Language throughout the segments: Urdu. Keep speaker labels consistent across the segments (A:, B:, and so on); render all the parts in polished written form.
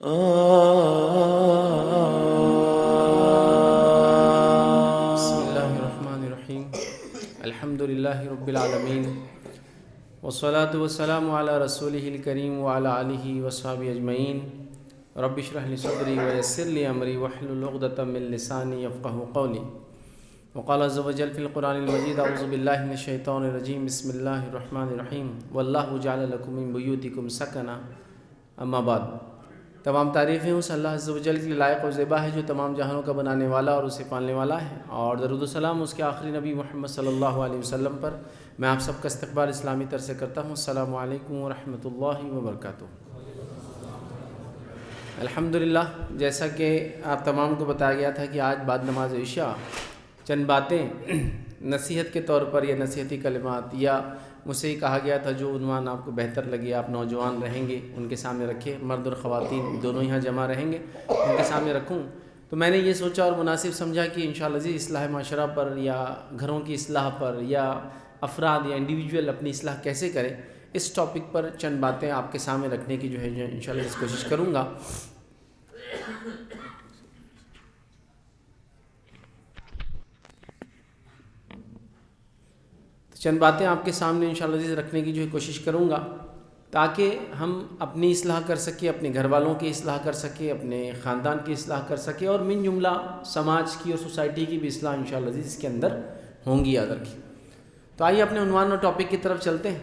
A: بسم اللہ الرحمن الرحیم الحمد للہ رب العالمین والصلاة والسلام علی رسولہ الکریم وعلی آلہ وصحبہ اجمعین رب اشرح لی صدری ویسر لی امری واحلل عقدۃ من لسانی یفقہوا قولی وقال عز وجل فی القرآن المجید اعوذ باللہ من الشیطان الرجیم بسم اللہ الرحمن الرحیم واللہ جعل لکم من بیوتکم سکنا اما بعد۔ تمام تعریفیں اس اللہ عز و جل کے لائق و زیبا ہے جو تمام جہانوں کا بنانے والا اور اسے پالنے والا ہے، اور درود و سلام اس کے آخری نبی محمد صلی اللہ علیہ وسلم پر۔ میں آپ سب کا استقبال اسلامی طرح سے کرتا ہوں۔ السلام علیکم ورحمۃ اللہ وبرکاتہ۔ الحمدللہ، جیسا کہ آپ تمام کو بتایا گیا تھا کہ آج بعد نماز عشاء چند باتیں نصیحت کے طور پر یا نصیحتی کلمات، یا مجھ سے ہی کہا گیا تھا جو عنوان آپ کو بہتر لگے، آپ نوجوان رہیں گے ان کے سامنے رکھے، مرد اور خواتین دونوں یہاں جمع رہیں گے ان کے سامنے رکھوں، تو میں نے یہ سوچا اور مناسب سمجھا کہ انشاءاللہ عزیز اصلاح معاشرہ پر یا گھروں کی اصلاح پر یا افراد یا انڈیویجول اپنی اصلاح کیسے کریں، اس ٹاپک پر چند باتیں آپ کے سامنے رکھنے کی جو ہے انشاءاللہ عزیز کوشش کروں گا۔ چند باتیں آپ کے سامنے انشاءاللہ عزیز رکھنے کی جو ہے کوشش کروں گا تاکہ ہم اپنی اصلاح کر سکیں، اپنے گھر والوں کی اصلاح کر سکیں، اپنے خاندان کی اصلاح کر سکیں، اور من جملہ سماج کی اور سوسائٹی کی بھی اصلاح انشاءاللہ عزیز اس کے اندر ہوں گی، یاد رکھیں۔ تو آئیے اپنے عنوان اور ٹاپک کی طرف چلتے ہیں،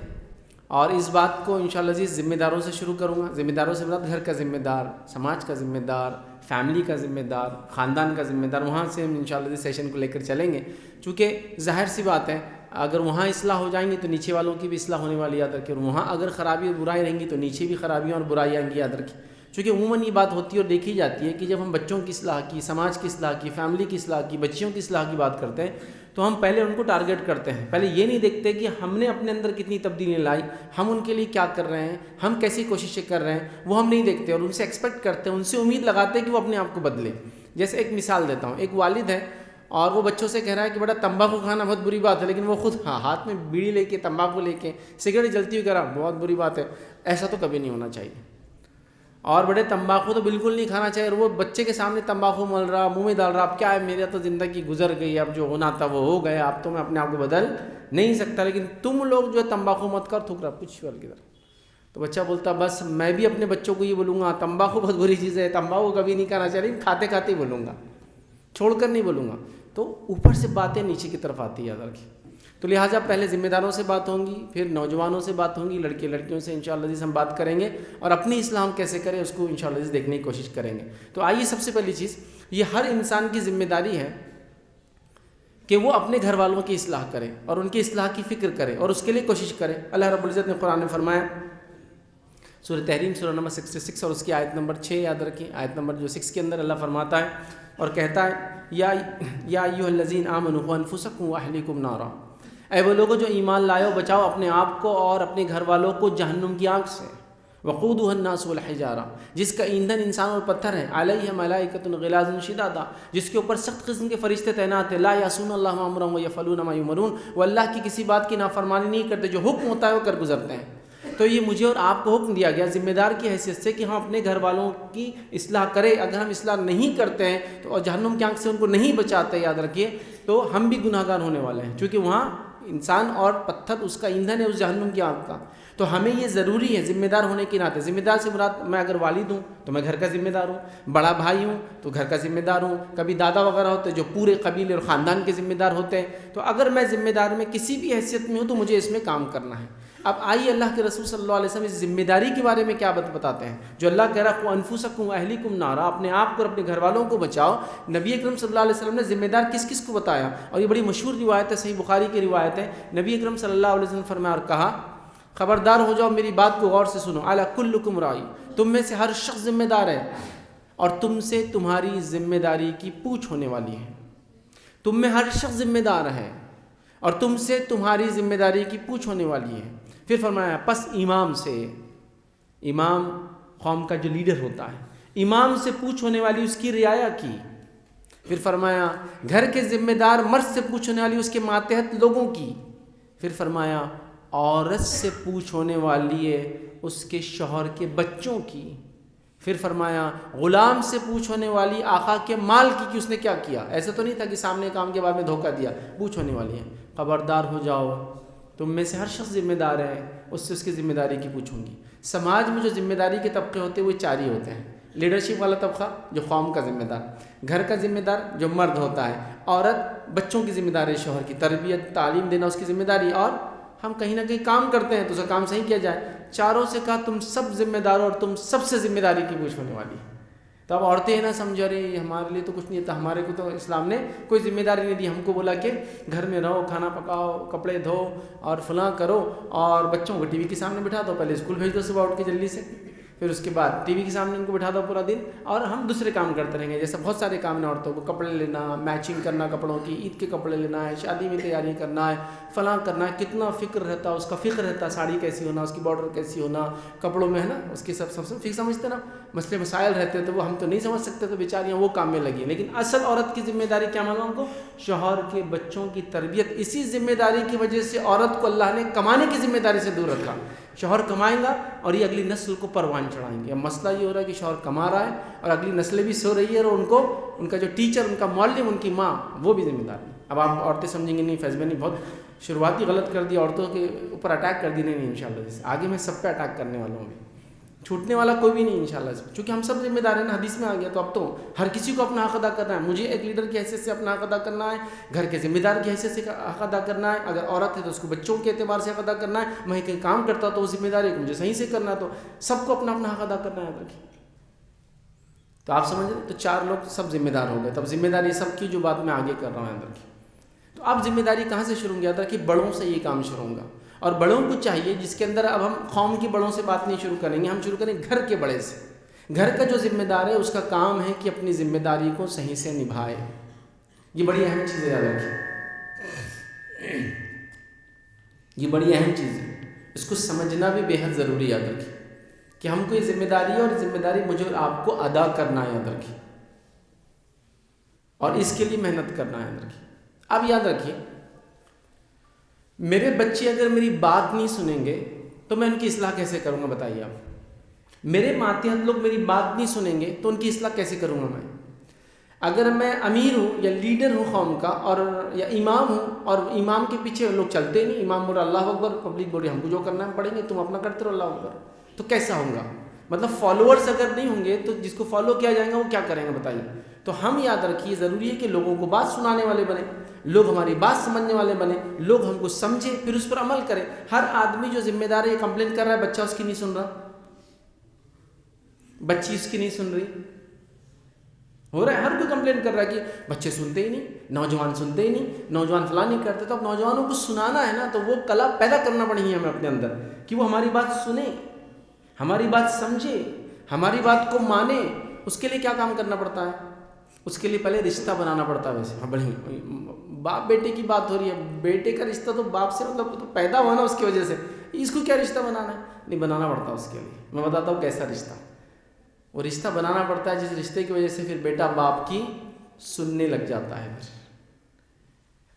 A: اور اس بات کو انشاءاللہ عزیز ذمہ داروں سے شروع کروں گا۔ ذمہ داروں سے مراد گھر کا ذمہ دار، سماج کا ذمہ دار، فیملی کا ذمہ دار، خاندان کا ذمہ دار، وہاں سے ہم انشاءاللہ عزیز سیشن کو لے کر چلیں گے، چونکہ ظاہر سی بات ہے اگر وہاں اصلاح ہو جائیں گی تو نیچے والوں کی بھی اصلاح ہونے والی، یاد رکھیں، اور وہاں اگر خرابی اور برائی رہیں گی تو نیچے بھی خرابیاں اور برائیاں آئیں گی، یاد رکھیں۔ چونکہ عموماً یہ بات ہوتی ہے اور دیکھی جاتی ہے کہ جب ہم بچوں کی اصلاح کی، سماج کی اصلاح کی، فیملی کی اصلاح کی، بچیوں کی اصلاح کی بات کرتے ہیں تو ہم پہلے ان کو ٹارگٹ کرتے ہیں، پہلے یہ نہیں دیکھتے کہ ہم نے اپنے اندر کتنی تبدیلیاں لائی، ہم ان کے لیے کیا کر رہے ہیں، ہم کیسی کوششیں کر رہے ہیں، وہ ہم نہیں دیکھتے، اور ان سے ایکسپیکٹ کرتے ہیں، ان سے امید لگاتے ہیں کہ وہ اپنے آپ کو بدلے۔ جیسے ایک مثال دیتا ہوں، ایک والد ہے اور وہ بچوں سے کہہ رہا ہے کہ بیٹا تمباکو کھانا بہت بری بات ہے، لیکن وہ خود ہاتھ میں بیڑی لے کے، تمباکو لے کے، سگریٹ جلتی ہوئی کہہ رہا بہت بری بات ہے۔ ایسا تو کبھی نہیں ہونا چاہیے، اور بڑے تمباکو تو بالکل نہیں کھانا چاہیے، اور وہ بچے کے سامنے تمباکو مل رہا، منہ میں ڈال رہا، اب کیا ہے، میرا تو زندگی گزر گئی، اب جو ہونا تھا وہ ہو گیا، اب تو میں اپنے آپ کو بدل نہیں سکتا، لیکن تم لوگ جو ہے تمباکو مت کر، تھوک رہا کچھ ور کدھر۔ تو بچہ بولتا بس میں بھی اپنے بچوں کو یہ بولوں گا تمباکو بہت بری چیز ہے، تمباکو کبھی نہیں کھانا چاہیے، لیکن کھاتے کھاتے ہی بولوں گا، چھوڑ کر نہیں بولوں گا۔ تو اوپر سے باتیں نیچے کی طرف آتی ہے، یاد رکھیں۔ تو لہٰذا پہلے ذمہ داروں سے بات ہوں گی، پھر نوجوانوں سے بات ہوں گی، لڑکے لڑکیوں سے انشاءاللہ عزیز ہم بات کریں گے، اور اپنی اصلاح ہم کیسے کریں اس کو انشاءاللہ عزیز دیکھنے کی کوشش کریں گے۔ تو آئیے سب سے پہلی چیز، یہ ہر انسان کی ذمہ داری ہے کہ وہ اپنے گھر والوں کی اصلاح کرے اور ان کی اصلاح کی فکر کرے اور اس کے لیے کوشش کرے۔ اللہ رب العزت نے قرآن میں فرمایا، سورہ تحریم سورہ نمبر 66 اور اس کی آیت نمبر 6 یاد رکھیں، آیت نمبر جو 6 کے اندر اللہ فرماتا ہے اور کہتا ہے یا ایھا الذین آمنوا قوا انفسکم واہلیکم نارا، اے وہ لوگوں جو ایمان لائے ہو، بچاؤ اپنے آپ کو اور اپنے گھر والوں کو جہنم کی آگ سے، وقودھا الناس والحجارہ، جس کا ایندھن انسان اور پتھر ہے، علیہ ملائکۃ غلاظ شداد، جس کے اوپر سخت قسم کے فرشتے تعینات ہیں، لا یعصون اللہ ما امرهم ویفعلون ما یؤمرون، وہ اللہ کی کسی بات کی نافرمانی نہیں کرتے، جو حکم ہوتا ہے وہ کر گزرتے ہیں۔ تو یہ مجھے اور آپ کو حکم دیا گیا ذمہ دار کی حیثیت سے کہ ہم اپنے گھر والوں کی اصلاح کریں۔ اگر ہم اصلاح نہیں کرتے ہیں تو اور جہنم کی آنکھ سے ان کو نہیں بچاتے، یاد رکھیے، تو ہم بھی گناہ گار ہونے والے ہیں، چونکہ وہاں انسان اور پتھر اس کا ایندھن ہے اس جہنم کی آگ کا۔ تو ہمیں یہ ضروری ہے ذمہ دار ہونے کے ناطے، ذمہ دار سے مراد میں اگر والد ہوں تو میں گھر کا ذمہ دار ہوں، بڑا بھائی ہوں تو گھر کا ذمہ دار ہوں، کبھی دادا وغیرہ ہوتے ہیں جو پورے قبیلے اور خاندان کے ذمہ دار ہوتے ہیں۔ تو اگر میں ذمہ دار میں کسی بھی حیثیت میں ہوں تو مجھے اس میں کام کرنا ہے۔ اب آئیے اللہ کے رسول صلی اللہ علیہ وسلم اس ذمہ داری کے بارے میں کیا بتاتے ہیں، جو اللہ کہہ رہا قوا انفسکم واہلیکم نارا، اپنے آپ کو اور اپنے گھر والوں کو بچاؤ۔ نبی اکرم صلی اللہ علیہ وسلم نے ذمہ دار کس کس کو بتایا، اور یہ بڑی مشہور روایت ہے، صحیح بخاری کی روایت ہے۔ نبی اکرم صلی اللہ علیہ وسلم نے فرمایا اور کہا، خبردار ہو جاؤ، میری بات کو غور سے سنو، الا کلکم راعی، تم میں سے ہر شخص ذمہ دار ہے، اور تم سے تمہاری ذمہ داری کی پوچھ ہونے والی ہے۔ تم میں ہر شخص ذمہ دار ہے اور تم سے تمہاری ذمہ داری کی پوچھ ہونے والی ہے۔ پھر فرمایا پس امام سے، امام قوم کا جو لیڈر ہوتا ہے، امام سے پوچھ ہونے والی اس کی رعایا کی۔ پھر فرمایا گھر کے ذمہ دار مرد سے پوچھ ہونے والی اس کے ماتحت لوگوں کی۔ پھر فرمایا عورت سے پوچھ ہونے والی ہے اس کے شوہر کے بچوں کی۔ پھر فرمایا غلام سے پوچھ ہونے والی آقا کے مال کی کہ اس نے کیا کیا. ایسا تو نہیں تھا کہ سامنے کام کے بعد میں دھوکہ دیا. پوچھ ہونے والی ہے. خبردار ہو جاؤ, تم میں سے ہر شخص ذمہ دار ہے, اس سے اس کی ذمہ داری کی پوچھوں گی. سماج میں جو ذمہ داری کے طبقے ہوتے ہیں وہ 4 ہی ہوتے ہیں. لیڈرشپ والا طبقہ جو قوم کا ذمہ دار, گھر کا ذمہ دار جو مرد ہوتا ہے, عورت بچوں کی ذمہ داری, شوہر کی تربیت تعلیم دینا اس کی ذمہ داری, اور ہم کہیں نہ کہیں کام کرتے ہیں تو اس کا کام صحیح کیا جائے. چاروں سے کہا تم سب ذمہ دار اور تم سب سے ذمہ داری کی پوچھ ہونے والی. تو اب عورتیں نہ سمجھو رہی ہمارے لیے تو کچھ نہیں تھا, ہمارے کو تو اسلام نے کوئی ذمہ داری نہیں دی. ہم کو بولا کہ گھر میں رہو, کھانا پکاؤ, کپڑے دھو اور فلاں کرو, اور بچوں کو ٹی وی کے سامنے بٹھا دو, پہلے اسکول بھیج دو صبح اٹھ کے جلدی سے, پھر اس کے بعد ٹی وی کے سامنے ان کو بٹھا دو پورا دن, اور ہم دوسرے کام کرتے رہیں گے. جیسے بہت سارے کام ہیں عورتوں کو, کپڑے لینا, میچنگ کرنا کپڑوں کی, عید کے کپڑے لینا ہے, شادی میں تیاری کرنا ہے, فلاں کرنا ہے. کتنا فکر رہتا ہے, اس کا فکر رہتا ہے, ساڑی کیسی ہونا, اس کی بارڈر کیسی ہونا, کپڑوں میں ہے نا, اس کی سب فکر سمجھتے نا, مسئلے مسائل رہتے ہیں تو وہ ہم تو نہیں سمجھ سکتے, تو بیچاریاں وہ کام میں لگی. لیکن اصل عورت کی ذمہ داری کیا معلوم کو, شوہر کے بچوں کی تربیت. اسی ذمہ داری کی وجہ سے عورت کو اللہ نے کمانے کی ذمہ داری سے دور رکھا. شوہر کمائیں گا اور یہ اگلی نسل کو پروان چڑھائیں گے. اب مسئلہ یہ ہو رہا ہے کہ شوہر کما رہا ہے اور اگلی نسلیں بھی سو رہی ہے, اور ان کو ان کا جو ٹیچر, ان کا معلم, ان کی ماں, وہ بھی ذمہ دار ہے. اب آپ عورتیں سمجھیں گے نہیں فیض میں نے بہت شروعاتی غلط کر دی, عورتوں کے اوپر اٹیک کر دی. نہیں انشاءاللہ جیسے آگے میں سب پہ اٹیک کرنے والا ہوں, چھوٹنے والا کوئی بھی نہیں انشاءاللہ, چونکہ ہم سب ذمہ دار ہیں نا, حدیث میں آ گیا. تو اب تو ہر کسی کو اپنا حق ادا کرنا ہے. مجھے ایک لیڈر کی حیثیت سے اپنا حق ادا کرنا ہے, گھر کے ذمہ دار کی حیثیت سے حق ادا کرنا ہے. اگر عورت ہے تو اس کو بچوں کے اعتبار سے حق ادا کرنا ہے. میں کہیں کام کرتا تو وہ ذمہ داری کو مجھے صحیح سے کرنا ہے. تو سب کو اپنا اپنا حق ادا کرنا ہے. تو آپ سمجھ رہے, تو 4 لوگ سب ذمہ دار ہو گئے. تب ذمہ داری سب کی جو بات میں آگے کر رہا ہوں اندر کی. تو اب ذمہ داری کہاں سے شروع کیا تھا کہ بڑوں سے یہ کام شروع ہوگا. اور بڑوں کو چاہیے, جس کے اندر اب ہم قوم کی بڑوں سے بات نہیں شروع کریں گے, ہم شروع کریں گھر کے بڑے سے. گھر کا جو ذمہ دار ہے اس کا کام ہے کہ اپنی ذمہ داری کو صحیح سے نبھائے. یہ بڑی اہم چیز ہے, یاد رکھیں, یہ بڑی اہم چیز ہے. اس کو سمجھنا بھی بے حد ضروری. یاد رکھیں کہ ہم کو یہ ذمہ داری ہے, اور ذمہ داری مجھے اور آپ کو ادا کرنا ہے. یاد رکھیں, اور اس کے لیے محنت کرنا ہے. یاد رکھیں. اب یاد رکھیں, میرے بچے اگر میری بات نہیں سنیں گے تو میں ان کی اصلاح کیسے کروں گا, بتائیے آپ. میرے ماتحت لوگ میری بات نہیں سنیں گے تو ان کی اصلاح کیسے کروں گا میں. اگر میں امیر ہوں یا لیڈر ہوں قوم کا, اور یا امام ہوں, اور امام کے پیچھے لوگ چلتے نہیں, امام بول رہا اللہ اکبر, پبلک بول رہی ہم کو جو کرنا ہے پڑیں گے, تم اپنا کرتے رہو اللہ اکبر, تو کیسا ہوگا. مطلب فالوورز اگر نہیں ہوں گے تو جس کو فالو کیا جائے گا وہ کیا کریں گے, بتائیے. تو ہم یاد رکھیے, ضروری ہے کہ لوگوں کو بات سنانے والے بنے, لوگ ہماری بات سمجھنے والے بنے, لوگ ہم کو سمجھے, پھر اس پر عمل کریں. ہر آدمی جو ذمہ دار ہے یہ کمپلین کر رہا ہے بچہ اس کی نہیں سن رہا, بچی اس کی نہیں سن رہی, ہو رہا ہے. ہر کوئی کمپلین کر رہا ہے کہ بچے سنتے ہی نہیں, نوجوان سنتے ہی نہیں, نوجوان فلاں نہیں کرتے. تو اب نوجوانوں کو سنانا ہے نا, تو وہ کلا پیدا کرنا پڑے گی ہمیں اپنے اندر کہ وہ ہماری بات سنیں, ہماری بات سمجھے, ہماری بات کو مانے. اس کے لیے کیا کام کرنا پڑتا ہے, اس کے لیے پہلے رشتہ بنانا پڑتا ہے. ویسے ہاں, بڑی باپ بیٹے کی بات ہو رہی ہے, بیٹے کا رشتہ تو باپ سے مطلب تو پیدا ہوا نا اس کی وجہ سے, اس کو کیا رشتہ بنانا ہے, نہیں بنانا پڑتا. اس کے لیے میں بتاتا ہوں کیسا رشتہ. وہ رشتہ بنانا پڑتا ہے جس رشتے کی وجہ سے پھر بیٹا باپ کی سننے لگ جاتا ہے.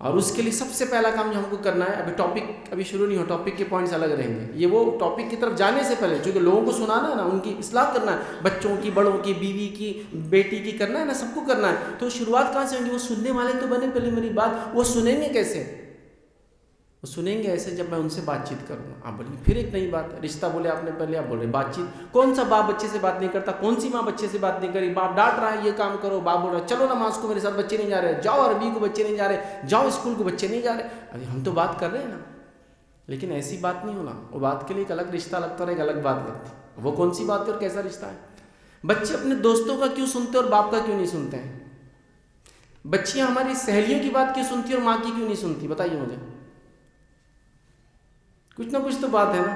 A: اور اس کے لیے سب سے پہلا کام جو ہم کو کرنا ہے, ابھی ٹاپک ابھی شروع نہیں ہو, ٹاپک کے پوائنٹس الگ رہیں گے. یہ وہ ٹاپک کی طرف جانے سے پہلے, چونکہ لوگوں کو سنانا ہے نا, ان کی اصلاح کرنا ہے, بچوں کی, بڑوں کی, بیوی کی, بیٹی کی کرنا ہے نا, سب کو کرنا ہے. تو شروعات کہاں سے ہوگی, وہ سننے والے تو بنے پہلے میری بات. وہ سنیں گے کیسے, وہ سنیں گے ایسے جب میں ان سے بات چیت کروں گا. آپ بولیے پھر ایک نئی بات, رشتہ بولے آپ نے پہلے, آپ بول رہے بات چیت. کون سا باپ بچے سے بات نہیں کرتا, کون سی ماں بچے سے بات نہیں کری. باپ ڈانٹ رہا ہے یہ کام کرو, باپ بول رہا ہے چلو نماز کو میرے ساتھ بچے نہیں جا رہے, جاؤ عربی کو بچے نہیں جا رہے, جاؤ اسکول کو بچے نہیں جا رہے. ابھی ہم تو بات کر رہے ہیں نا, لیکن ایسی بات نہیں ہونا. وہ بات کے لیے ایک الگ رشتہ لگتا ہے, ایک الگ بات لگتی. وہ کون سی بات ہے اور کیسا رشتہ ہے. بچے اپنے دوستوں کا کیوں سنتے اور باپ کا کیوں نہیں سنتے ہیں. بچیاں ہماری سہیلیوں کی بات کیوں سنتی اور ماں کی کیوں نہیں سنتی, بتائیے مجھے. کچھ نہ کچھ تو بات ہے نا.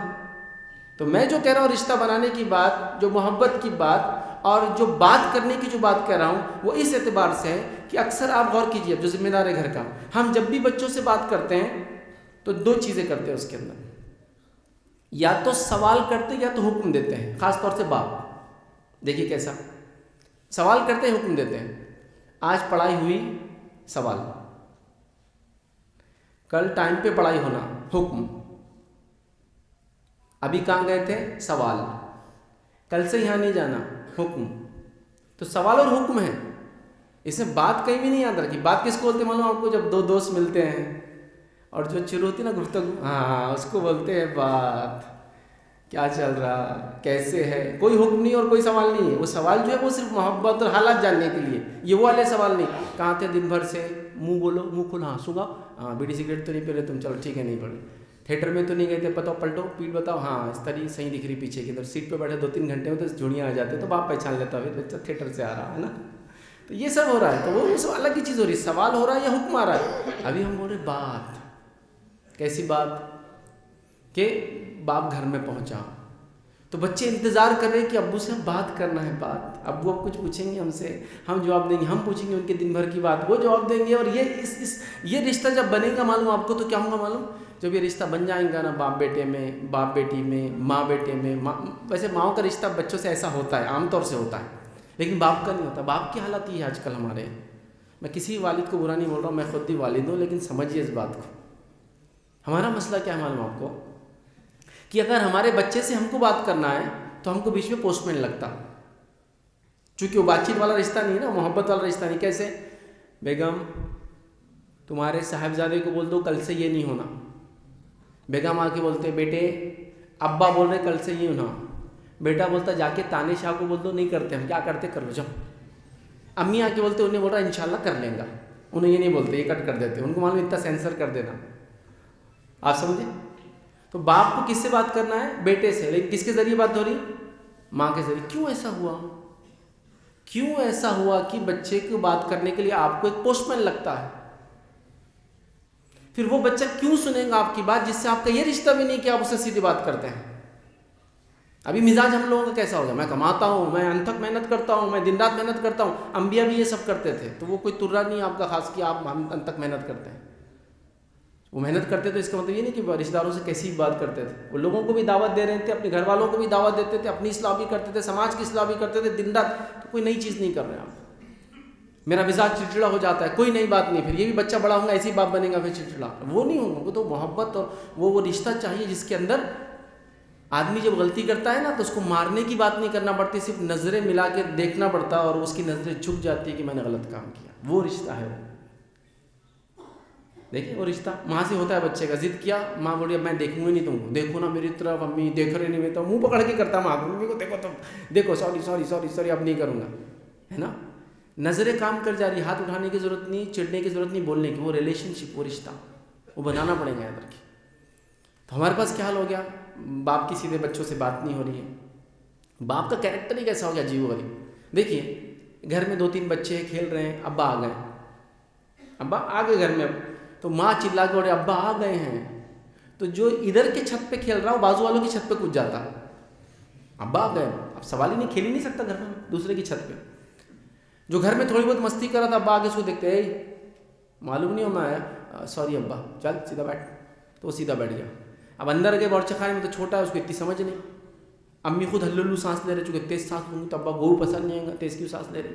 A: تو میں جو کہہ رہا ہوں رشتہ بنانے کی بات, جو محبت کی بات, اور جو بات کرنے کی جو بات کہہ رہا ہوں, وہ اس اعتبار سے ہے کہ اکثر آپ غور کیجیے, جو ذمہ دار ہے گھر کا, ہم جب بھی بچوں سے بات کرتے ہیں تو 2 چیزیں کرتے ہیں اس کے اندر. یا تو سوال کرتے یا تو حکم دیتے ہیں. خاص طور سے باپ, دیکھیے کیسا سوال کرتے ہیں, حکم دیتے ہیں. آج پڑھائی ہوئی, سوال. کل ٹائم پہ پڑھائی ہونا, حکم. ابھی کہاں گئے تھے, سوال. کل سے یہاں نہیں جانا, حکم. تو سوال اور حکم ہے، اس میں بات کہیں بھی نہیں یاد رکھی. بات کس کو بولتے ہیں معلوم آپ کو؟ جب دو دوست ملتے ہیں اور جو شروع ہوتی ہے نا گفتگو، ہاں اس کو بولتے ہیں بات. کیا چل رہا، کیسے ہے، کوئی حکم نہیں اور کوئی سوال نہیں ہے. وہ سوال جو ہے وہ صرف محبت اور حالات جاننے کے لیے، یہ وہ والے سوال نہیں. کہاں تھے دن بھر سے، منہ بولو، منہ کھول، ہاں سوگا، ہاں بیڑی سگریٹ تو نہیں پی رہے تم، چلو ٹھیک ہے نہیں پڑے. تھیٹر میں تو نہیں گئے تھے، بتاؤ پلٹو پیٹ بتاؤ، ہاں اس طرح صحیح دکھ رہی پیچھے کی ادھر سیٹ پہ بیٹھے 2-3 گھنٹے میں تو جھوڑیاں آ جاتے تو باپ پہچان لیتا ہے بچہ تھیٹر سے آ رہا ہے نا. تو یہ سب ہو رہا ہے. تو وہ سب الگ ہی چیز ہو رہی ہے. سوال ہو رہا ہے یا حکم آ رہا ہے؟ ابھی ہم بول رہے بات. کیسی بات؟ کہ باپ گھر میں پہنچا تو بچے انتظار کر رہے ہیں کہ ابو سے ہم بات کرنا ہے. بات ابو اب کچھ پوچھیں گے ہم سے، ہم جواب دیں گے. ہم پوچھیں گے ان کے دن بھر کی بات، وہ جواب دیں گے. اور یہ رشتہ جب بنے گا معلوم آپ کو تو کیا ہوگا معلوم؟ جب یہ رشتہ بن جائے گا نا باپ بیٹے میں، باپ بیٹی میں، ماں بیٹے میں. ویسے ماؤں کا رشتہ بچوں سے ایسا ہوتا ہے، عام طور سے ہوتا ہے، لیکن باپ کا نہیں ہوتا. باپ کی حالت یہ ہے آج کل ہمارے. میں کسی والد کو برا نہیں بول رہا ہوں، میں خود بھی والد ہوں، لیکن سمجھیے اس بات کو. ہمارا مسئلہ کیا ہے معلوم آپ کو؟ کہ اگر ہمارے بچے سے ہم کو بات کرنا ہے تو ہم کو بیچ میں پوسٹ مین لگتا، چونکہ وہ بات چیت والا رشتہ نہیں ہے نا، محبت والا رشتہ نہیں. کیسے؟ بیگم تمہارے صاحبزادے کو بول دو کل سے یہ نہیں ہونا. بیگم آ کے بولتے بیٹے، ابا بول رہے کل سے یہ ہونا. بیٹا بولتا جا کے تانے شاہ کو بول دو نہیں کرتے ہم، کیا کرتے کر لو جاؤ. امی آ کے بولتے انہیں بول رہا انشاءاللہ کر لیں گا. انہیں یہ نہیں بولتے، یہ کٹ کر دیتے، ان کو معلوم اتنا سینسر کر دینا. آپ سمجھے؟ تو باپ کو کس سے بات کرنا ہے؟ بیٹے سے. لیکن کس کے ذریعے بات ہو رہی؟ ماں کے ذریعے. کیوں ایسا ہوا؟ کیوں ایسا ہوا کہ بچے کو بات کرنے کے لیے آپ کو ایک پوسٹ مین لگتا ہے؟ پھر وہ بچہ کیوں سنے گا آپ کی بات جس سے آپ کا یہ رشتہ بھی نہیں کہ آپ اسے سیدھی بات کرتے ہیں؟ ابھی مزاج ہم لوگوں کا کیسا ہوگا؟ میں کماتا ہوں، میں انتھک محنت کرتا ہوں، میں دن رات محنت کرتا ہوں. انبیاء بھی یہ سب کرتے تھے، تو وہ کوئی ترا نہیں آپ کا خاص کہ آپ انتھک محنت کرتے ہیں. وہ محنت کرتے تو اس کا مطلب یہ نہیں کہ رشتہ داروں سے کیسی بات کرتے تھے. وہ لوگوں کو بھی دعوت دے رہے تھے، اپنے گھر والوں کو بھی دعوت دیتے تھے، اپنی اصلاح بھی کرتے تھے، سماج کی اصلاح بھی کرتے تھے دن رات. تو کوئی نئی چیز نہیں کر رہے آپ. میرا مزاج چڑچڑا ہو جاتا ہے، کوئی نئی بات نہیں. پھر یہ بھی بچہ بڑا ہوگا ایسی باپ بنے گا پھر چڑچڑا، وہ نہیں ہوگا. وہ تو محبت اور وہ رشتہ چاہیے جس کے اندر آدمی جب غلطی کرتا ہے نا تو اس کو مارنے کی بات نہیں کرنا پڑتی، صرف نظریں ملا کے دیکھنا پڑتا اور اس کی نظریں جھک جاتی ہے کہ میں نے غلط کام کیا. وہ رشتہ ہے. وہ دیکھیں وہ رشتہ ماں سے ہوتا ہے. بچے کا ضد کیا، ماں بولی اب میں دیکھوں گی نہیں تم کو، دیکھو نا میری طرف، امی دیکھ رہے نہیں، میں تو منہ پکڑ کے کرتا ماں کو، ممی کو دیکھو تم، دیکھو سوری سوری سوری سوری اب نہیں کروں گا، ہے نا. نظریں کام کر جا رہی، ہاتھ اٹھانے کی ضرورت نہیں، چڑھنے کی ضرورت نہیں، بولنے کی. وہ ریلیشن شپ، وہ رشتہ وہ بنانا پڑے گا ادھر کی. تو ہمارے پاس کیا حال ہو گیا؟ باپ کی سیدھے بچوں سے بات نہیں ہو رہی ہے. باپ کا کیریکٹر ہی کیسا ہو گیا، عجیب و غریب. دیکھیے گھر میں 2-3 بچے کھیل رہے ہیں، ابا آ گئے، ابا آ گئے گھر میں. تو ماں چلا کے بولے ابا آ گئے ہیں. تو جو ادھر کے چھت پہ کھیل رہا ہو بازو والوں کی چھت پہ کود جاتا. ابا آ گئے، اب سوال ہی نہیں، کھیل ہی نہیں سکتا گھر میں دوسرے کی چھت پہ. جو گھر میں تھوڑی بہت مستی کر رہا تھا، ابا آگے اس کو دیکھتے ہیں معلوم نہیں ہو میں آیا، سوری ابا چل سیدھا بیٹھ. تو وہ سیدھا بیٹھ گیا. اب اندر گئے باورچی خانے میں تو چھوٹا ہے، اس کو اتنی سمجھ نہیں. امی خود ہلو سانس لے رہے، چونکہ تیز سانس لوں گی تو ابا کو پسند نہیں آئے گا، تیز کیوں سانس لے رہے.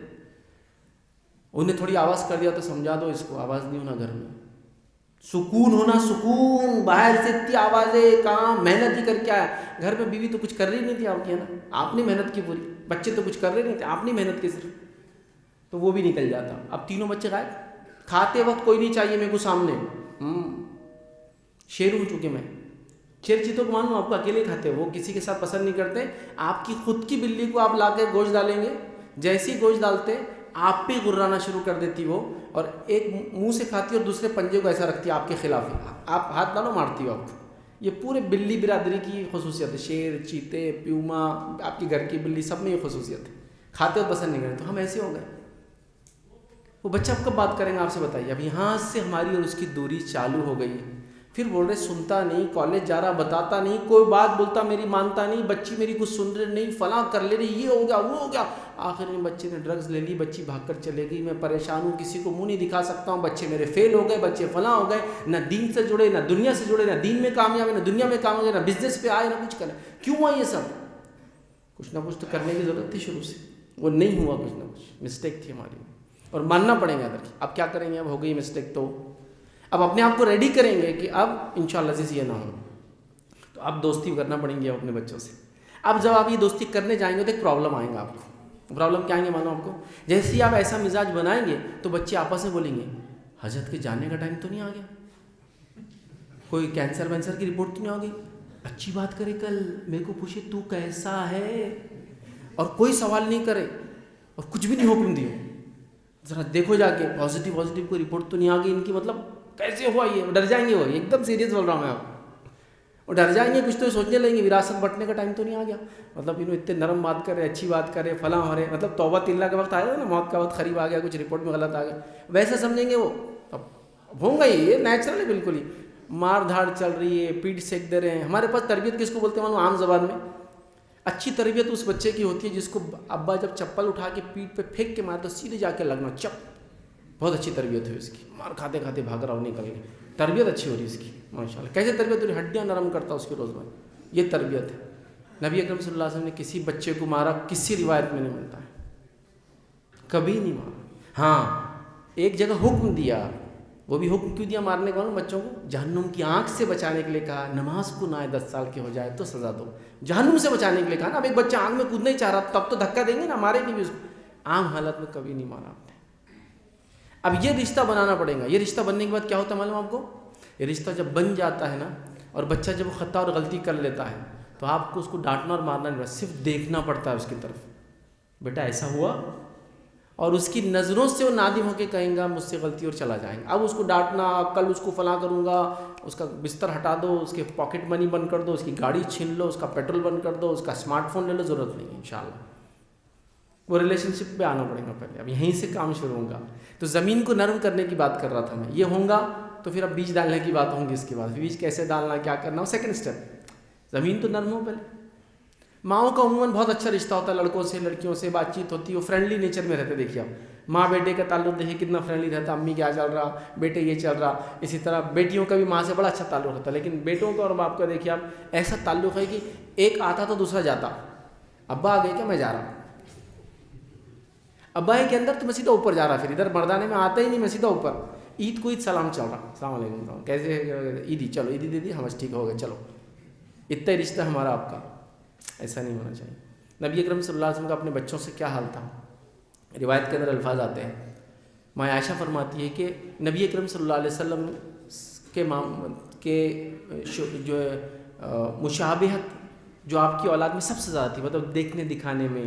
A: انہیں تھوڑی آواز کر دیا تو سمجھا دو اس کو آواز نہیں ہونا گھر میں، سکون ہونا. سکون باہر سے اتنی آوازیں، کام محنت ہی کر کے آیا. گھر میں بیوی تو کچھ کر رہی نہیں تھی آپ کی، ہے نا، آپ نے محنت کی پوری. بچے تو کچھ کر رہے نہیں تھے، آپ نے محنت کی صرف. تو وہ بھی نکل جاتا. اب تینوں بچے غائب. کھاتے وقت کوئی نہیں چاہیے میرے کو سامنے. شیر ہوں چونکہ میں، شیر چیتوں کو معلوم آپ کو اکیلے کھاتے، وہ کسی کے ساتھ پسند نہیں کرتے. آپ کی خود کی بلی کو آپ لا کے گوشت ڈالیں گے، جیسی گوشت ڈالتے آپ پہ غرانا شروع کر دیتی وہ، اور ایک منہ سے کھاتی اور دوسرے پنجے کو ایسا رکھتی ہے آپ کے خلاف، آپ ہاتھ ڈالو مارتی ہو آپ کو. یہ پورے بلی برادری کی خصوصیت ہے. شیر، چیتے، پیوما، آپ کے گھر کی بلی، سب میں یہ خصوصیت ہے. کھاتے ہو پسند نہیں کرتے. تو ہم ایسے ہو گئے. وہ بچہ اب کب بات کریں گا آپ سے بتائیے. اب یہاں سے ہماری اور اس کی دوری چالو ہو گئی. پھر بول رہے سنتا نہیں، کالج جا رہا بتاتا نہیں، کوئی بات بولتا میری مانتا نہیں، بچی میری کچھ سن رہی نہیں، فلاں کر لے رہی، یہ ہو گیا وہ ہو گیا. آخر میں بچے نے ڈرگز لے لی، بچی بھاگ کر چلے گئی. میں پریشان ہوں، کسی کو منہ نہیں دکھا سکتا ہوں، بچے میرے فیل ہو گئے، بچے فلاں ہو گئے، نہ دین سے جڑے، نہ دنیا سے جڑے، نہ دین میں کامیاب ہے، نہ دنیا میں کام ہو گئے، نہ بزنس پہ آئے، نہ کچھ کرے. کیوں ہوا یہ سب؟ کچھ نہ کچھ تو کرنے کی ضرورت تھی شروع سے، وہ نہیں ہوا. کچھ نہ کچھ مسٹیک تھی ہماری، اور ماننا پڑے گا ادھر. اب کیا کریں گے؟ اب ہو گئی مسٹیک تو اب اپنے آپ کو ریڈی کریں گے کہ اب انشاءاللہ عزیز یہ نہ ہو. تو اب دوستی کرنا پڑیں گی اب اپنے بچوں سے. اب جب آپ یہ دوستی کرنے جائیں گے تو ایک پرابلم آئے گا آپ کو. پرابلم کیا آئیں گے معلوم آپ کو؟ جیسے ہی آپ ایسا مزاج بنائیں گے تو بچے آپس میں بولیں گے حضرت کے جانے کا ٹائم تو نہیں آ گیا، کوئی کینسر وینسر کی رپورٹ تو نہیں آ گئی، اچھی بات کرے کل میرے کو پوچھے تو کیسا ہے، اور کوئی سوال نہیں کرے اور کچھ بھی نہیں حکم دیے، ذرا دیکھو جا کے پازیٹیو کوئی رپورٹ تو نہیں آ گئی ان کی، مطلب کیسے ہوا یہ، ڈر جائیں گے وہ، ایک دم سیریس بول رہا ہوں میں آپ، اور ڈر جائیں گے، کچھ تو سوچنے لگیں گے وراثت بٹنے کا ٹائم تو نہیں آ گیا، مطلب انہوں اتنے نرم بات کرے، اچھی بات کرے، فلاں ہو رہے، مطلب توبہ اللہ کا وقت آیا نا، موت کا وقت قریب آ گیا، کچھ رپورٹ میں غلط آ گیا، ویسے سمجھیں گے وہ، اب ہوں گا یہ نیچرل ہے بالکل ہی، مار دھاڑ چل رہی ہے، پیٹ سینک دے رہے ہیں۔ ہمارے پاس تربیت کس کو بولتے ہیں معلوم عام زبان میں؟ اچھی تربیت اس بچے کی ہوتی ہے جس کو ابا جب چپل اٹھا کے پیٹ پہ پھینک کے مارے تو سیدھے جا کے لگنا چپ، بہت اچھی تربیت ہوئی اس کی، مار کھاتے کھاتے بھاگ رہا ہو نکل کے، تربیت اچھی ہو رہی ہے اس کی ماشاءاللہ۔ کیسے تربیت ہو رہی ہے؟ ہڈیاں نرم کرتا اس کی روزمرہ، یہ تربیت ہے۔ نبی اکرم صلی اللہ علیہ وسلم نے کسی بچے کو مارا کسی روایت میں نہیں ملتا ہے، کبھی نہیں مارا۔ ہاں ایک جگہ حکم دیا، وہ بھی حکم کیوں دیا مارنے کا بچوں کو؟ جہنم کی آنکھ سے بچانے کے لیے کہا، نماز کو نہ آئے 10 سال کے ہو جائے تو سزا دو، جہنم سے بچانے کے لیے کہا نا۔ اب ایک بچہ آنکھ میں کودنا ہی چاہ رہا تب تو دھکا دیں گے نا، مارے نہیں بھی اس کو، عام حالت میں کبھی نہیں مارا آپ نے۔ اب یہ رشتہ بنانا پڑے گا۔ یہ رشتہ بننے کے بعد کیا ہوتا ہے معلوم آپ کو؟ یہ رشتہ جب بن جاتا ہے نا، اور بچہ جب خطا اور غلطی کر لیتا ہے تو آپ کو اس کو ڈانٹنا اور مارنا نہیں پڑتا، صرف دیکھنا پڑتا ہے اس کی طرف، بیٹا ایسا ہوا، اور اس کی نظروں سے وہ نادم ہو کے کہیں گا مجھ سے غلطی، اور چلا جائیں گا۔ اب اس کو ڈانٹنا، کل اس کو فلاں کروں گا، اس کا بستر ہٹا دو، اس کے پاکٹ منی بند کر دو، اس کی گاڑی چھین لو، اس کا پیٹرول بند کر دو، اس کا اسمارٹ فون لے لو، ضرورت نہیں ہے انشاءاللہ۔ وہ ریلیشن شپ پہ آنا پڑے گا پہلے، اب یہیں سے کام شروع ہوگا۔ تو زمین کو نرم کرنے کی بات کر رہا تھا میں، یہ ہوگا تو پھر اب بیج ڈالنے کی بات ہوگی، اس کے بعد بیج کیسے ڈالنا، کیا کرنا، وہ سیکنڈ اسٹیپ۔ زمین تو نرم ہو پہلے۔ ماؤں کا عموماً بہت اچھا رشتہ ہوتا ہے، لڑکوں سے لڑکیوں سے بات چیت ہوتی ہے، وہ فرینڈلی نیچر میں رہتے۔ دیکھیے آپ ماں بیٹے کا تعلق دیکھیے کتنا فرینڈلی رہتا، امی کیا چل رہا، بیٹے یہ چل رہا۔ اسی طرح بیٹیوں کا بھی ماں سے بڑا اچھا تعلق ہوتا ہے، لیکن بیٹوں کا اور باپ کا دیکھیے آپ ایسا تعلق ہے کہ ایک آتا تو دوسرا جاتا، ابا آ گئے کیا، میں جا رہا ہوں، ابا ہے کے اندر تو میں سیدھا اوپر جا رہا، پھر ادھر مردانے میں آتا ہی نہیں، میں سیدھا اوپر۔ عید کو عید سلام چل رہا، السلام علیکم، کیسے عیدی، چلو عیدی دے دی، ہم ٹھیک ہو گئے، چلو، اتنا ہی رشتہ ہمارا آپ کا۔ ایسا نہیں ہونا چاہیے۔ نبی اکرم صلی اللہ علیہ وسلم کا اپنے بچوں سے کیا حال تھا؟ روایت کے اندر الفاظ آتے ہیں، ماں عائشہ فرماتی ہے کہ نبی اکرم صلی اللہ علیہ وسلم کے جو مشابہت جو آپ کی اولاد میں سب سے زیادہ تھی، مطلب دیکھنے دکھانے میں،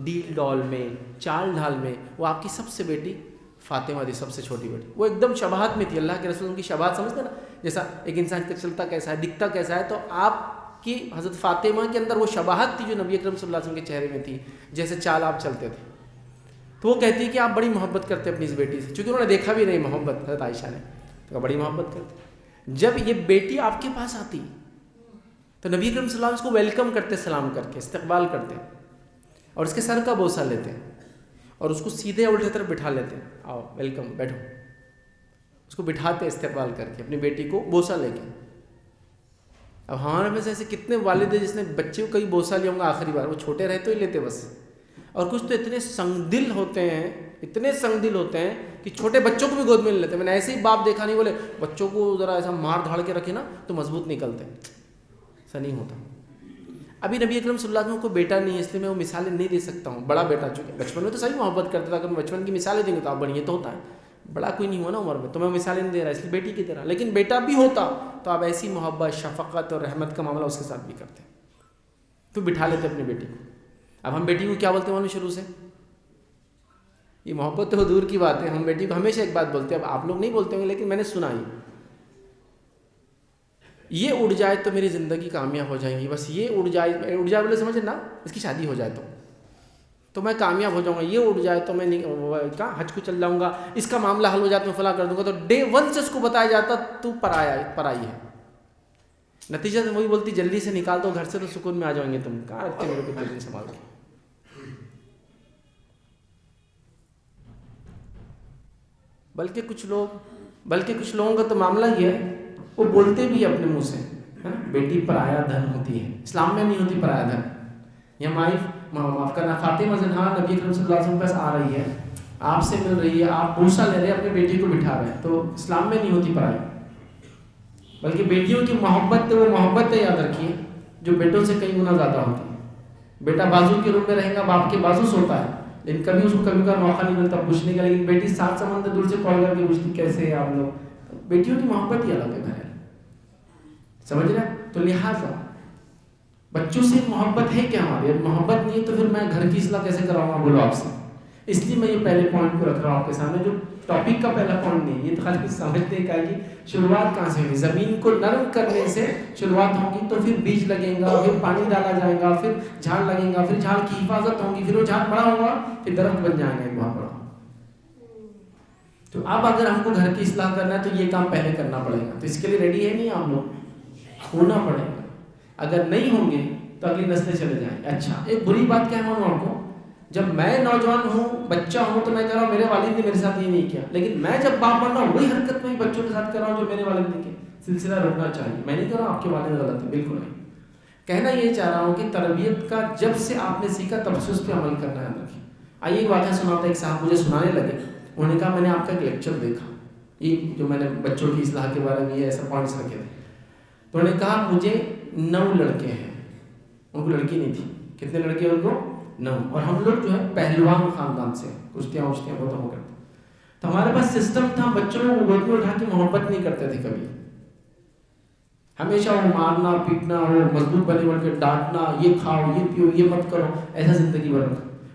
A: ڈیل ڈال میں، چال ڈھال میں، وہ آپ کی سب سے بیٹی فاطمہ تھی، سب سے چھوٹی بیٹی۔ وہ ایک دم شباہت میں تھی، اللہ کے رسول کی شباہت سمجھتے نا، جیسا ایک انسان کا چلتا کیسا ہے، دکھتا کیسا ہے، تو آپ کی حضرت فاطمہ کے اندر وہ شباہت تھی جو نبی اکرم صلی اللہ علیہ وسلم کے چہرے میں تھی، جیسے چال آپ چلتے تھے۔ تو وہ کہتی ہے کہ آپ بڑی محبت کرتے اپنی اس بیٹی سے، چونکہ انہوں نے دیکھا بھی نہیں محبت، حضرت عائشہ نے، تو بڑی محبت کرتے۔ جب یہ بیٹی آپ کے پاس آتی تو نبی اکرم صلی اللہ علیہ وسلم اس کو ویلکم کرتے، سلام کر کے استقبال کرتے، اور اس کے سر کا بوسہ لیتے، اور اس کو سیدھے الٹے طرف بٹھا لیتے، آؤ ویلکم، بیٹھو، اس کو بٹھاتے استقبال کر کے، اپنی بیٹی کو بوسہ لے کے۔ اب ہمارے میں سے ایسے کتنے والد ہیں جس نے بچے کو کئی بوسہ لیا ہوں گا آخری بار، وہ چھوٹے رہتے ہی لیتے بس، اور کچھ تو اتنے سنگ دل ہوتے ہیں، اتنے سنگ دل ہوتے ہیں کہ چھوٹے بچوں کو بھی گود میں لے لیتے ہیں۔ میں نے ایسے ہی باپ دیکھا، نہیں بولے بچوں کو ذرا ایسا مار دھاڑ کے رکھے نا تو مضبوط نکلتے ہیں، ایسا نہیں ہوتا۔ ابھی نبی اکرم صلی اللہ علیہ وسلم کو بیٹا نہیں ہے، اس لیے میں وہ مثالیں نہیں دے سکتا ہوں، بڑا بیٹا چونکہ بچپن میں تو صحیح محبت کرتا تھا، اگر میں بچپن کی مثالیں دیں گے تو آپ بڑھیں تو ہوتا ہے، بڑا کوئی نہیں ہوا نا عمر میں، تو میں مثالیں نہیں دے رہا، اس لیے بیٹی کی طرح، لیکن بیٹا بھی ہوتا تو آپ ایسی محبت، شفقت اور رحمت کا معاملہ اس کے ساتھ بھی کرتے، تو بٹھا لیتے اپنی بیٹی کو۔ اب ہم بیٹی کو کیا بولتے ہیں شروع سے؟ یہ محبت تو دور کی بات ہے، ہم بیٹی کو ہمیشہ ایک بات بولتے ہیں، اب آپ لوگ نہیں بولتے ہوں گے لیکن میں نے سنا ہی، یہ اڑ جائے تو میری زندگی کامیاب ہو جائیں گی، بس یہ اڑ جائے بولے سمجھے نا، اس کی شادی ہو جائے تو میں کامیاب ہو جاؤں گا، یہ اڑ جائے تو میں حج کو چل جاؤں گا، اس کا معاملہ حل ہو جائے تو میں فلاں کر دوں گا، تو ڈے ون سے اس کو بتایا جاتا تو پرائی ہے۔ نتیجہ تو وہی بولتی جلدی سے نکال دو گھر سے تو سکون میں آ جائیں گے، تم کہاں رکھتے میرے کو جلدی سنبھال کے۔ بلکہ کچھ لوگوں کا تو معاملہ یہ ہے، وہ بولتے بھی اپنے منہ سے، بیٹی پرایا دھن ہوتی ہے، اسلام میں نہیں ہوتی پرایا دھن۔ یہ معاف کرنا، فاطمہ زنہا نبی اکرم صلی اللہ علیہ وسلم کے پاس آ رہی ہے، آپ سے مل رہی ہے، آپ بوسہ لے رہے ہیں، اپنی بیٹی کو بٹھا رہے ہیں، تو اسلام میں نہیں ہوتی پرائی، بلکہ بیٹیوں کی محبت وہ محبت ہے، یاد رکھیے، جو بیٹوں سے کئی گنا زیادہ ہوتی ہے۔ بیٹا بازو کے روپ میں رہے گا، باپ کے بازو سوتا ہے، لیکن کبھی اس کو کبھی کا موقع نہیں ملتا پوچھنے کا. لیکن بیٹی 7 سمندر دور سے کال کر کے پوچھتی کیسے ہیں آپ لوگ. بیٹیوں کی محبت ہی الگ ہے بہن, سمجھ رہے. تو لہٰذا بچوں سے محبت ہے کیا ہماری, اگر محبت نہیں ہے تو پھر میں گھر کی اصلاح کیسے کراؤں گا بولو آپ سے. اس لیے میں یہ پہلے پوائنٹ کو رکھ رہا ہوں آپ کے سامنے, جو ٹاپک کا پہلا پوائنٹ نہیں, یہ تو خالی سمجھنے کا کہ شروعات کہاں سے ہوگی. زمین کو نرم کرنے سے شروعات ہوگی, تو پھر بیج لگیں گا, پھر پانی ڈالا جائے گا, پھر جھاڑ لگیں گا, پھر جھاڑ کی حفاظت ہوگی, پھر وہ جھاڑ بڑا ہوگا, پھر درخت بن جائیں گے بہت بڑا. تو اب اگر ہم کو گھر کی اصلاح کرنا ہے تو یہ کام پہلے کرنا پڑے گا. تو اس کے لیے ریڈی ہے نہیں آپ لوگ, ہونا پڑے گا. اگر نہیں ہوں گے تو اگلی نسلیں چلے جائیں. اچھا ایک بری بات کیا مانوں آپ کو, جب میں نوجوان ہوں, بچہ ہوں, تو میں کہہ رہا ہوں میرے والد نے میرے ساتھ یہ نہیں کیا, لیکن میں جب باپ بن رہا ہوں وہی حرکت میں بچوں کے ساتھ کر رہا ہوں جو میرے والد نے کی. سلسلہ رکنا چاہیے. میں نہیں کہہ رہا ہوں آپ کے والد غلط ہے, بالکل نہیں. کہنا یہ چاہ رہا ہوں کہ تربیت کا جب سے آپ نے سیکھا تب سے اس پہ عمل کرنا ہے. آئیے ایک واقعہ سناتا ہے. ایک صاحب مجھے سنانے لگے, انہوں نے کہا میں نے آپ کا ایک لیکچر دیکھا, یہ جو میں نے بچوں کی اصلاح کے بارے میں یہ ایسا پوائنٹس رکھے تھے. تو انہوں نے کہا مجھے 9 لڑکے ہیں, ان کو لڑکی نہیں تھی. کتنے لڑکے ہیں ان کو؟ 9. اور ہم لوگ جو ہے پہلوان خاندان سے, کشتیاں وشتیاں بہت ہو کرتے. تو ہمارے پاس سسٹم تھا, بچوں کو گود میں اٹھا کے محبت نہیں کرتے تھے کبھی. ہمیشہ وہ مارنا پیٹنا, وہ مضبوط بنے بن کے ڈانٹنا, یہ کھاؤ یہ پیو یہ مت کرو, ایسا زندگی بھر.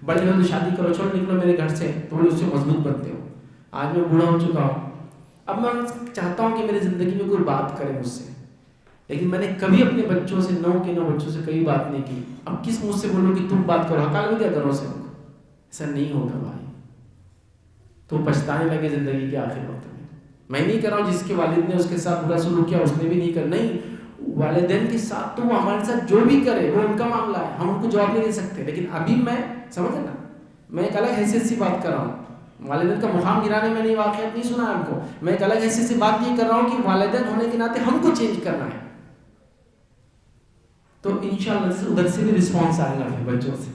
A: بڑے ہو تو شادی کرو, چھوڑ نکلو میرے گھر سے, تو بڑے اس سے مضبوط بنتے ہو. آج میں بوڑھا ہو چکا ہوں, اب میں چاہتا ہوں کہ میری زندگی میں کوئی بات کرے مجھ سے, لیکن میں نے کبھی اپنے بچوں سے 9 کے 9 بچوں سے کبھی بات نہیں کی. اب کس منہ سے بولوں کہ تم بات کرو, حکال میں کیا کرو سے, ایسا نہیں ہوگا بھائی. تو پچھتانے لگے زندگی کے آخر وقت میں. میں نہیں کر رہا ہوں جس کے والد نے اس کے ساتھ برا سلوک کیا اس نے بھی نہیں کر, نہیں, والدین کے ساتھ تو وہ ہمارے ساتھ جو بھی کرے وہ ان کا معاملہ ہے, ہم ان کو جواب نہیں دے سکتے. لیکن ابھی میں سمجھے نا, میں ایک الگ حیثیت سے بات کر رہا ہوں. والدین کا مقام گرانے میں نہیں, واقعات نہیں سنا ہے ہم کو. میں ایک الگ حیثیت سے بات یہ کر رہا ہوں کہ والدین ہونے کے ناطے ہم کو چینج کرنا ہے. تو انشاءاللہ ادھر سے بھی رسپانس آئے گا پھر بچوں سے.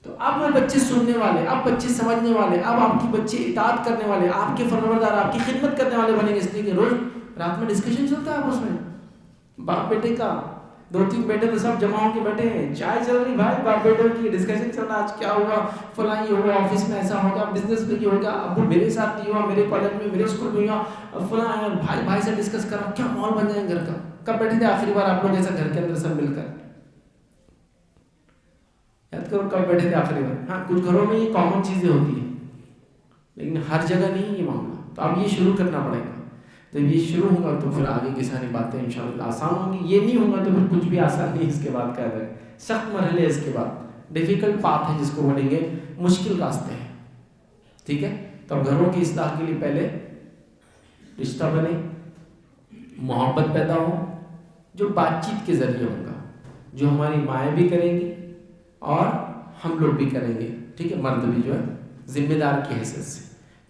A: تو اب وہ بچے سننے والے, اب بچے سمجھنے والے, اب آپ کی بچے اطاعت کرنے والے, آپ کے فرمانبردار, آپ کی خدمت کرنے والے بنیں گے. اس لیے کہ روز رات میں ڈسکشن چلتا ہے اس میں باپ بیٹے کا. 2-3 بیٹے تو سب جمع ہو کے بیٹھے ہیں, چائے چل رہی بھائی, باپ بیٹوں کی ڈسکشن چل رہا, آج کیا ہوا, فلاں یہ ہوا, آفس میں ایسا ہوگا, بزنس میں یہ ہوگا, ابو میرے ساتھ نہیں ہوا, میرے کالج میں میرے اسکول میں ہوا, فلاں ہے, بھائی بھائی سے ڈسکس کر رہا, کیا ماحول بن جائے گھر کا. کب بیٹھے تھے آخری بار آپ لوگ ایسا گھر کے اندر سب مل کر, یاد کرو کب بیٹھے تھے آخری بار. ہاں کچھ گھروں میں یہ کامن چیزیں ہوتی ہیں, لیکن ہر جگہ نہیں یہ معاملہ. تو اب یہ شروع کرنا پڑے گا. تو یہ شروع ہوگا تو پھر آگے کی ساری باتیں انشاءاللہ آسان ہوں گی. یہ نہیں ہوگا تو پھر کچھ بھی آسان نہیں. اس کے بعد کیا ہے, سخت مرحلے, اس کے بعد ڈیفیکلٹ پاتھ ہے جس کو بولیں گے, مشکل راستے ہیں. ٹھیک ہے. تو اب گھروں کی اصلاح کے لیے پہلے رشتہ بنے, محبت پیدا ہو, جو بات چیت کے ذریعے ہوگا, جو ہماری مائیں بھی کریں گی اور ہم لوگ بھی کریں گے. ٹھیک ہے. مرد بھی جو ہے ذمہ دار کی حیثیت سے.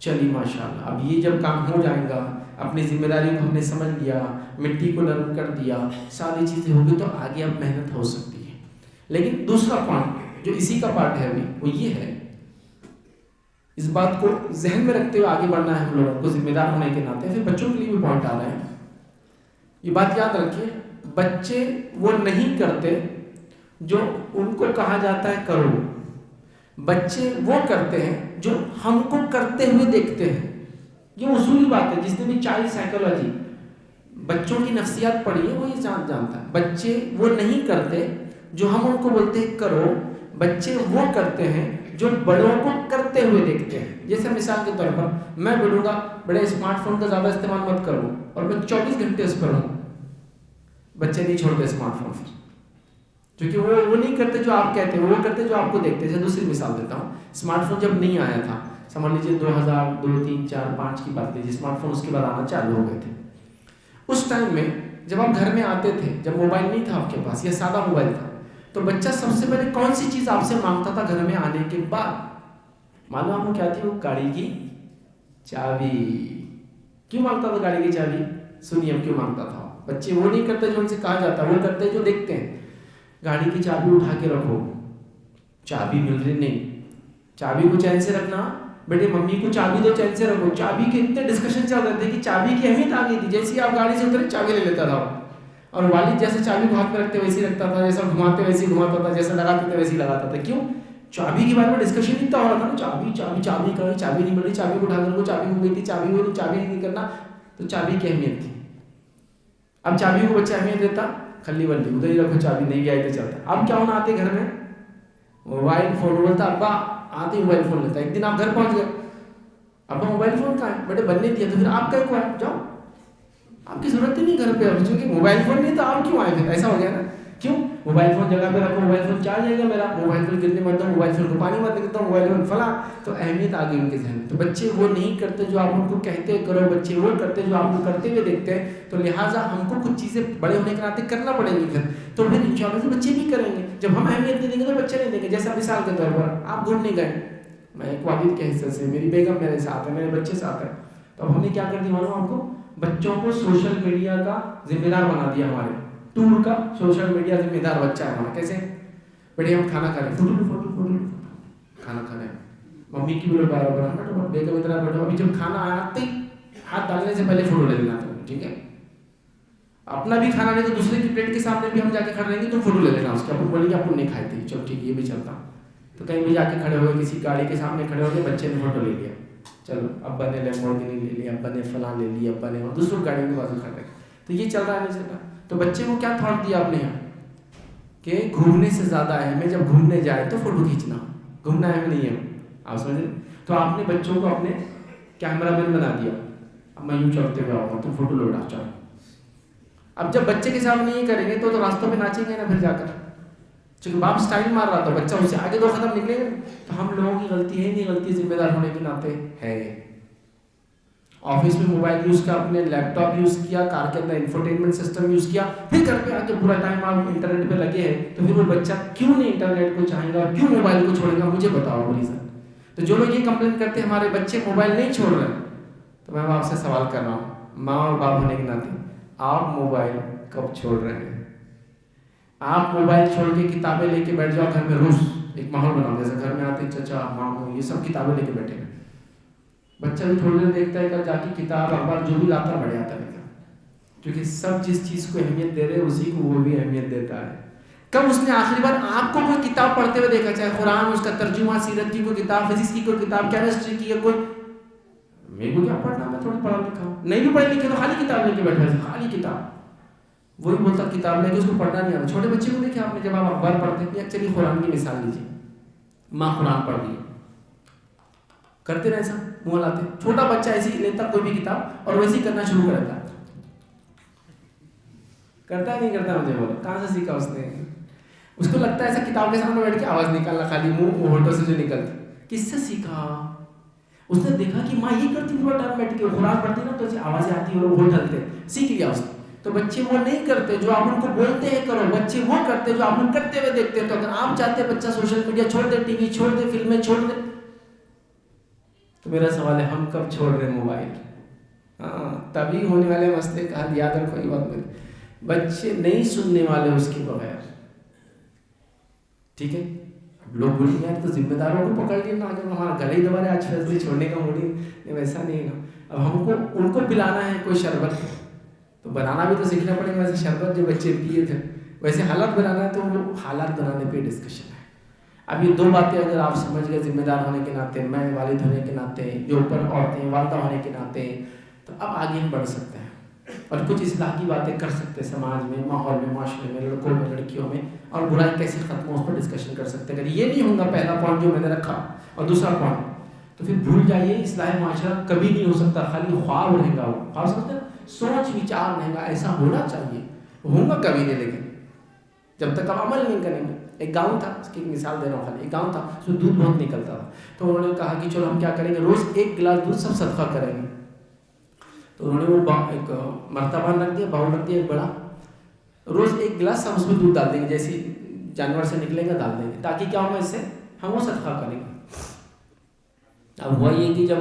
A: چلیے ماشاءاللہ, اب یہ جب کام ہو جائے گا, اپنی ذمہ داری کو ہم نے سمجھ لیا, مٹی کو نرم کر دیا, ساری چیزیں ہوگی, تو آگے اب محنت ہو سکتی ہے. لیکن دوسرا پوائنٹ جو اسی کا پارٹ ہے ابھی, وہ یہ ہے, اس بات کو ذہن میں رکھتے ہوئے آگے بڑھنا ہے ہم لوگوں کو ذمہ دار ہونے کے ناطے. پھر بچوں کے لیے بھی پوائنٹ آ رہے ہیں, یہ بات یاد رکھیے, بچے وہ نہیں کرتے جو ان کو کہا جاتا ہے کرو, بچے وہ کرتے ہیں جو ہم کو کرتے ہوئے دیکھتے ہیں. یہ اصولی بات ہے. جس نے بھی چائلڈ سائیکولوجی, بچوں کی نفسیات پڑھی ہے, وہ یہ جانتا ہے. بچے وہ نہیں کرتے جو ہم ان کو بولتے ہیں کرو, بچے وہ کرتے ہیں جو بڑوں کو کرتے ہوئے دیکھتے ہیں. جیسے مثال کے طور پر میں بولوں گا بڑے اسمارٹ فون کا زیادہ استعمال مت کرو, اور میں 24 گھنٹے اس پر ہوں, بچے نہیں چھوڑتے اسمارٹ فون سے, کیونکہ وہ نہیں کرتے جو آپ کہتے ہیں, وہ کرتے جو آپ کو دیکھتے ہیں. دوسری مثال دیتا ہوں, اسمارٹ فون جب نہیں آیا تھا, سمجھ لیجیے 2000, 2, 3, 4, 5 کی بات لیجیے, اسمارٹ فون اس کے بعد آنا چالو ہو گئے تھے. اس ٹائم میں جب آپ گھر میں آتے تھے, جب موبائل نہیں تھا آپ کے پاس, یا سادہ موبائل تھا, تو بچہ سب سے پہلے کون سی چیز آپ سے مانگتا تھا گھر میں آنے کے بعد؟ معلوم آپ کو کیا تھی؟ وہ گاڑی کی چابی. کیوں مانگتا تھا گاڑی کی چابی؟ سنیے اب کیوں مانگتا تھا. بچے وہ نہیں کرتے جو ان سے کہا جاتا, وہ کرتے جو دیکھتے ہیں. گاڑی کی چابی اٹھا کے رکھو, چابی مل رہی نہیں, چابی کو چین سے رکھنا, بیٹے ممی کو چابی دو چین سے رکھو. چابی کے اتنے ڈسکشن چل رہے تھے کہ چابی کی اہمیت آ گئی تھی. جیسے آپ گاڑی سے اترے چابی لے لیتا تھا, اور والد جیسے چابی کو ہاتھ میں رکھتے ویسے رکھتا تھا, جیسا گھماتے ویسے گھماتا تھا, جیسا لگاتے تھے ویسے لگاتا تھا. کیوں؟ چابی کے بارے میں ڈسکشن اتنا ہو رہا تھا نا، چابی چابی چابی کہیں چابی نہیں مل رہی، چابی کو اٹھا کر کو چابی ہو گئی تھی، چابی ہو نہیں، چابی نہیں کرنا، تو چابی کی اہمیت تھی. اب چابی کو بچہ اہمیت دیتا، کھلی بلی ادھر ہی رکھو، چابی نہیں بھی آئی تو چلتا. اب کیا ہونا آتے گھر میں موبائل فون بولتا، ابا آتے ہی موبائل فون لیتا. ایک دن آپ گھر پہنچ گئے، ابا موبائل فون کہاں ہے؟ بیٹے بننے دیا. تو پھر آپ کا کو ہے، جاؤ، آپ کی ضرورت ہی نہیں گھر پہ. اب چونکہ موبائل فون نہیں تو آپ کیوں آئے پھر؟ ایسا ہو گیا نا. کیوں؟ موبائل فون جگہ پہ رکھو، موبائل فون چارج جائے گا میرا، موبائل فون گرنے مت دو، موبائل فون کو پانی مت دیتا ہوں، موبائل فون فلاں. تو اہمیت آ گئی ان کے ذہن میں. تو بچے وہ نہیں کرتے جو آپ ان کو کہتے کرو، بچے وہ کرتے جو آپ کو کرتے ہوئے دیکھتے ہیں. تو لہٰذا ہم کو کچھ چیزیں بڑے ہونے کے ناطے کرنا پڑیں گی پھر. تو پھر ان شاء اللہ سے بچے بھی کریں گے. جب ہم اہمیت نہیں دیں گے تو بچے نہیں دیں گے. جیسا مثال کے طور پر آپ گھومنے گئے، میں ایک والد کے حصے سے، میری بیگم میرے ساتھ ہے، میرے بچے ساتھ ہیں. تو اب ہم نے کیا کر دیا معلوم آپ کو؟ بچوں کو سوشل میڈیا کا ذمہ دار بنا دیا. ہمارے ٹور کا سوشل میڈیا ذمہ دار بچہ ہے ہمارا. کیسے؟ بیٹے ہم کھانا کھا رہے ہیں، فوٹو فوٹو فوٹو، کھانا کھا رہے ہیں، ممی کی بولے بار بار بیٹھو، بیگم ادھر بیٹھو. ابھی جب کھانا آتے ہی ہاتھ ڈالنے سے پہلے فوٹو لے لینا تھا، ٹھیک ہے؟ اپنا بھی کھانا نہیں تو دوسرے کی پلیٹ کے سامنے بھی ہم جا کے کھڑے رہیں گے تو فوٹو لے لینا اس کا. آپ بولیں گے آپ نہیں کھائے تھے، چلو ٹھیک ہے یہ بھی چلتا. تو کہیں بھی جا کے کھڑے ہوئے کسی گاڑی کے سامنے کھڑے ہو گئے، بچے نے فوٹو لے لیا، چلو ابا نے لیمبورگینی لے لی، ابا نے فلاں لے لی، ابا نے دوسروں گاڑی کے بازو کھڑے. تو یہ چل رہا ہے نہیں چل رہا. تو بچے کو کیا تھاٹ دیا آپ نے یہاں کہ گھومنے سے زیادہ اہم ہے جب گھومنے جائے تو فوٹو کھینچنا، گھومنا اہم نہیں ہے. آپ سمجھ رہے؟ تو آپ نے بچوں کو اپنے کیمرہ مین بنا دیا. اب میں یوں چلتے ہوئے آؤں گا تو فوٹو لوٹا چاہوں. اب جب بچے کے سامنے نہیں کریں گے تو راستوں پہ ناچیں گے نا پھر جا کر. چونکہ باپ اسٹائل مار رہا تھا، بچہ اس سے آگے دو قدم نکلے گا. تو ہم لوگوں کی غلطی ہے نہیں، غلطی ذمہ دار ہونے کے ناطے ہے. آفس میں موبائل یوز کیا، اپنے لیپ ٹاپ یوز کیا، کار کے اندر انفوٹینمنٹ سسٹم یوز کیا، پھر گھر پہ آ کے پورا ٹائم آپ انٹرنیٹ پہ لگے ہیں. تو پھر وہ بچہ کیوں نہیں انٹرنیٹ کو چاہے گا، کیوں موبائل کو چھوڑے گا؟ مجھے بتاؤ ریزن. تو جو لوگ یہ کمپلین کرتے ہیں ہمارے بچے موبائل نہیں چھوڑ رہے، تو میں آپ سے سوال کر رہا ہوں ماں اور باپ ہونے کے ناطے، آپ موبائل کب چھوڑ رہے ہیں؟ آپ موبائل چھوڑ کے کتابیں لے کے بیٹھ جاؤ گھر میں، روز ایک ماحول بناؤ. جیسے گھر میں آتے چچا ماموں یہ سب کتابیں لے کے بیٹھے ہیں. بچہ بھی تھوڑی دیر دیکھتا ہے، کل جا کے کتاب اخبار جو بھی لاتا بڑھ آتا ہے. کیونکہ سب جس چیز کو اہمیت دے رہے ہیں اسی کو وہ بھی اہمیت دیتا ہے. کب اس نے آخری بار آپ کو کوئی کتاب پڑھتے ہوئے دیکھا؟ چاہے قرآن اس کا ترجمہ، سیرت کی کوئی کتاب، فزکس کی کوئی کتاب، کیمسٹری کی، کوئی میرے کو کیا پڑھنا، میں تھوڑا پڑھا لکھا ہوں. نہیں بھی پڑھے لکھے تو خالی کتاب لے کے بیٹھا ہے، خالی کتاب. وہی بولتا کتاب لے کے اس کو پڑھنا نہیں آتا. چھوٹے بچے کو دیکھے آپ نے جب آپ اخبار پڑھتے ہیں، چلیے قرآن کی مثال لیجیے، ماں قرآن پڑھ رہی ہے، کرتے رہے ایسا منہ لاتے. چھوٹا بچہ ایسے ہی لیتا کوئی بھی کتاب اور ویسے ہی کرنا شروع کر دیتا. کرتا ہے نہیں کرتا؟ مجھے بولو کہاں سے سیکھا اس نے؟ اس کو لگتا ہے ایسا کتاب کے سامنے بیٹھ کے آواز نکالنا، خالی منہ ہونٹوں سے جو نکلتی. کس سے سیکھا؟ اس نے دیکھا کہ ماں یہ کرتی پورا ٹائم بیٹھ کے قرآن پڑھتی نا تو ایسی آوازیں آتی اور وہ ڈھلتے، سیکھ لیا اس نے. تو بچے وہ نہیں کرتے جو آپ ان کو بولتے ہیں کرو، بچے وہ کرتے جو آپ ان کرتے ہوئے دیکھتے ہیں. تو اگر آپ چاہتے ہیں بچہ سوشل میڈیا چھوڑ دے، ٹی وی چھوڑ دے، فلمیں چھوڑ دے، تو میرا سوال ہے ہم کب چھوڑ رہے ہیں موبائل؟ تبھی ہونے والے مسئلے کا حل یاد رکھو. یہ بات میری، بچے نہیں سننے والے اس کے بغیر، ٹھیک ہے؟ اب لوگ بولیں گے تو ذمہ داروں کو پکڑ لینا، اگر ہمارا گلے ہی دبا رہے آج فیصلے چھوڑنے کا موڈ نہیں، ویسا نہیں نا. اب ہم کو ان کو پلانا ہے کوئی شربت، تو بنانا بھی تو سیکھنا پڑے گا. ویسے شربت جو بچے پیے تھے ویسے حالات بنانا ہے، تو وہ حالات بنانے پہ ڈسکشن ہے. اب یہ دو باتیں اگر آپ سمجھ گئے ذمہ دار ہونے کے ناطے، میں والد ہونے کے ناطے، جو اوپر عورتیں والدہ ہونے کے ناطے، تو اب آگے ہم بڑھ سکتے ہیں اور کچھ اصلاح کی باتیں کر سکتے ہیں. سماج میں، ماحول میں، معاشرے میں، لڑکوں میں، لڑکیوں میں، اور برائی کیسے ختم ہو اس پر ڈسکشن کر سکتے ہیں. اگر یہ نہیں ہوگا پہلا پوائنٹ جو میں نے رکھا اور دوسرا پوائنٹ، تو پھر بھول جائیے اصلاح معاشرہ کبھی نہیں ہو سکتا. خالی خواب رہے گا، وہ خواب سمجھتے ہیں، سوچ وچار رہے گا ایسا ہونا چاہیے، ہوگا کبھی نہیں. لیکن جب تک آپ عمل نہیں کریں گے. ایک گاؤں تھا، اس کی ایک مثال دے رہا ہوں، خالی ایک گاؤں تھا، اس میں دودھ بہت نکلتا تھا. تو انہوں نے کہا کہ چلو ہم کیا کریں گے، روز ایک گلاس دودھ سب صدقہ کریں گے. تو انہوں نے وہ ایک مرتبہ رکھ دیا، باؤل رکھ دیا ایک بڑا، روز ایک گلاس ہم اس میں دودھ ڈال دیں گے، جیسے جانور سے نکلیں گا ڈال دیں گے، تاکہ کیا ہوگا اس سے ہم وہ صدقہ کریں گے. اب ہوا یہ کہ جب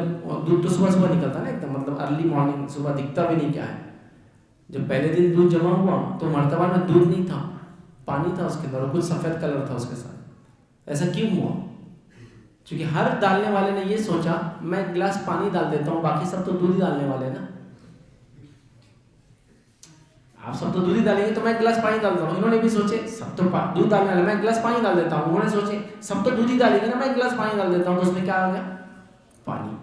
A: دودھ تو صبح صبح نکلتا نا ایک دم، مطلب ارلی مارننگ، صبح دکھتا بھی نہیں کیا ہے. جب پہلے دن دودھ جمع ہوا تو مرتبہ میں دودھ نہیں تھا، پانی تھا اس کے اندر، اور کچھ سفید کلر تھا اس کے ساتھ. ایسا کیوں ہوا؟ چونکہ ہر ڈالنے والے نے یہ سوچا میں ایک گلاس پانی ڈال دیتا ہوں، باقی سب تو دودھ ہی ڈالنے والے ہیں نا. آپ سب تو دودھ ہی ڈالیں گے تو میں گلاس پانی ڈالتا ہوں. انہوں نے بھی سوچے سب تو دودھ ڈالنے والے, میں گلاس پانی ڈال دیتا ہوں. انہوں نے سوچے سب تو دودھ ہی ڈالیں گے نا, میں گلاس پانی ڈال دیتا ہوں. تو اس میں کیا ہو گیا؟ پانی.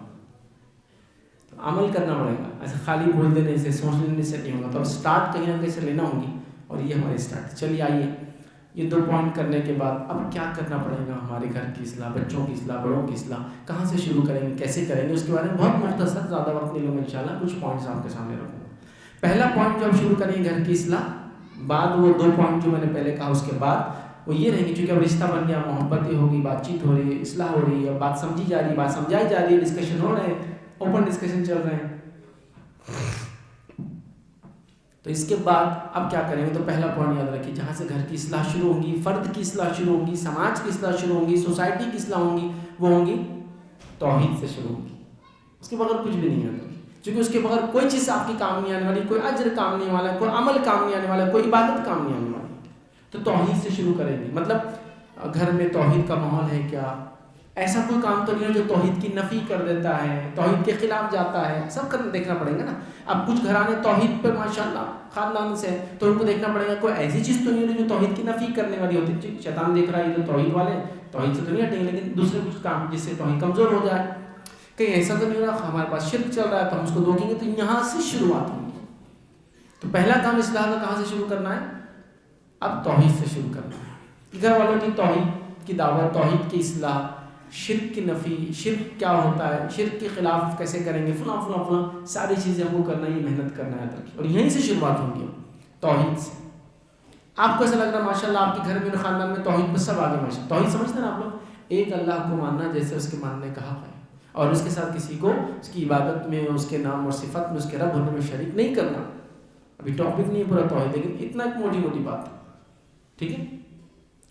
A: تو عمل کرنا پڑے گا, ایسے خالی بول دینے سے سوچ لینے سے نہیں ہوگا. تو اسٹارٹ کہیں نہ کہیں سے لینا ہوگی, اور یہ ہماری اسٹارٹ. چلیے آئیے, یہ 2 پوائنٹ کرنے کے بعد اب کیا کرنا پڑے گا؟ ہمارے گھر کی اصلاح, بچوں کی اصلاح, بڑوں کی اصلاح کہاں سے شروع کریں گے, کیسے کریں گے, اس کے بارے میں بہت مختصر, زیادہ وقت نہیں لوں گا انشاءاللہ. کچھ پوائنٹس آپ کے سامنے رکھوں گا. پہلا پوائنٹ جو ہم شروع کریں گے گھر کی اصلاح, بعد وہ 2 پوائنٹ جو میں نے پہلے کہا اس کے بعد وہ یہ رہیں گے, چونکہ اب رشتہ بن گیا, محبتیں ہوگی, بات چیت ہو رہی ہے, اصلاح ہو رہی ہے, بات سمجھی جا رہی ہے, بات سمجھائی جا رہی ہے, ڈسکشن ہو رہے ہیں, اوپن ڈسکشن چل رہے ہیں. تو اس کے بعد اب کیا کریں گے؟ تو پہلا پوائنٹ یاد رکھیے, جہاں سے گھر کی اصلاح شروع ہوگی, فرد کی اصلاح شروع ہوگی, سماج کی اصلاح شروع ہوگی, سوسائٹی کی اصلاح ہوں گی, وہ ہوں گی توحید سے شروع ہوگی. اس کے بغیر کچھ بھی نہیں ہے, کیونکہ اس کے بغیر کوئی چیز آپ کی کام نہیں آنے والی, کوئی اجر کام نہیں والا, کوئی عمل کام نہیں آنے والا, کوئی عبادت کام نہیں آنے والی. تو توحید سے شروع کریں گے. مطلب گھر میں توحید کا ماحول ہے کیا؟ ایسا کوئی کام تو نہیں ہے جو توحید کی نفی کر دیتا ہے, توحید کے خلاف جاتا ہے. سب کرنا دیکھنا پڑے گا نا. اب کچھ گھرانے توحید پہ ماشاءاللہ خاندان سے, تو ان کو دیکھنا پڑے گا کوئی ایسی چیز تو نہیں ہے جو توحید کی نفی کرنے والی ہوتی. شیطان دیکھ رہا ہے یہ تو توحید والے, توحید سے تو نہیں ہٹیں گے, لیکن دوسرے کچھ کام جس سے توحید کمزور ہو جائے. کہیں ایسا تو نہیں ہو رہا ہمارے پاس شرک چل رہا ہے تو ہم اس کو روکیں گے. تو یہاں سے شروعات ہوگی. تو پہلا کام اصلاح کا کہاں سے شروع کرنا ہے؟ اب توحید سے شروع کرنا ہے. گھر والوں کی توحید کی دعوت, توحید کی اصلاح, شرک کی نفی, شرک کیا ہوتا ہے, شرک کے خلاف کیسے کریں گے, فلاں فلاں فلاں ساری چیزیں ہم کو کرنا ہے, یہ محنت کرنا ہے. اور یہیں سے شروعات ہوگی توحید سے. آپ کو ایسا لگ رہا ہے ماشاءاللہ آپ کے گھر میں خاندان میں توحید میں سب آگے ماشاءاللہ توحید سمجھتے ہیں آپ لوگ, ایک اللہ کو ماننا جیسے اس کے ماننے کا حق ہے, اور اس کے ساتھ کسی کو اس کی عبادت میں, اس کے نام اور صفت میں, اس کے رب ہونے میں شریک نہیں کرنا. ابھی ٹاپک نہیں ہے پورا توحید, لیکن اتنا ایک موٹی موٹی بات ہے. ٹھیک ہے,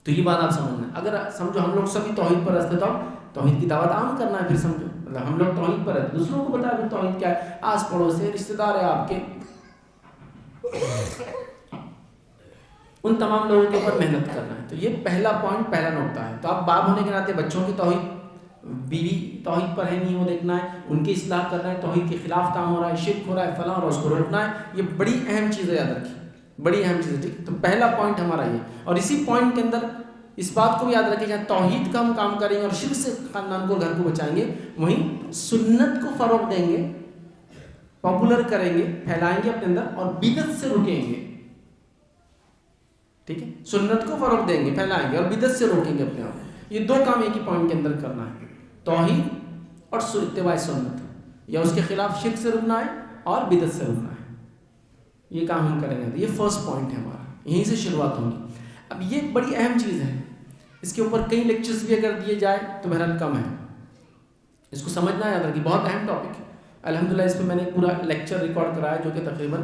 A: تو یہ بات آپ سمجھنا. اگر سمجھو ہم لوگ سبھی توحید پر رہتے تو توحید کی دعوت عام کرنا ہے. پھر سمجھو مطلب ہم لوگ توحید پر رہتے, دوسروں کو بتایا پھر توحید کیا ہے, آس پڑوس سے رشتہ دار ہے آپ کے, ان تمام لوگوں کے اوپر محنت کرنا ہے. تو یہ پہلا پوائنٹ, پہلا نقطہ ہے. تو آپ باپ ہونے کے ناطے بچوں کی توحید, بیوی توحید پر ہے نہیں وہ دیکھنا ہے, ان کی اصلاح کرنا ہے, توحید کے خلاف کام ہو رہا ہے, شرک ہو رہا ہے فلاں, اور اس کو روکنا ہے. یہ بڑی اہم چیز ہے, یاد رکھیے, بڑی اہم چیز ہے. ٹھیک, تو پہلا پوائنٹ ہمارا یہ. اور اسی پوائنٹ کے اندر اس بات کو بھی یاد رکھیں, جہاں توحید کا ہم کام کریں گے اور شرک سے خاندان کو, گھر کو بچائیں گے, وہیں سنت کو فروغ دیں گے, پاپولر کریں گے, پھیلائیں گے اپنے اندر, اور بدعت سے روکیں گے. ٹھیک ہے, سنت کو فروغ دیں گے, پھیلائیں گے, اور بدعت سے روکیں گے اپنے آپ. یہ 2 کام ایک ہی پوائنٹ کے اندر کرنا ہے, توحید اور اتباع سنت, یا اس کے خلاف شرک سے روکنا ہے اور بدعت سے روکنا ہے. یہ کام ہم کریں گے. یہ فرسٹ پوائنٹ ہے ہمارا, یہیں سے شروعات ہوگی. اب یہ ایک بڑی اہم چیز ہے, اس کے اوپر کئی لیکچرز بھی اگر دیے جائے تو بہرحال کم ہے. اس کو سمجھنا یاد رکھیے, بہت اہم ٹاپک ہے. الحمدللہ اس پہ میں نے پورا لیکچر ریکارڈ کرایا, جو کہ تقریباً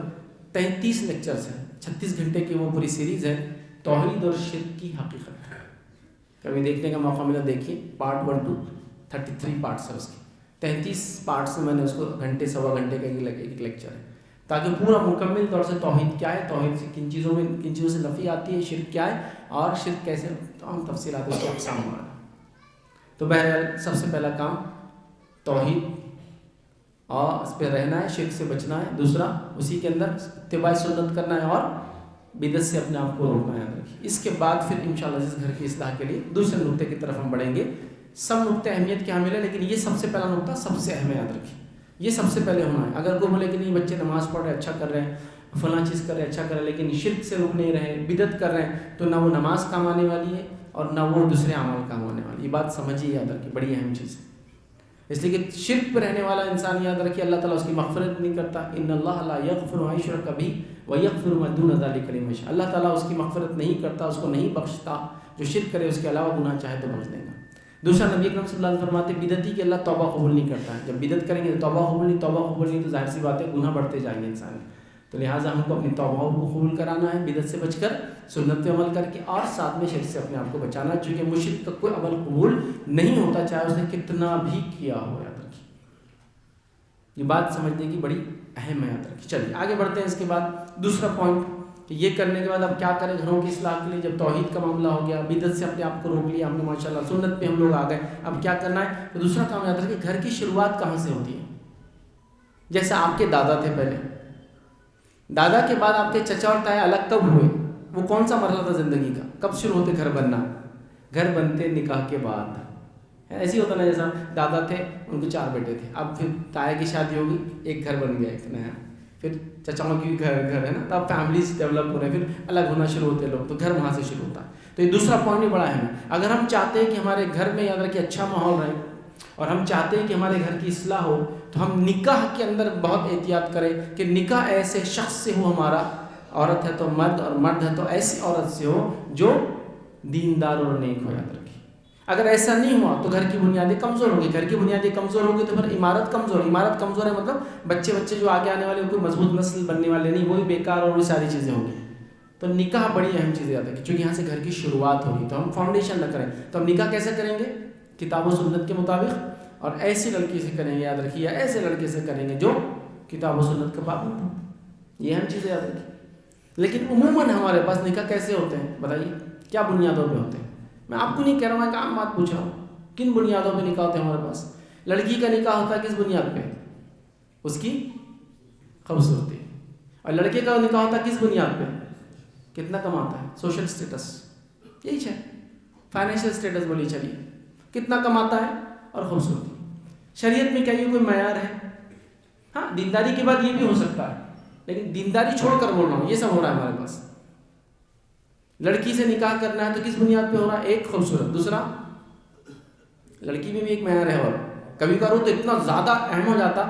A: 33 لیکچرز ہیں, 36 گھنٹے کی وہ پوری سیریز ہے, توحید اور شرک کی حقیقت. کبھی دیکھنے کا موقع ملا دیکھیے, پارٹ 1 to 33 پارٹس ہے اس کی, 33 پارٹس میں نے اس کو گھنٹے سوا گھنٹے کا ایک لیکچر ہے, تاکہ پورا مکمل طور سے توحید کیا ہے, توحید سے کن چیزوں سے نفی آتی ہے, شرک کیا ہے, اور شرک کیسے, تمام تفصیلات اس کے اقسام ہو رہا ہے. تو بہرحال سب سے پہلا کام توحید اور اس پہ رہنا ہے, شرک سے بچنا ہے. دوسرا اسی کے اندر اتباع سنت کرنا ہے, اور بدعت سے اپنے آپ کو روکنا ہے. اس کے بعد پھر انشاءاللہ اس گھر کی اصلاح کے لیے دوسرے نقطے کی طرف ہم بڑھیں گے. سب نقطے اہمیت کے حامل ہے, لیکن یہ سب سے پہلا نقطہ سب سے اہم ہے, یاد رکھیے, یہ سب سے پہلے ہونا ہے. اگر کوئی بولے کہ نہیں بچے نماز پڑھ رہے اچھا کر رہے ہیں, فلاں چیز کر رہے اچھا کر رہے ہیں, لیکن شرک سے رک نہیں رہے, بدعت کر رہے ہیں, تو نہ وہ نماز کام آنے والی ہے اور نہ وہ دوسرے اعمال کام آنے والی. یہ بات سمجھیے, یاد رکھیے, بڑی اہم چیز ہے. اس لیے کہ شرک پہ رہنے والا انسان, یاد رکھیے, اللہ تعالیٰ اس کی مغفرت نہیں کرتا. ان اللہ لا یغفر ان یشرک بہ ویغفر ما دون ذلک لمن یشاء. اللہ تعالیٰ اس کی مغفرت نہیں کرتا, اس کو نہیں بخشتا. جو شرک کرے اس کے علاوہ گناہ چاہے تو بخش دے گا. دوسرا نبی اکرم صلی اللہ علیہ وسلم فرماتے ہیں بدعتی کہ اللہ توبہ قبول نہیں کرتا ہے. جب بدعت کریں گے تو توبہ قبول نہیں, توبہ قبول نہیں تو ظاہر سی بات ہے گناہ بڑھتے جائیں گے انسان. تو لہٰذا ہم کو اپنی توبہ کو قبول کرانا ہے, بدعت سے بچ کر سنت پہ عمل کر کے, اور ساتھ میں شرک سے اپنے آپ کو بچانا ہے. چونکہ مشرک کا کوئی عمل قبول نہیں ہوتا, چاہے اس نے کتنا بھی کیا ہو. یاد رکھیے, یہ بات سمجھنے کی بڑی اہم ہے, یاد رکھیے. چلیے آگے بڑھتے ہیں. اس کے بعد دوسرا پوائنٹ کہ یہ کرنے کے بعد اب کیا کریں گھروں کی اصلاح کے لیے. جب توحید کا معاملہ ہو گیا, بدعت سے اپنے آپ کو روک لیا ہم نے ماشاءاللہ, سنت پہ ہم لوگ آ گئے, اب کیا کرنا ہے. تو دوسرا کام یاد رکھیں, گھر کی شروعات کہاں سے ہوتی ہے. جیسے آپ کے دادا تھے پہلے, دادا کے بعد آپ کے چچا اور تایا الگ کب ہوئے؟ وہ کون سا مرحلہ تھا زندگی کا؟ کب شروع ہوتے گھر بننا؟ گھر بنتے نکاح کے بعد. ایسے ہی ہوتا نا، جیسا دادا تھے ان کے 4 بیٹے تھے، اب پھر تایا کی شادی ہوگی، ایک گھر بن گیا ایک نیا، پھر چچاؤں کی بھی گھر ہے نا، تو اب فیملیز ڈیولپ ہو رہے ہیں، پھر الگ ہونا شروع ہوتے لوگ، تو گھر وہاں سے شروع ہوتا ہے. تو یہ دوسرا پوائنٹ بھی بڑا اہم ہے. اگر ہم چاہتے ہیں کہ ہمارے گھر میں یاد رکھیے اچھا ماحول رہے، اور ہم چاہتے ہیں کہ ہمارے گھر کی اصلاح ہو، تو ہم نکاح کے اندر بہت احتیاط کریں کہ نکاح ایسے شخص سے ہو، ہمارا عورت ہے تو مرد، اور مرد ہے تو ایسی عورت سے ہو جو دیندار اور نیک ہو. یاد رکھیے اگر ایسا نہیں ہوا تو گھر کی بنیادیں کمزور ہوگی. گھر کی بنیادیں کمزور ہوگی تو پھر عمارت کمزور ہے، مطلب بچے جو آگے آنے والے کوئی مضبوط نسل بننے والے نہیں، وہی بیکار اور وہ ساری چیزیں ہوں گی. تو نکاح بڑی اہم چیز یاد رکھیں، چونکہ یہاں سے گھر کی شروعات ہوگی، تو ہم فاؤنڈیشن نہ کریں. تو ہم نکاح کیسے کریں گے؟ کتاب و سنت کے مطابق، اور ایسی لڑکی سے کریں گے یاد رکھیے، یا ایسے لڑکے سے کریں گے جو کتاب و سنت کا پابند ہو. یہ اہم چیزیں یاد رکھیں. لیکن عموماً ہمارے پاس نکاح کیسے ہوتے ہیں بتائیے؟ کیا بنیادوں پہ ہوتے ہیں؟ میں آپ کو نہیں کہہ رہا ہوں، میں ایک عام بات پوچھ رہا ہوں. کن بنیادوں پہ نکاح ہوتے ہیں ہمارے پاس؟ لڑکی کا نکاح ہوتا ہے کس بنیاد پہ؟ اس کی خوبصورتی. اور لڑکے کا نکاح ہوتا ہے کس بنیاد پہ؟ کتنا کماتا ہے، سوشل سٹیٹس، یہی ہے فائنینشیل سٹیٹس بولی چلیے، کتنا کماتا ہے اور خوبصورتی. شریعت میں کیا یہ کوئی معیار ہے؟ ہاں دینداری کے بعد یہ بھی ہو سکتا ہے، لیکن دینداری چھوڑ کر بول رہا ہوں، یہ سب ہو رہا ہے ہمارے پاس. لڑکی سے نکاح کرنا ہے تو کس بنیاد پہ ہو رہا ہے؟ ایک خوبصورت، دوسرا لڑکی میں بھی ایک معیار ہے، اور کبھی کرو تو اتنا زیادہ اہم ہو جاتا،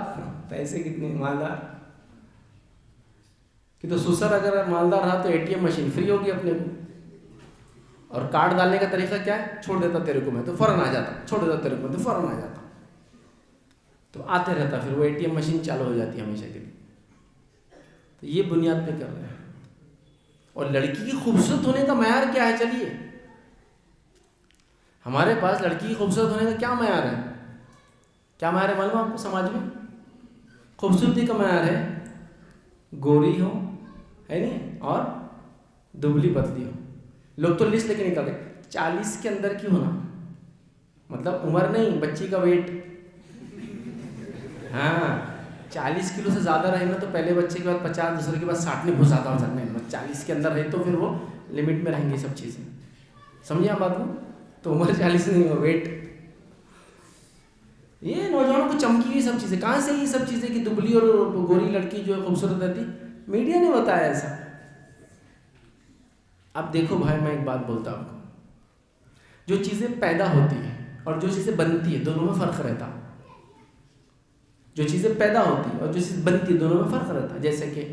A: پیسے کتنے مالدار کہ تو سسر اگر مالدار رہا تو ATM مشین فری ہوگی اپنے کو، اور کارڈ ڈالنے کا طریقہ کیا ہے؟ چھوڑ دیتا تیرے کو میں تو فوراً آ جاتا، چھوڑ دیتا تیرے کو میں تو فوراً آ جاتا، تو آتے رہتا، پھر وہ ATM مشین چالو ہو جاتی ہے ہمیشہ کے لیے. تو یہ بنیاد پہ کر رہے ہیں. اور لڑکی کی خوبصورت ہونے کا معیار کیا ہے؟ چلیے ہمارے پاس لڑکی کی خوبصورت ہونے کا کیا معیار ہے؟ کیا معیار ہے معلوم آپ کو سماج میں؟ خوبصورتی کا معیار ہے گوری ہو، ہے نہیں، اور دبلی پتلی ہو. لوگ تو لسٹ لے کے نکالتے 40 کے اندر کی ہونا، مطلب عمر نہیں، بچی کا ویٹ. ہاں 40 کلو سے زیادہ رہے گا تو پہلے بچے کے بعد 50، دوسرے کے بعد 60 نہیں گھساتا ہو سکتا ہے. 40 کے اندر رہے تو پھر وہ لمٹ میں رہیں گی سب چیزیں. سمجھے آپ بات کو؟ تو عمر 40 نہیں ہو، ویٹ. یہ نوجوانوں کو چمکی ہوئی سب چیزیں کہاں سے؟ یہ سب چیزیں کہ دبلی اور گوری لڑکی جو ہے خوبصورت رہتی، میڈیا نے بتایا ایسا. اب دیکھو بھائی، میں ایک بات بولتا ہوں آپ کو، جو چیزیں پیدا ہوتی ہیں اور جو چیزیں بنتی ہیں دونوں میں فرق رہتا. جو چیزیں پیدا ہوتی ہیں اور جو چیز بنتی ہے دونوں میں فرق رہتا ہے. جیسے کہ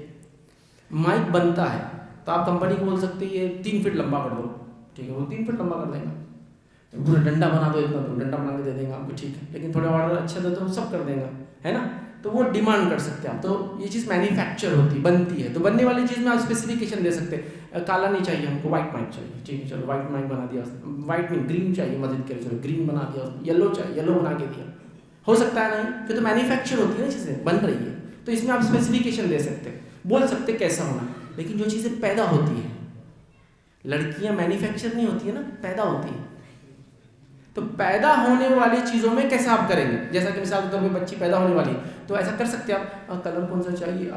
A: مائک بنتا ہے تو آپ کمپنی کو بول سکتے ہیں یہ 3 فٹ لمبا کر دو، ٹھیک ہے، وہ 3 فٹ لمبا کر دیں گا. پورا ڈنڈا بنا دو، اتنا تو ڈنڈا بنا کے دے دیں گا آپ کو، ٹھیک ہے، لیکن تھوڑا آرڈر اچھا دے تو سب کر دیں گا، ہے نا. تو وہ ڈیمانڈ کر سکتے ہیں آپ. تو یہ چیز مینوفیکچر ہوتی، بنتی ہے. تو بننے والی چیز میں آپ اسپیسیفکیشن دے سکتے ہیں، کالا نہیں چاہیے ہم کو، وائٹ مائک چاہیے، ٹھیک ہے، چلو وائٹ مائک بنا دیا. وائٹ نہیں، گرین چاہیے مسجد کے لیے، چلو گرین بنا دیا. یلو چاہیے، یلو بنا کے دیا. ہو سکتا ہے نہیں کہ تو مینوفیکچر ہوتی ہے نا، چیزیں بن رہی ہے، تو اس میں آپ اسپیسیفکیشن دے سکتے ہیں، بول سکتے کیسا ہونا. لیکن جو چیزیں پیدا ہوتی ہیں، لڑکیاں مینوفیکچر نہیں ہوتی ہیں نا، پیدا ہوتی ہیں. تو پیدا ہونے والی چیزوں میں کیسے آپ کریں گے؟ جیسا کہ مثال کے طور پہ بچی پیدا ہونے والی، تو ایسا کر سکتے ہیں آپ، کلر کون سا چاہیے؟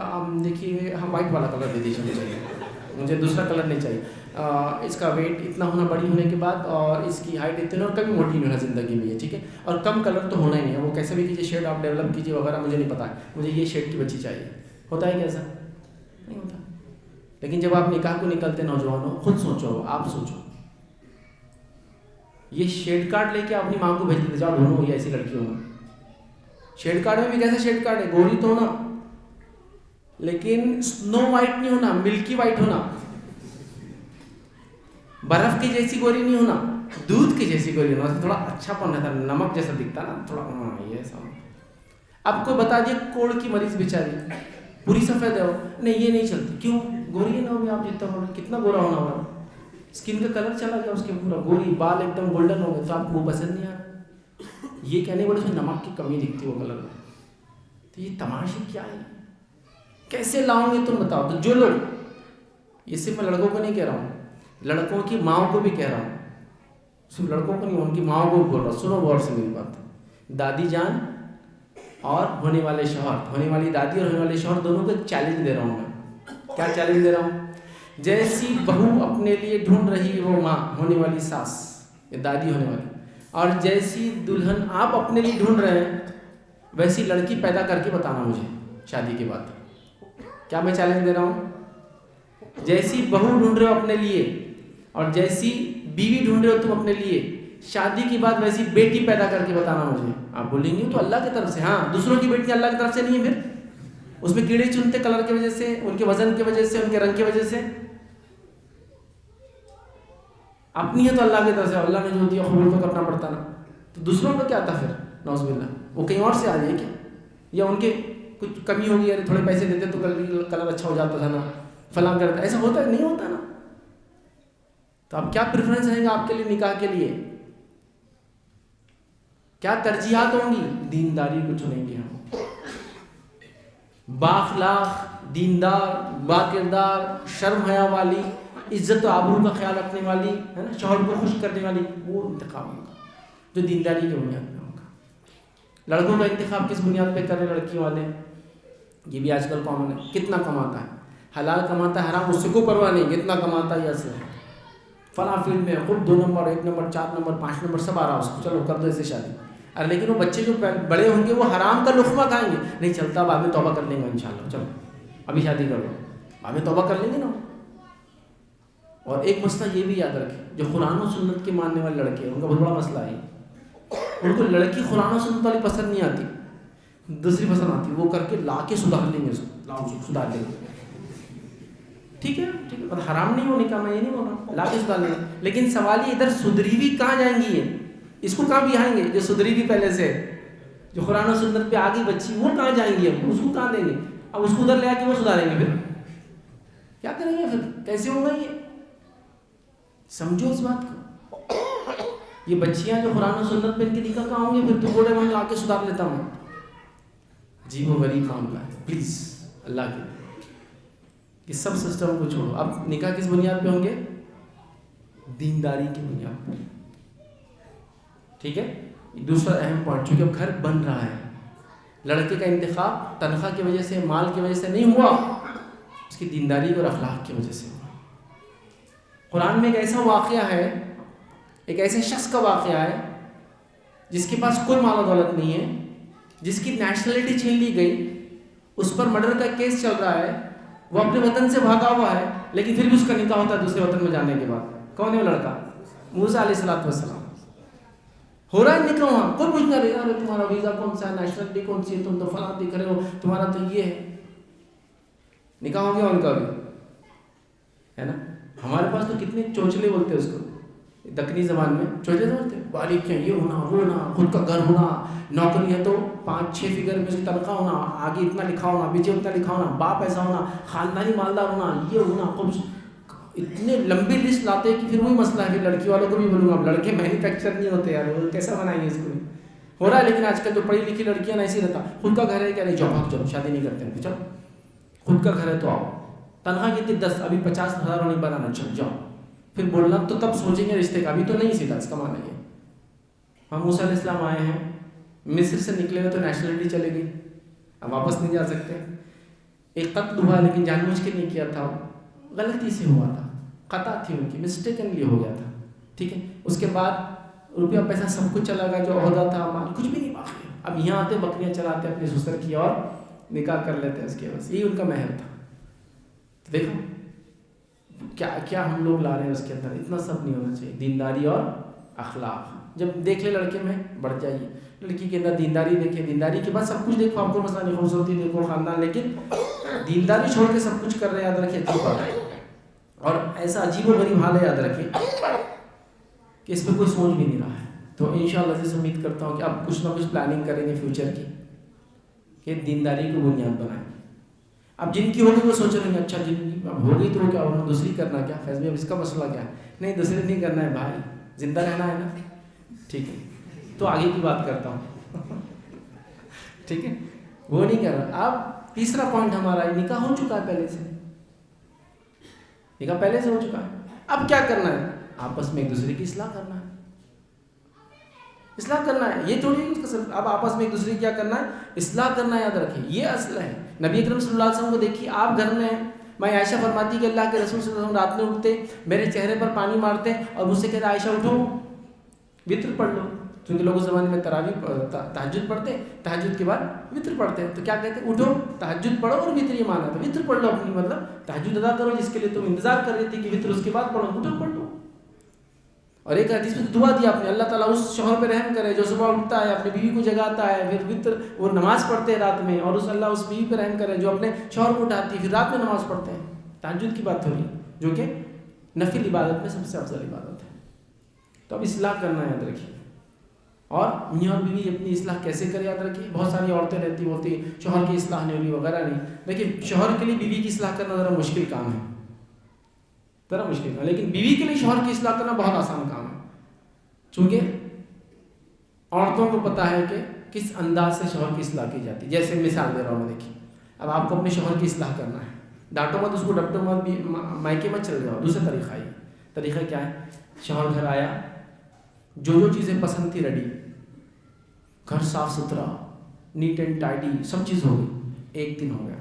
A: دیکھیے ہم وائٹ والا کلر دے دیجیے چاہیے، مجھے دوسرا کلر نہیں چاہیے. اس کا ویٹ اتنا ہونا بڑی ہونے کے بعد، اور اس کی ہائٹ اتنی، اور کبھی موٹی نہیں ہونا زندگی میں یہ، ٹھیک ہے. اور کم کلر تو ہونا ہی نہیں ہے، وہ کیسے بھی کیجیے، شیڈ آپ ڈیولپ کیجیے وغیرہ، مجھے نہیں پتا ہے، مجھے یہ شیڈ کی بچی چاہیے. ہوتا ہے کیسا؟ نہیں ہوتا. لیکن جب آپ نکاح کو نکلتے نوجوانوں، خود سوچو، آپ سوچو، یہ شیڈ کارڈ لے کے اپنی ماں کو بھیج دیتے، جاؤ ڈھونڈو یہ ایسی لڑکی ہونا. شیڈ کارڈ میں بھی کیسا شیڈ کارڈ ہے؟ گوری تو ہونا، لیکن سنو وائٹ نہیں ہونا، ملکی وائٹ ہونا. برف کی جیسی گوری نہیں ہونا، دودھ کی جیسی گوری ہونا. تھوڑا اچھا پن رہتا، نمک جیسا دکھتا نا تھوڑا، یہ ایسا. اب کو بتا دیے کوڑ کی مریض بیچاری پوری سفید ہے، نہیں یہ نہیں چلتی. کیوں؟ گوری ہے نا ہوگی. آپ جتنا بول کتنا گورا ہونا ہوگا، اسکن کا کلر چلا گیا اس کے پورا، گوری، بال ایک دم گولڈن ہو گئے، تو آپ کو وہ پسند نہیں آ رہا. یہ کہنے والے اس میں نمک کی کمی دکھتی وہ کلر میں. تو یہ تماشے کیا ہے؟ کیسے لاؤں گے تم بتاؤ. تو جو لوگ، یہ صرف میں لڑکوں کو نہیں کہہ رہا ہوں، لڑکوں کی ماؤں کو بھی کہہ رہا ہوں، صرف لڑکوں کو نہیں، ان کی ماؤں کو بھی بول رہا ہوں. سنو غور سے میری بات. دادی جان اور ہونے والے شوہر، ہونے والی دادی اور ہونے والے شوہر دونوں کو ایک چیلنج دے رہا ہوں میں. کیا چیلنج دے رہا ہوں؟ جیسی بہو اپنے لیے ڈھونڈ رہی وہ ماں ہونے والی ساس یا دادی ہونے والی، اور جیسی دلہن آپ اپنے لیے ڈھونڈ رہے ہیں ویسی لڑکی پیدا کر کے بتانا مجھے شادی کے بعد. کیا میں چیلنج دے رہا ہوں؟ جیسی بہو ڈھونڈ رہے ہو اپنے لیے اور جیسی بیوی ڈھونڈ رہے ہو تم اپنے لیے، شادی کے بعد ویسی بیٹی پیدا کر کے بتانا مجھے. آپ بولیں گے تو اللہ کی طرف سے. ہاں، دوسروں کی بیٹی اللہ کی طرف سے نہیں ہے، پھر اس میں کیڑے چنتے کلر کی وجہ سے، ان کے وزن کی وجہ سے، ان کے رنگ کی وجہ سے. اپنی ہے تو اللہ کی طرف سے، اللہ نے جو دیا قبول تو کرنا پڑتا نا. تو دوسروں کا کیا تھا پھر؟ نعوذ باللہ، وہ کہیں اور سے آ جائے کیا؟ یا ان کے کچھ کمی ہوگی، یار تھوڑے پیسے دیتے تو کلر اچھا ہو جاتا تھا نا، فلاں کرتا. ایسا ہوتا ہے؟ نہیں ہوتا نا. تو اب کیا پریفرنس رہے گا آپ کے لیے نکاح کے لیے؟ کیا ترجیحات ہوں گی؟ دینداری کو چنیں گے ہم. بااخلاق، دیندار، با کردار، شرم حیا والی، عزت و آبرو کا خیال رکھنے والی، ہے نا، شوہر کو خوش کرنے والی، وہ انتخاب ہوگا جو دینداری کی بنیاد پہ ہوگا. لڑکوں کا انتخاب کس بنیاد پہ کریں لڑکی والے؟ یہ بھی آج کل کامن ہے. کتنا کماتا ہے، حلال کماتا ہے حرام، اس سے کوئی پرواہ نہیں. کتنا کماتا ہے ایسے فلاں فیلڈ میں خود 2 نمبر 1 نمبر 4 نمبر 5 نمبر سب آ رہا اس کو، چلو کر دو اسے شادی. ارے لیکن وہ بچے جو بڑے ہوں گے وہ حرام کا لقمہ کھائیں گے. نہیں چلتا، بعد میں توبہ کر لیں گے انشاءاللہ، چلو ابھی شادی کر لو، بعد میں توبہ کر لیں گے نا. اور ایک مسئلہ یہ بھی یاد رکھیں، جو قرآن و سنت کے ماننے والے لڑکے ہیں ان کا بہت بڑا مسئلہ ہے. ان کو لڑکی قرآن و سنت والی پسند نہیں آتی، دوسری پسند آتی. وہ کر کے لا کے سدھار لیں گے، اس کو لاؤ سدھار لیں گے. ٹھیک ہے ٹھیک ہے، حرام نہیں ہو نکاح، میں یہ نہیں بول رہا، لا کے سدھار لیں گے. لیکن سوال یہ ادھر سدھری ہوئی کہاں جائیں گی؟ اس کو کہاں بہائیں گے؟ جو سدھری ہوئی پہلے سے، جو قرآن و سنت پہ آگے بچی، وہ کہاں جائیں گی؟ اب اس کو کہاں دیں گے؟ اب اس کو ادھر لے آ کے وہ سدھاریں گے، پھر کیا کریں گے؟ پھر کیسے ہوگا یہ؟ سمجھو اس بات کو. یہ بچیاں جو قرآن و سنت پہ ان کے نکاح کہاں ہوں گے؟ پھر تو بوڑھے میں لا کے سدھار لیتا ہوں. جی وہ غریب معاملہ ہے. پلیز اللہ کے یہ سب سسٹم کو چھوڑو. اب نکاح کس بنیاد پہ ہوں گے؟ دینداری کی بنیاد پہ. ٹھیک ہے. دوسرا اہم پوائنٹ، چونکہ اب گھر بن رہا ہے، لڑکے کا انتخاب تنخواہ کی وجہ سے، مال کی وجہ سے نہیں ہوا، اس کی دینداری اور اخلاق کی وجہ سے ہوا. قرآن میں ایک ایسا واقعہ ہے، ایک ایسے شخص کا واقعہ ہے جس کے پاس کوئی مال و دولت نہیں ہے، جس کی نیشنلٹی چھین لی گئی، اس پر مرڈر کا کیس چل رہا ہے، وہ اپنے وطن سے بھاگا ہوا ہے، لیکن پھر بھی اس کا نکاح ہوتا ہے دوسرے وطن میں جانے کے بعد. کون ہے وہ لڑکا؟ موسیٰ علیہ السلام. ہو رہا ہے نکاح وہاں، کوئی پوچھنا رہے گا تمہارا ویزا کون سا ہے، نیشنلٹی کون سی ہے، تم تو فلاں دکھ رہے ہو، تمہارا تو یہ ہے. نکاح ہو گیا ان کا بھی، ہے نا. ہمارے پاس تو کتنے چوچلے بولتے ہیں اس کو، دکنی زبان میں چوچلے بولتے ہیں، باریکیاں، یہ ہونا وہ ہونا، خود کا گھر ہونا، نوکری ہے تو 5-6 فگر میں اس کی تنخواہ ہونا، آگے اتنا لکھا ہونا، پیچھے اتنا لکھا ہونا، باپ ایسا ہونا، خاندانی مالدار ہونا، یہ ہونا، خوش. اتنے لمبی لسٹ لاتے ہیں کہ پھر وہی مسئلہ ہے. پھر لڑکی والوں کو بھی بولوں گا، اب لڑکے مینوفیکچر نہیں ہوتے یار، وہ کیسا بنائیں گے اس کو؟ ہو رہا ہے لیکن آج کل جو پڑھی لکھی لڑکیاں ایسے ہی رہتا، خود کا گھر ہے کیا؟ نہیں جاؤ بھاگ جاؤ، شادی نہیں کرتے ہیں، چلو خود کا گھر ہے تو آؤ، تنخواہ کتنی 10، ابھی 50,000 نہیں بنانا، چل جاؤ. پھر بولنا تو تب سوچیں گے رشتے کا، ابھی تو نہیں سیدھا. اس کا معنی ہے ہم موسیٰ علیہ السلام آئے ہیں، مصر سے نکلے ہوئے تو نیشنلٹی چلے گئی، اب واپس نہیں جا سکتے. ایک قتل ہوا لیکن جان بوجھ کے نہیں کیا تھا، غلطی سے ہوا تھا، خطا تھی ان کی، مسٹیکنلی ہو گیا تھا. ٹھیک ہے. اس کے بعد روپیہ پیسہ سب کچھ چلا گیا، جو عہدہ تھا، مال کچھ بھی نہیں باقی. اب یہاں آتے بکریاں چلاتے اپنے سسر کی اور نکاح کر لیتے ہیں اس کے، بس یہی ان کا مہر تھا. دیکھو کیا کیا ہم لوگ لا رہے ہیں اس کے اندر. اتنا سب نہیں ہونا چاہیے. دینداری اور اخلاق جب دیکھ لے لڑکے میں بڑھ جائیے، لڑکی کے اندر دینداری دیکھیں، دینداری کے بعد سب کچھ دیکھو، آپ کو مسئلہ نہیں، خوبصورتی دیکھو، خاندان، لیکن دینداری چھوڑ کے سب کچھ کر رہے ہیں، یاد رکھیں اچھی بات ہے. اور ایسا عجیب و غریب حال ہے، یاد رکھیں کہ اس پہ کوئی سوچ بھی نہیں رہا ہے. تو انشاءاللہ سے امید کرتا ہوں کہ آپ کچھ نہ کچھ پلاننگ کریں گے فیوچر کی، کہ دینداری کو بنیاد بنائیں. اب جن کی ہوگی وہ سوچ رہے ہیں اچھا جن کی اب ہو گئی تو وہ کیا ہونا، دوسری کرنا کیا، فیض میں اب اس کا مسئلہ کیا ہے؟ نہیں دوسری نہیں کرنا ہے بھائی، زندہ رہنا ہے نا. ٹھیک ہے. تو آگے کی بات کرتا ہوں. ٹھیک ہے، وہ نہیں کر رہا. اب تیسرا پوائنٹ ہمارا، نکاح ہو چکا ہے پہلے سے، نکاح پہلے سے ہو چکا ہے. اب کیا کرنا ہے؟ آپس میں ایک دوسرے کی اصلاح کرنا ہے، اصلاح کرنا ہے. یہ تھوڑی اس کا سب اب آپس میں ایک دوسرے کی کیا کرنا ہے، اصلاح کرنا ہے. یاد رکھیں یہ اصل ہے. نبی اکرم صلی اللہ علیہ وسلم کو دیکھیے، آپ گھر میں میں عائشہ فرماتی کہ اللہ کے رسول صلی اللہ علیہ وسلم رات میں اٹھتے، میرے چہرے پر پانی مارتے اور مجھ سے کہتے عائشہ اٹھو وطر پڑھ لو، کیونکہ لوگ اس زمانے میں تراویح تہجد پڑھتے، تہجد کے بعد وطر پڑھتے ہیں، تو کیا کہتے ہیں اٹھو تہجد پڑھو اور وطر، یہ مانا تھا وطر پڑھ لو اپنی، مطلب تہجد ادا کرو جس کے لیے تم انتظار کر رہی تھی کہ وطر اس کے بعد پڑھو، وطر پڑھ لو۔ اور ایک حدیث میں دعا دیا آپ نے، اللہ تعالیٰ اس شوہر پہ رحم کرے جو صبح اٹھتا ہے اپنی بیوی کو جگاتا ہے، پھر وطر وہ نماز پڑھتے ہیں رات میں، اور اللہ اس بیوی پہ رحم کرے جو اپنے شوہر کو اٹھاتی ہے پھر رات میں نماز پڑھتے ہیں۔ تہجد کی بات ہو رہی ہے جو کہ نفل عبادت میں سب سے افضل عبادت ہے۔ تو اب اصلاح کرنا یاد رکھیے، اور میاں اور بیوی اپنی اصلاح کیسے کرے یاد رکھیے۔ بہت ساری عورتیں رہتی ہوتی شوہر کی اصلاح نہیں ہوئی وغیرہ نہیں، لیکن شوہر کے لیے بیوی کی اصلاح کرنا ذرا مشکل کام ہے، ذرا مشکل کام، لیکن بیوی کے لیے شوہر کی اصلاح کرنا بہت آسان کام ہے، چونکہ عورتوں کو پتہ ہے کہ کس انداز سے شوہر کی اصلاح کی جاتی ہے۔ جیسے مثال دے رہا ہوں میں، دیکھیے اب آپ کو اپنے شوہر کی اصلاح کرنا ہے، ڈانٹو مت اس کو، ڈپٹو مت، بھی مائکے مت چل جاؤ، دوسرا طریقہ ہے۔ طریقہ کیا ہے؟ شوہر گھر آیا، جو چیزیں پسند تھی ریڈی، گھر صاف ستھرا نیٹ اینڈ ٹائڈی سب چیز ہو گئی، ایک دن ہو گیا،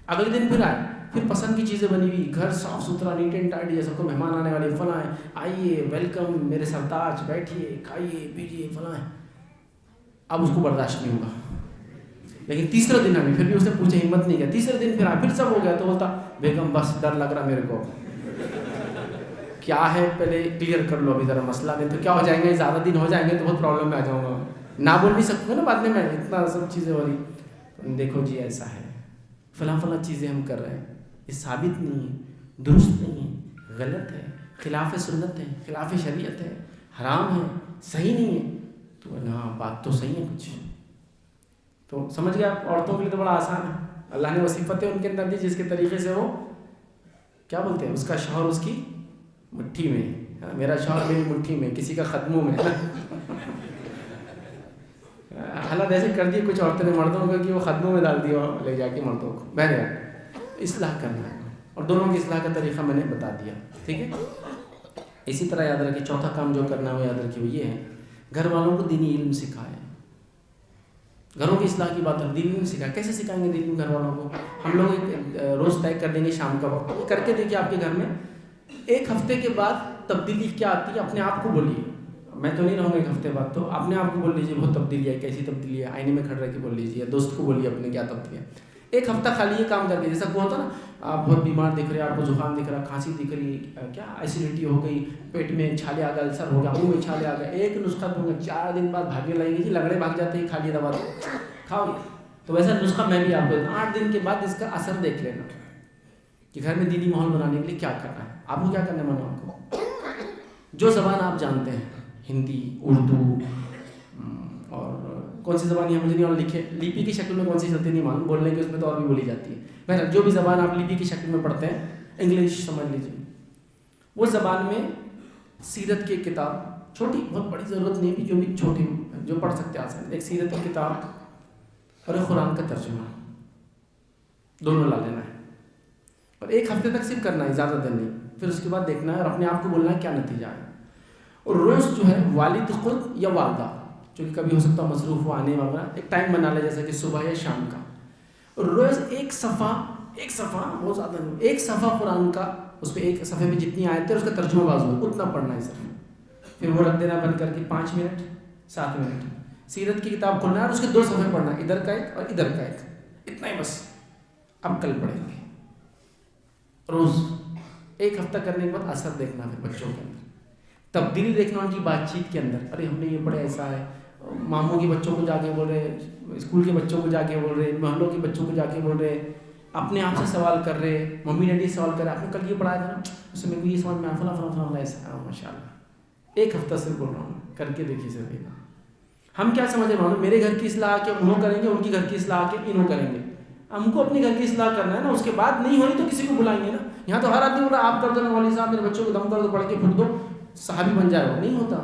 A: اگلے دن پھر آئے، پھر پسند کی چیزیں بنی ہوئی، گھر صاف ستھرا نیٹ اینڈ ٹائڈی، جیسا کوئی مہمان آنے والے، فلاں آئیے ویلکم میرے سرتاج، بیٹھیے کھائیے پیجیے فلاں، اب اس کو برداشت نہیں ہوگا۔ لیکن تیسرا دن ابھی پھر بھی اس نے پوچھے، ہمت نہیں کیا، تیسرے دن پھر پھر سب ہو گیا تو بولتا بیگم بس ڈر لگ رہا میرے کو، کیا ہے پہلے کلیئر کر لو ابھی ذرا مسئلہ، نہیں تو کیا ہو جائیں گے، زیادہ دن ہو جائیں گے تو بہت پرابلم میں آ جاؤں گا، نہ بول نہیں سکوں گا نا بعد میں اتنا سب چیزیں ہو رہی، دیکھو جی ایسا ہے، فلاں فلاں چیزیں ہم کر رہے ہیں، یہ ثابت نہیں ہے، درست نہیں ہے، غلط ہے، خلاف سنت ہے، خلاف شریعت ہے، حرام ہے، صحیح نہیں ہے، تو نا بات تو صحیح ہے کچھ، تو سمجھ گیا۔ عورتوں کے لیے تو بڑا آسان ہے، اللہ نے وصفتیں ان کے اندر دی جس کے طریقے سے وہ کیا بولتے ہیں، اس کا شوہر اس کی مٹھی میں، میرا شوہر میری مٹھی میں، کسی کا قدموں میں، حالات ایسے کر دیے کچھ عورتوں نے مردوں کو کہ وہ قدموں میں ڈال دیا لے جا کے مردوں کو۔ بہرحال اصلاح کرنا ہے، اور دونوں کی اصلاح کا طریقہ میں نے بتا دیا، ٹھیک ہے۔ اسی طرح یاد رکھیں چوتھا کام جو کرنا ہے وہ یاد رکھیں وہ یہ ہے، گھر والوں کو دینی علم سکھائیں۔ گھروں کی اصلاح کی بات ہے، دینی علم سکھائیں۔ کیسے سکھائیں گے دینی گھر والوں کو؟ ہم لوگ ایک روز طے کر دیں گے شام کا وقت، یہ کر کے دیکھیے آپ کے گھر میں ایک ہفتے کے بعد تبدیلی کیا آتی ہے، اپنے آپ کو بولیے، میں تو نہیں رہوں گا ایک ہفتے بعد، تو اپنے آپ کو بول لیجیے بہت تبدیلی ہے، کیسی تبدیلی ہے، آئینے میں کھڑ رہ کے بول لیجیے، دوست کو بولیے اپنے کیا تبدیلی ہے۔ ایک ہفتہ خالی یہ کام کر کے، جیسا وہ ہوتا نا آپ بہت بیمار دکھ رہے ہیں، آپ کو زکام دکھ رہا، کھانسی دکھ رہی، کیا ایسیڈیٹی ہو گئی، پیٹ میں چھالے آ گئے، السر ہو گیا، منہ میں چھالے آ گئے، ایک نسخہ دوں گا 4 دن بعد بھاگنے لگے گی، لگڑے بھاگ جاتے ہیں، کھا لیا دوا کھاؤ گے، تو ویسا نسخہ میں بھی آپ کو 8 دن کے بعد اس کا اثر دیکھ لینا کہ گھر میں دینی ماحول بنانے کے لیے کیا کرنا ہے۔ آپ کو کیا کرنا ہے مانو، آپ کو جو زبان آپ جانتے ہیں، ہندی، اردو، اور کون سی زبان مجھے نہیں، اور لکھے لیپی کی شکل میں کون سی چلتی نہیں معلوم، بولنے کے اس میں تو اور بھی بولی جاتی ہے، بہرحال جو بھی زبان آپ لیپی کی شکل میں پڑھتے ہیں، انگلش سمجھ لیجیے، وہ زبان میں سیرت کی کتاب، چھوٹی بہت بڑی ضرورت نہیں ہے، جو بھی چھوٹی جو پڑھ سکتے ہیں آسان، ایک سیرت کی کتاب اور ایک قرآن کا ترجمہ، دونوں لا لینا ہے، اور ایک ہفتے تک صرف کرنا ہے، زیادہ دن نہیں، پھر اس کے بعد دیکھنا ہے اور اپنے آپ کو بولنا ہے کیا نتیجہ ہے۔ اور روز جو ہے والد خود یا والدہ جو کہ کبھی ہو سکتا ہے مصروف ہو آنے والا، ایک ٹائم بنا لے جیسا کہ صبح یا شام کا، اور روز ایک صفحہ بہت زیادہ نہیں، ایک صفحہ قرآن کا، اس پہ ایک صفحے میں جتنی آیتیں اس کا ترجمہ بازو ہے اتنا پڑھنا ہے صرف، پھر وہ رکھ دینا بند کر کے 5 منٹ 7 منٹ سیرت کی کتاب کھولنا ہے اور اس کے 2 صفحے پڑھنا ہے، ادھر کا ایک اور ادھر کا ایک، اتنا ہی بس۔ اب کل پڑھیں گے روز، ایک ہفتہ کرنے کے بعد اثر دیکھنا ہے بچوں کے اندر، تبدیلی دیکھنا ان کی بات چیت کے اندر، ارے ہم نے یہ پڑھا ایسا ہے، ماموں کے بچوں کو جا کے بول رہے، اسکول کے بچوں کو جا کے بول رہے، محلوں کے بچوں کو جا کے بول رہے، اپنے آپ سے سوال کر رہے، ممی ڈیڈی سوال کر رہے، آپ نے کل یہ پڑھایا تھا نا، اس میں میرے کو یہ سمجھ میں آیا، فلاں فلاں فلاں ایسا، ماشاء اللہ۔ ایک ہفتہ سے بول رہا ہوں، کر کے دیکھیے سر۔ ہم کیا سمجھ رہے ہیں، میرے گھر کی اصلاح کے انہوں کریں گے، ان کی گھر کی اصلاح کے انہوں کریں گے، ہم کو اپنے گھر کی اصلاح کرنا ہے نا، اس کے بعد نہیں ہوئی تو کسی کو بلائیں گے نا۔ یہاں تو ہر آدمی بول رہا آپ کر دو مولوی صاحب، میرے بچوں کو دم کر دو، پڑھ کے پھونک دو، صحابی بن جائے، وہ نہیں ہوتا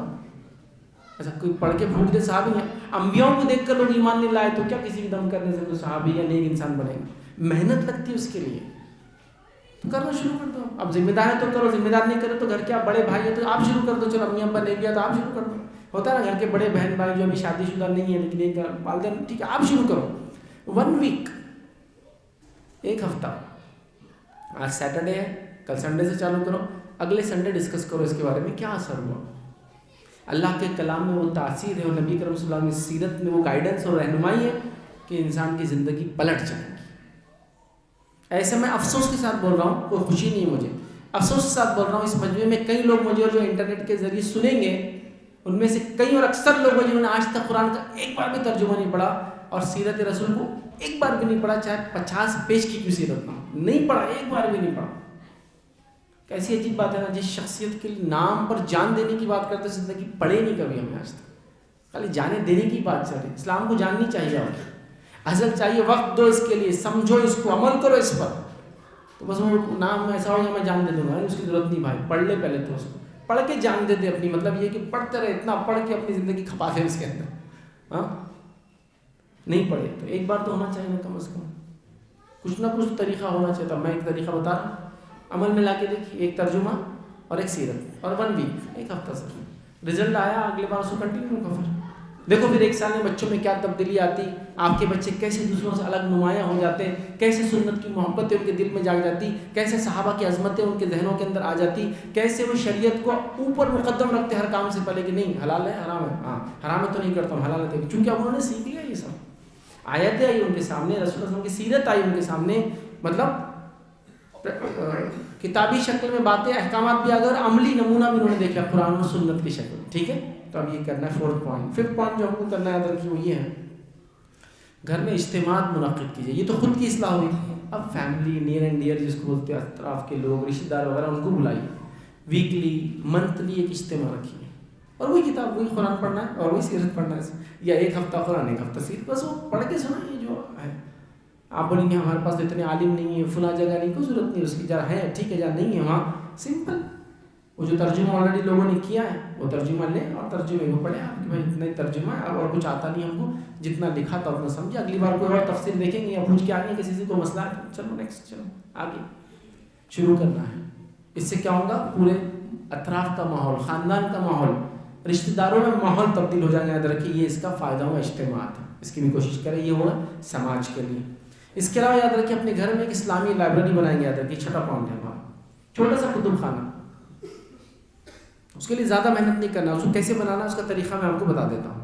A: ایسا، کوئی پڑھ کے پھونک دے صحابی ہے؟ انبیاءوں کو دیکھ کر لوگ ایمان نہیں لائے تو کیا کسی بھی دم کرنے سے کوئی صحابی یا نیک انسان بنے گا؟ محنت لگتی ہے اس کے لیے، تو کرنا شروع کر دو۔ اب ذمہ دار ہے تو کرو، ذمہ دار نہیں کرے تو گھر کے آپ بڑے بھائی ہے تو آپ شروع کر دو، چلو امی ابا نے کیا تو آپ شروع کر دو، ہوتا ہے نا گھر کے بڑے بہن بھائی جو ابھی شادی شدہ نہیں ہے لیکن ایک والدین، ٹھیک ہے آپ شروع کرو، 1 ویک، ایک ہفتہ آج سیٹرڈے ہے، کل سنڈے سے چالو کرو، اگلے سنڈے ڈسکس کرو اس کے بارے میں کیا اثر ہوا، اللہ کے کلام میں وہ تاثیر ہے اور نبی کرم صلی اللہ علیہ وسلم کی سیرت میں وہ گائیڈنس اور رہنمائی ہے کہ انسان کی زندگی پلٹ جائے گی۔ ایسے میں افسوس کے ساتھ بول رہا ہوں، کوئی خوشی نہیں ہے مجھے، افسوس کے ساتھ بول رہا ہوں، اس مجموعے میں کئی لوگ مجھے جو انٹرنیٹ کے ذریعے سنیں گے ان میں سے کئی اور اکثر لوگ ہیں جنہوں نے آج تک قرآن کا ایک بار بھی ترجمہ نہیں پڑھا اور سیرت رسول کو ایک بار بھی نہیں پڑھا، چاہے 50 پیج کی کیوں سیرت نہ ہو، نہیں پڑھا، ایک بار بھی نہیں پڑھا۔ کیسی عجیب بات ہے نا، جس شخصیت کے نام پر جان دینے کی بات کرتے زندگی پڑھے نہیں کبھی ہمیں آج تک، خالی جانے دینے کی بات چل رہی۔ اسلام کو جاننی چاہیے، اور اصل چاہیے وقت دو اس کے لیے، سمجھو اس کو، عمل کرو اس پر، تو بس وہ نام ایسا ہو میں جان دے دوں گا، اس کی ضرورت نہیں بھائی، پڑھ لے پہلے تو اس کو، پڑھ کے جان دے دے اپنی، مطلب یہ کہ پڑھتے رہے، اتنا پڑھ کے اپنی زندگی کھپا دے اس کے اندر۔ ہاں نہیں پڑھے تو ایک بار تو ہونا چاہیے نا، کم از کم کچھ نہ کچھ طریقہ ہونا چاہیے تھا۔ میں ایک طریقہ بتا رہا ہوں، عمل میں لا کے دیکھیے، ایک ترجمہ اور ایک سیرت، اور 1 ویک، ایک ہفتہ سے رزلٹ آیا، اگلے بار اس کو کنٹینیو کرو۔ پھر دیکھو پھر ایک سال میں بچوں میں کیا تبدیلی آتی، آپ کے بچے کیسے دوسروں سے الگ نمایاں ہو جاتے ہیں، کیسے سنت کی محبتیں ان کے دل میں جاگ جاتی، کیسے صحابہ کی عظمتیں ان کے ذہنوں کے اندر آ جاتی، کیسے وہ شریعت کو اوپر مقدم رکھتے ہر کام سے پہلے، کہ نہیں حلال ہے حرام ہے، ہاں حرام ہے تو نہیں کرتا ہوں، حلال ہے، چونکہ اب انہوں نے سیکھ لیا یہ سب، آیتیں آئی ان کے سامنے، رسول اللہ صلی اللہ علیہ وسلم کی سیرت آئی ان کے سامنے، مطلب کتابی شکل میں باتیں احکامات بھی، اگر عملی نمونہ بھی انہوں نے دیکھا قرآن و سنت کی شکل میں، ٹھیک ہے۔ تو اب یہ کرنا ہے 4th پوائنٹ۔ 5th پوائنٹ جو ہم کو کرنا ہے ادھر کی وہ یہ ہے، گھر میں اجتماعات منعقد کیجیے۔ یہ تو خود کی اصلاح ہوئی، اب فیملی نیئر اینڈ ڈیئر جس کو بولتے ہیں، اطراف کے لوگ، رشتہ دار وغیرہ، ان کو بلائیے، ویکلی منتھلی ایک اجتماع رکھیے، اور وہی کتاب وہی قرآن پڑھنا ہے اور وہی سیرت پڑھنا ہے، یا ایک ہفتہ قرآن ایک ہفتہ سیرت، بس وہ پڑھ کے سنائیے جو ہے۔ آپ بولیں گے ہمارے پاس اتنے عالم نہیں ہے، فلاں جگہ نہیں، کوئی ضرورت نہیں اس کی، جہاں ہے ٹھیک ہے، جہاں نہیں ہے وہاں سمپل، وہ جو ترجمہ آلریڈی لوگوں نے کیا ہے وہ ترجمہ لیں اور ترجمے کو پڑھیں، آپ کہ بھائی اتنا ہی ترجمہ ہے، اور کچھ آتا نہیں ہم کو، جتنا لکھا تھا اتنا سمجھے، اگلی بار کوئی اور تفسیر دیکھیں گے یا پوچھ کے آگے کسی سے کوئی مسئلہ ہے، چلو نیکسٹ، چلو آگے شروع کرنا ہے۔ اس سے کیا ہوگا، پورے اطراف کا ماحول، خاندان کا ماحول، رشتہ داروں میں ماحول تبدیل ہو جائیں گے۔ یاد رکھیے یہ اس کا فائدہ ہوگا، اجتماعات، اس کی بھی کوشش کریں، یہ ہوگا سماج کے لیے۔ اس کے علاوہ یاد رکھیے اپنے گھر میں ایک اسلامی لائبریری بنائیں گے، یاد رکھیے 6واں پوائنٹ ہے ہمارا، چھوٹا سا کتب خانہ۔ اس کے لیے زیادہ محنت نہیں کرنا، اس کو کیسے بنانا اس کا طریقہ میں آپ کو بتا دیتا ہوں۔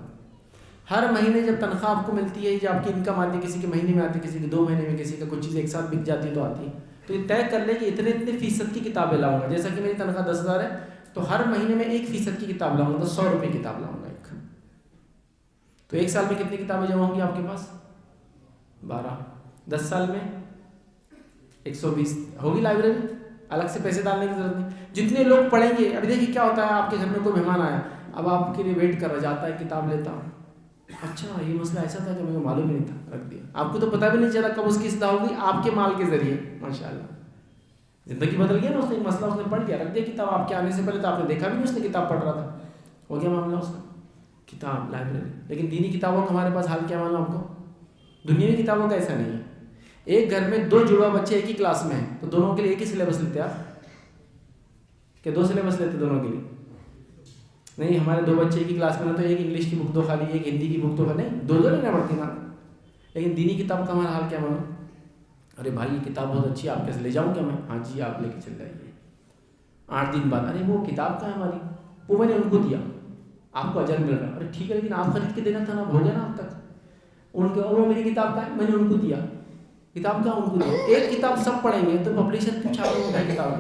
A: ہر مہینے جب تنخواہ آپ کو ملتی ہے، جب آپ کی انکم آتی ہے، کسی کے مہینے میں آتی ہے، کسی کے 2 مہینے میں، کسی کا کچھ چیز ایک ساتھ بک جاتی ہے تو آتی ہے، تو یہ طے کر لیں کہ اتنے فیصد کی کتابیں لاؤں گا، جیسا کہ میری تنخواہ 10,000 ہے تو ہر مہینے میں 1% کی کتاب لاؤں گا، تو 100 روپے کتاب لاؤں گا ایک، تو ایک سال میں کتنی کتابیں جمع ہوں گی آپ کے پاس؟ 12۔ 10 سال میں 120 ہوگی لائبریری، الگ سے پیسے ڈالنے کی ضرورت نہیں، جتنے لوگ پڑھیں گے۔ ابھی دیکھیے کیا ہوتا ہے، آپ کے گھر میں کوئی مہمان آیا، اب آپ کے لیے ویٹ کر رہا، جاتا ہے کتاب لیتا ہوں، اچھا یہ مسئلہ ایسا تھا کہ مجھے معلوم ہی نہیں تھا، رکھ دیا، آپ کو تو پتہ بھی نہیں چلا کب اس کی اصلاح ہوگی، آپ کے مال کے ذریعے، ماشاءاللہ زندگی بدل گیا نا، اس نے ایک مسئلہ اس نے پڑھ لیا، رکھ دیا کتاب، آپ کے آنے سے پہلے تو آپ نے دیکھا بھی نہیں اس نے کتاب پڑھ رہا تھا، ہو گیا معاملہ اس کا، کتاب لائبریری۔ لیکن دینی کتابوں کا ہمارے پاس حال کیا معلوم آپ کو، دنیاوی کتابوں کا ایسا نہیں ہے۔ ایک گھر میں 2 جڑوا بچے ایک ہی کلاس میں ہیں تو دونوں کے لیے ایک ہی سلیبس لیتے آپ کہ 2 سلیبس لیتے دونوں کے لیے؟ نہیں، ہمارے 2 بچے ایک ہی کلاس میں نا، تو ایک انگلش کی بک دو خالی، ایک ہندی کی بک دو خالی، نہیں 2 لینا پڑتی نا۔ لیکن دینی کتاب کا ہمارا حال کیا معلوم، ارے بھائی یہ کتاب بہت اچھی ہے، آپ کیسے لے جاؤں کیا میں؟ ہاں جی آپ لے کے چل جائیے۔ 8 دن بعد، ارے وہ کتاب کا ہے ہماری، وہ میں نے ان کو دیا، آپ کو اجر مل رہا ہے۔ ارے ٹھیک ہے لیکن آپ خرید کے دینا تھا نا، ہو گیا نا اب تک، ان کے، اور وہ میری کتاب کا ہے، میں نے ان کو دیا، کتاب کا ان کو دیا۔ ایک کتاب سب پڑھیں گے تو پبلشر کیوں چھاپے گا کتاب؟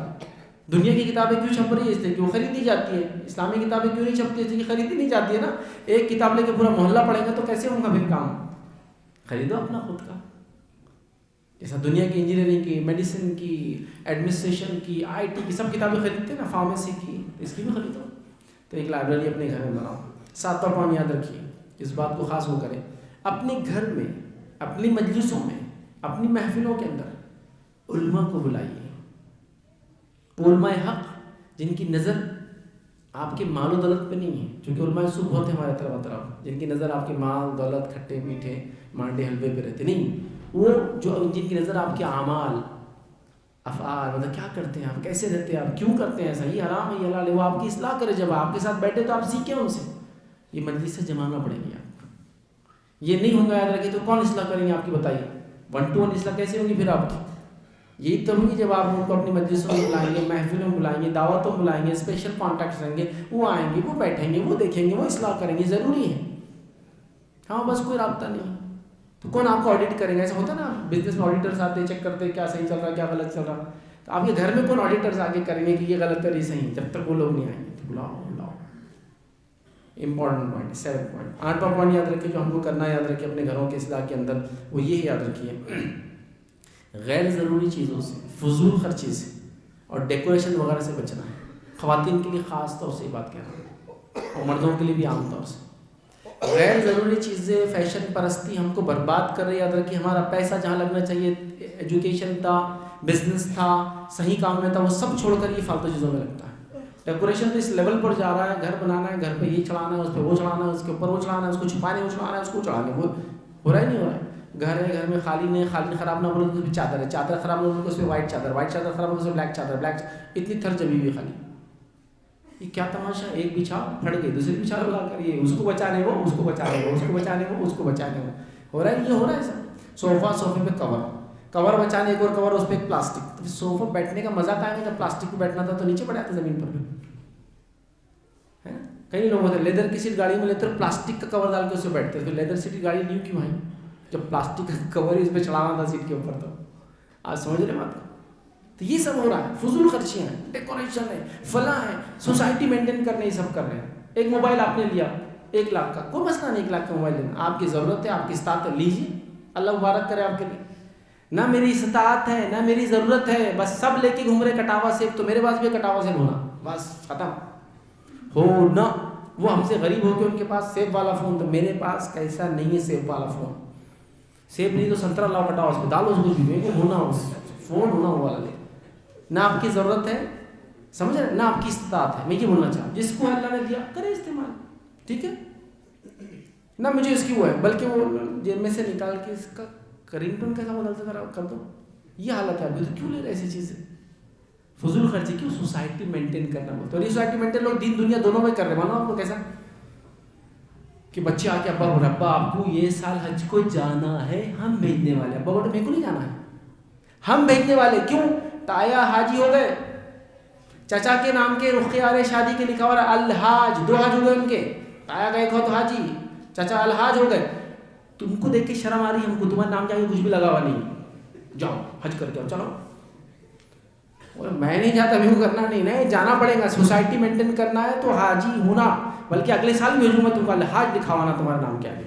A: دنیا کی کتابیں کیوں چھپ رہی ہے؟ اس لیے کہ وہ خریدی جاتی ہے۔ اسلامی کتابیں کیوں نہیں چھپتی؟ اس لیے کہ خریدی نہیں جاتی ہے نا۔ ایک کتاب لے کے پورا محلہ پڑھے گا تو کیسے ہوگا پھر کام؟ خریدو اپنا خود کا، جیسا دنیا کی انجینئرنگ کی، میڈیسن کی، ایڈمنسٹریشن کی، IT کی سب کتابیں خریدتے ہیں نا، فارمیسی کی، اس کی بھی خریدو۔ تو ایک لائبریری اپنے گھر میں بناؤ۔ 7واں پوائنٹ یاد رکھیے، اس بات کو خاص وہ کریں، اپنے گھر میں، اپنی مجلسوں میں، اپنی محفلوں کے اندر علماء کو بلائیے، علماء حق جن کی نظر آپ کے مال و دولت پہ نہیں ہے، چونکہ علماء سو بہت ہیں ہمارے طرف، جن کی نظر آپ کے مال دولت کھٹے میٹھے مانڈے حلوے پہ رہتے نہیں، وہ جو جن کی نظر آپ کے اعمال افعال، مطلب کیا کرتے ہیں آپ، کیسے رہتے ہیں آپ، کیوں کرتے ہیں ایسا، یہ حرام ہے یہ حلال ہے، وہ آپ کی اصلاح کرے، جب آپ کے ساتھ بیٹھے تو آپ سیکھیں ان سے۔ یہ مجلس سے جمانا پڑے گی آپ کو، یہ نہیں ہوگا یاد رکھیے تو کون اصلاح کریں گے آپ کی، بتائیے 1 to 1 اصلاح کیسے ہوگی پھر آپ کی؟ یہی تو ہوگی جب آپ ان کو اپنی مجلسوں میں بلائیں گے، محفلوں میں بلائیں گے، دعوتوں میں بلائیں گے، اسپیشل کانٹیکٹس رہیں گے، وہ آئیں گے، وہ بیٹھیں گے، وہ دیکھیں گے، وہ اصلاح کریں گے، ضروری ہے. ہاں بس کوئی رابطہ نہیں تو کون آپ کو آڈٹ کرے گا؟ ایسا ہوتا ہے نا، بزنس میں آڈیٹرس آتے چیک کرتے کیا صحیح چل رہا ہے کیا غلط چل رہا. تو آپ کے گھر میں کون آڈیٹرس آگے کریں گے کہ یہ غلط ہے یہ صحیح؟ جب تک وہ لوگ نہیں آئیں گے. بلاؤ. Important point 7 point. 8واں پوائنٹ یاد رکھیے جو ہم کو کرنا ہے، یاد رکھیے اپنے گھروں کے اصلاح کے اندر، وہ یہ یاد رکھیے غیر ضروری چیزوں سے، فضول خرچی سے اور ڈیکوریشن وغیرہ سے بچنا ہے. خواتین کے لیے خاص طور سے یہ بات کہہ رہا ہوں اور مردوں کے لیے بھی عام طور سے. غیر ضروری چیزیں، فیشن پرستی ہم کو برباد کر رہی ہے. یاد رکھیے ہمارا پیسہ جہاں لگنا چاہیے، ایجوکیشن تھا، بزنس تھا، صحیح کام میں تھا، وہ سب چھوڑ کر یہ فالتو چیزوں میں لگتا ہے. ڈیکوریشن تو اس لیول پر جا رہا ہے، گھر بنانا ہے، گھر پہ یہ چڑھانا ہے، اس پہ وہ چڑھانا ہے، اس کے اوپر وہ چڑھانا ہے، اس کو چھپانے وہ چڑھانا ہے، اس کو چڑھانے وہ ہو رہا ہی نہیں ہو رہا ہے. گھر ہے، گھر میں قالین خراب نہ ہو تو اس پہ چادر ہے، چادر خراب نہ ہو تو اس پہ وائٹ چادر خراب ہو تو اس پہ بلیک چادر، اتنی تھر جمی ہوئی خالی. یہ کیا تماشا، ایک بچھاؤ پھٹ گئی، دوسری بچھاؤ لا کر یہ اس کو بچانے وہ، اس کو بچانے وہ، اس کو بچانے وہ، اس کو بچانے وہ. ہو رہا ہے، یہ ہو رہا ہے سر. صوفے پہ کور بچانے ایک اور کور، اس پہ ایک پلاسٹک. تو صوفہ بیٹھنے کا مزہ کہاں ہے؟ جب پلاسٹک پہ بیٹھنا تھا تو نیچے پڑا تھا زمین پر. کئی لوگ ہوتے ہیں لیدر کی سیٹ گاڑی میں لیتے ہیں، پلاسٹک کا کور ڈال کے اس پہ بیٹھتے ہیں. تو لیدر سیٹ کی گاڑی نیو کیوں آئی جب پلاسٹک کا کور ہی اس پہ چڑھانا تھا سیٹ کے اوپر؟ تو آپ سمجھ رہے بات. تو یہ سب ہو رہا ہے، فضول خرچیاں ہیں، ڈیکوریشن ہے، فلاں ہے، سوسائٹی مینٹین کرنے، یہ سب کر رہے ہیں. ایک موبائل آپ نے لیا 1 لاکھ کا، کوئی مسئلہ نہیں 1 لاکھ کا موبائل لینا، آپ کی ضرورت ہے، آپ کی استطاعت ہے، لیجیے، اللہ مبارک کرے آپ کے لیے. نہ میری استطاعت ہے نہ میری ضرورت ہے، بس سب لے کے گھوم رہے کٹاوا سیب، تو میرے پاس بھی کٹاوا سیب ہونا، بس ختم ہو نا. وہ ہم سے غریب ہو کے ان کے پاس سیب والا فون، تو میرے پاس کیسا نہیں ہے سیب والا فون. سیب نہیں تو سنترا لاؤ، کٹاؤ اس پہ ڈالو، اس کو بھی ہونا، اس فون ہونا وہ والا. نہ آپ کی ضرورت ہے، سمجھ رہے، نہ آپ کی استطاعت ہے. میں یہ بولنا چاہوں جس کو اللہ نے دیا کرے استعمال، ٹھیک ہے. نہ مجھے اس کی وہ ہے، بلکہ وہ جیب میں سے نکال کے اس کا رنگ ٹون کیسا بدلتا ذرا کر دو. یہ حالت ہے ابھی. تو کیوں لے رہے ایسی چیزیں؟ فضول خرچی کیوں؟ سوسائٹی مینٹین کرنا بولتے. اور یہ سوسائٹی مینٹین لوگ دین دنیا دونوں میں کر رہے ہیں. مانو آپ کو کیسا کہ بچے آ کے ابا بول رہے ابا آپ کو یہ سال حج کو جانا ہے، ہم بھیجنے والے. ابا بولے میرے کو نہیں جانا ہے، ہم بھیجنے والے. کیوں؟ تایا حاجی ہو گئے، چچا کے نام کے رخیار شادی کے لکھا ہوا الحاج، 2 حج ہو گئے ان کے. تایا گئے تو حاجی، چچا الحاج ہو گئے. تم کو دیکھ کے شرم آ رہی ہے ہم کو، تمہارا نام جا کے کچھ بھی لگا ہوا نہیں، جاؤ حج کر کے آؤ، چلو. میں نہیں جاتا، میرے کو کرنا نہیں جانا پڑے گا. سوسائٹی مینٹین کرنا ہے تو حاجی ہونا، بلکہ اگلے سال بھیجوں گا تم کو الحاج لکھا ہوا نا تمہارا نام کیا ہے.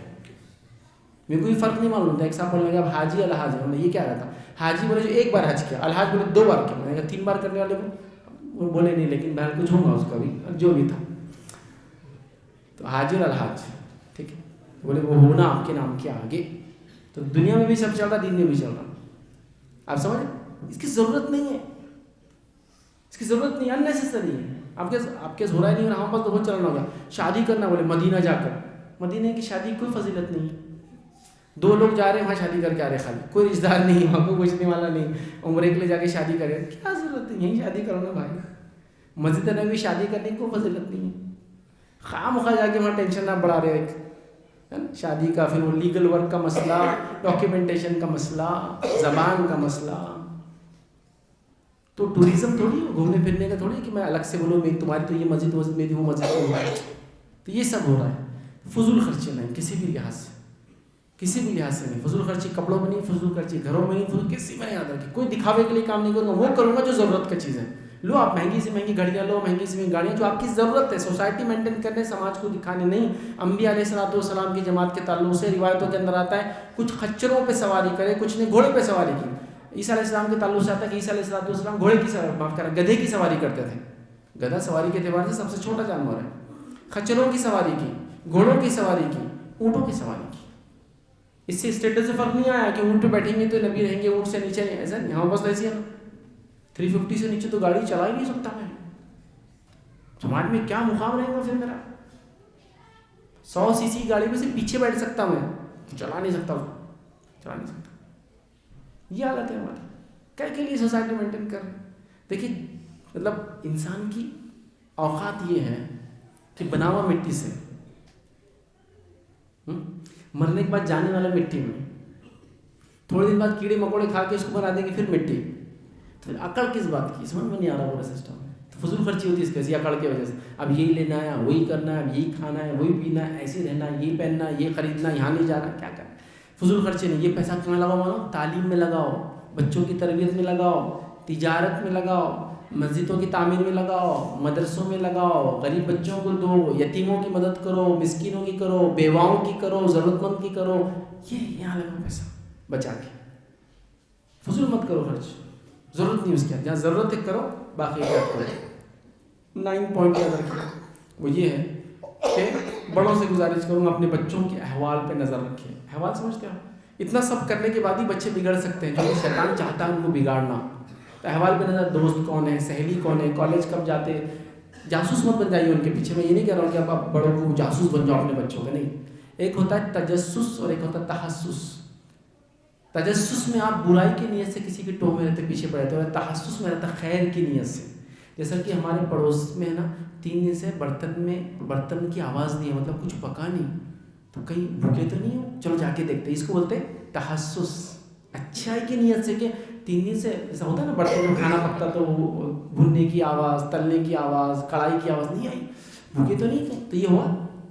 A: میرے کو یہ فرق نہیں معلوم تھا. ایک ساتھ بولنے لگا حاجی الحاج ہے، یہ کیا رہتا؟ حاجی بولے جو 1 بار حج کیا، الحاج بولے 2 بار کیا. میں نے کہا 3 بار کرنے والے کو وہ بولے نہیں، لیکن بہرحال کچھ ہوگا اس کا بھی جو بھی تھا. تو حاجی اور الحاج، ٹھیک ہے. بولے وہ ہونا آپ کے نام کے آگے. تو دنیا میں بھی سب چل رہا، دین میں بھی چل رہا. آپ سمجھ، اس کی ضرورت نہیں ہے، اس کی ضرورت نہیں، اننیسیسری ہے. آپ کے ہو رہا ہی نہیں، ہمارے پاس تو بہت چلنا ہوگا. شادی کرنا بولے مدینہ جا کر، مدینہ کی شادی کوئی فضیلت نہیں ہے. 2 لوگ جا رہے ہیں وہاں شادی کر کے آ رہے، خالی کوئی رشتہ دار نہیں، وہاں کو پوچھنے والا نہیں، عمرے کے لیے جا کے شادی کرے. کیا ضرورت ہے؟ یہیں شادی کرو نا بھائی. مسجد نبوی شادی کرنے کی کوئی فضیلت نہیں ہے. خواہ مخواہ جا کے وہاں ٹینشن نہ بڑھا رہے ایک شادی کا، پھر وہ لیگل ورک کا مسئلہ، ڈاکیومنٹیشن کا مسئلہ، زبان کا مسئلہ. تو ٹوریزم تھوڑی ہے، گھومنے پھرنے کا تھوڑی ہے کہ میں الگ سے بولوں میں تمہاری تو یہ مسجد میری وہ مسجد ہو رہا ہے. تو یہ سب ہو رہا ہے. فضول خرچے نہیں کسی بھی لحاظ سے، کسی بھی لحاظ سے نہیں. فضول خرچی کپڑوں میں نہیں، فضول خرچی گھروں میں نہیں، فضول کسی میں نہیں. یاد رکھیں کوئی دکھاوے کے لیے کام نہیں کروں گا، وہ کروں گا جو ضرورت کا چیز ہے. لو آپ مہنگی سے مہنگی گھڑیاں لو، مہنگی سے مہنگی گاڑیاں جو آپ کی ضرورت ہے، سوسائٹی مینٹین کرنے، سماج کو دکھانے نہیں. انبیاء علیہ السلام کی جماعت کے تعلق سے روایتوں کے اندر آتا ہے کچھ خچروں پہ سواری کرے، کچھ نے گھوڑے پہ سواری کی. عیسیٰ علیہ السلام کے تعلق سے آتا ہے کہ عیسیٰ علیہ السلام گھوڑے کی گدھے کی سواری کرتے تھے. گدھا سواری کے اعتبار سے سب سے چھوٹا جانور ہے. خچروں کی سواری کی، گھوڑوں کی سواری کی، اونٹوں کی سواری کی. اس سے اسٹیٹس سے فرق نہیں آیا کہ اونٹ پہ بیٹھیں گے تو نبی رہیں گے، اونٹ سے نیچے نہیں. ایسا نہیں، ہمارے پاس تو ایسی ہے نا 350 سے نیچے تو گاڑی چلا ہی نہیں سکتا میں. سماج میں کیا مقام رہے گا پھر میرا؟ 100 cc کی گاڑی میں سے پیچھے بیٹھ سکتا میں، چلا نہیں سکتا، چلا نہیں سکتا. یہ حالت ہے ہماری. کیا کے لیے سوسائٹی مینٹین کر رہے ہیں؟ دیکھیے مطلب انسان کی اوقات یہ ہے کہ بنا ہوا مٹی سے، مرنے کے بعد جانے والا مٹی میں، تھوڑے دن بعد کیڑے مکوڑے کھا کے اس کو بنا دیں گے پھر مٹی. تو پھر عقل کس بات کی؟ سمجھ میں نہیں آ رہا پورا سسٹم. تو فضول خرچی ہوتی ہے اس کی عقل کی وجہ سے. اب یہی لینا ہے, وہی کرنا ہے, اب یہی کھانا ہے, وہی پینا ہے, ایسے رہنا ہے, یہی پہننا ہے, یہ خریدنا, یہاں نہیں جانا, کیا کرنا. فضول خرچے نہیں. یہ پیسہ کہاں لگاؤ مانو؟ تعلیم میں لگاؤ, بچوں کی تربیت میں لگاؤ, تجارت میں لگاؤ, مسجدوں کی تعمیر میں لگاؤ, مدرسوں میں لگاؤ, غریب بچوں کو دو, یتیموں کی مدد کرو, مسکینوں کی کرو, بیواؤں کی کرو, ضرورت مند کی کرو. یہ یہاں لگاؤ پیسہ بچا کے. فضول مت کرو خرچ, ضرورت نہیں اس کی. جہاں ضرورت ہے کرو, باقی احتیاط کرو. 9 پوائنٹ یاد رکھیے, وہ یہ ہے کہ بڑوں سے گزارش کروں گا اپنے بچوں کے احوال پہ نظر رکھیں. احوال سمجھتے ہو؟ اتنا سب کرنے کے بعد ہی بچے بگڑ سکتے ہیں, جو شیطان چاہتا ہے ان کو بگاڑنا. تو احوال پہ نظر, دوست کون ہے, سہیلی کون ہے, کالج کب جاتے. جاسوس مت بن جائیے ان کے پیچھے. میں یہ نہیں کہہ رہا ہوں کہ آپ بڑوں کو جاسوس بن جاؤ اپنے بچوں کے, نہیں. ایک ہوتا ہے تجسس اور ایک ہوتا ہے تحسس. تجسس میں آپ برائی کی نیت سے کسی کی ٹوہ میں رہتے, پیچھے پڑے رہتے, اور تحسس میں رہتا خیر کی نیت سے. جیسا کہ ہمارے پڑوس میں ہے نا, 3 دن سے برتن کی آواز نہیں ہے, مطلب کچھ پکا نہیں, تو کہیں بھوکے تو نہیں ہو, چلو جا کے دیکھتے. اس کو بولتے ہیں تحسس, اچھائی کی نیت سے کہ 3 دن سے ایسا ہوتا ہے نا, برتن میں کھانا پکتا تو بھننے کی آواز, تلنے کی آواز, کڑھائی کی آواز نہیں آئی, بھوکے تو نہیں تھے, تو یہ ہوا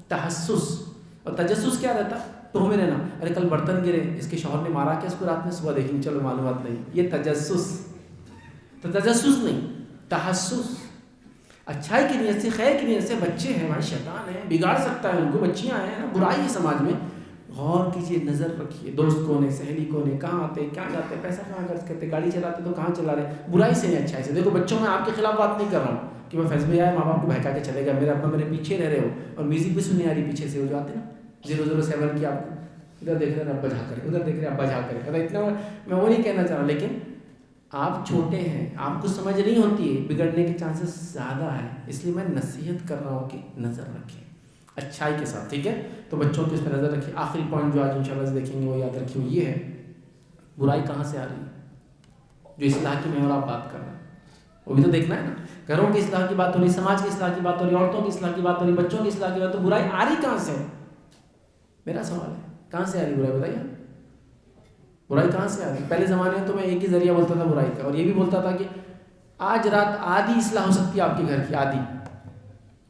A: تحسس. اور تجسس کیا رہتا؟ ٹوہ میں رہنا, ارے کل برتن گرے, اس کے شوہر نے مارا کیا اس کو رات میں, صبح دیکھیں چلو معلومات نہیں. یہ تجسس. تو تجسس نہیں, تحسس. اچھائی کی نیت سے, خیر کی نیت سے. بچے ہیں بھائی, شیطان ہے, بگاڑ سکتا ہے ان کو. بچیاں ہیں نا, برائی ہے سماج میں. غور کیجیے, نظر رکھیے, دوست کون ہے, سہیلی کون ہے, کہاں آتے, کہاں جاتے, پیسہ کہاں خرچ کرتے, گاڑی چلاتے تو کہاں چلا رہے. برائی سے نہیں, اچھائی سے. دیکھو بچوں میں آپ کے خلاف بات نہیں کر رہا ہوں کہ میں فیصلے آیا ماں باپ کو بہکا کے چلے گا, میرے ابا میرے پیچھے رہ رہے ہو, اور میوزک بھی سننے آ رہی پیچھے سے. وہ جو آتے نا 007 کی, آپ کو ادھر دیکھ رہے ہیں ابا جھا کرے, ادھر دیکھ رہے ہیں ابا جھا کرے. اتنا میں وہ نہیں کہنا چاہ رہا, لیکن آپ چھوٹے ہیں, آپ کو سمجھ نہیں ہوتی ہے, بگڑنے کے چانسز زیادہ ہیں. اس لیے میں نصیحت کر رہا ہوں کہ نظر رکھیں اچھائی کے ساتھ, ٹھیک ہے. تو بچوں کی اس پہ نظر رکھیں. آخری پوائنٹ جو آج انشاءاللہ دیکھیں گے وہ یاد رکھیں, وہ یہ ہے برائی کہاں سے آ رہی ہے. جو اصلاح کی میں اور آپ بات کر رہے ہیں وہ بھی تو دیکھنا ہے نا. گھروں کی اصلاح کی بات ہو رہی, سماج کی اصلاح کی بات ہو رہی, عورتوں کی اصلاح کی بات ہو رہی, بچوں کی اصلاح کی بات, تو برائی آ رہی کہاں سے؟ میرا سوال ہے, کہاں سے آ رہی برائی؟ بتائیے برائی کہاں سے آ رہی. پہلے زمانے میں تو میں ایک ہی ذریعہ بولتا تھا برائی کا, اور یہ بھی بولتا تھا کہ آج رات آدھی اصلاح ہو سکتی ہے آپ کے گھر کی, آدھی,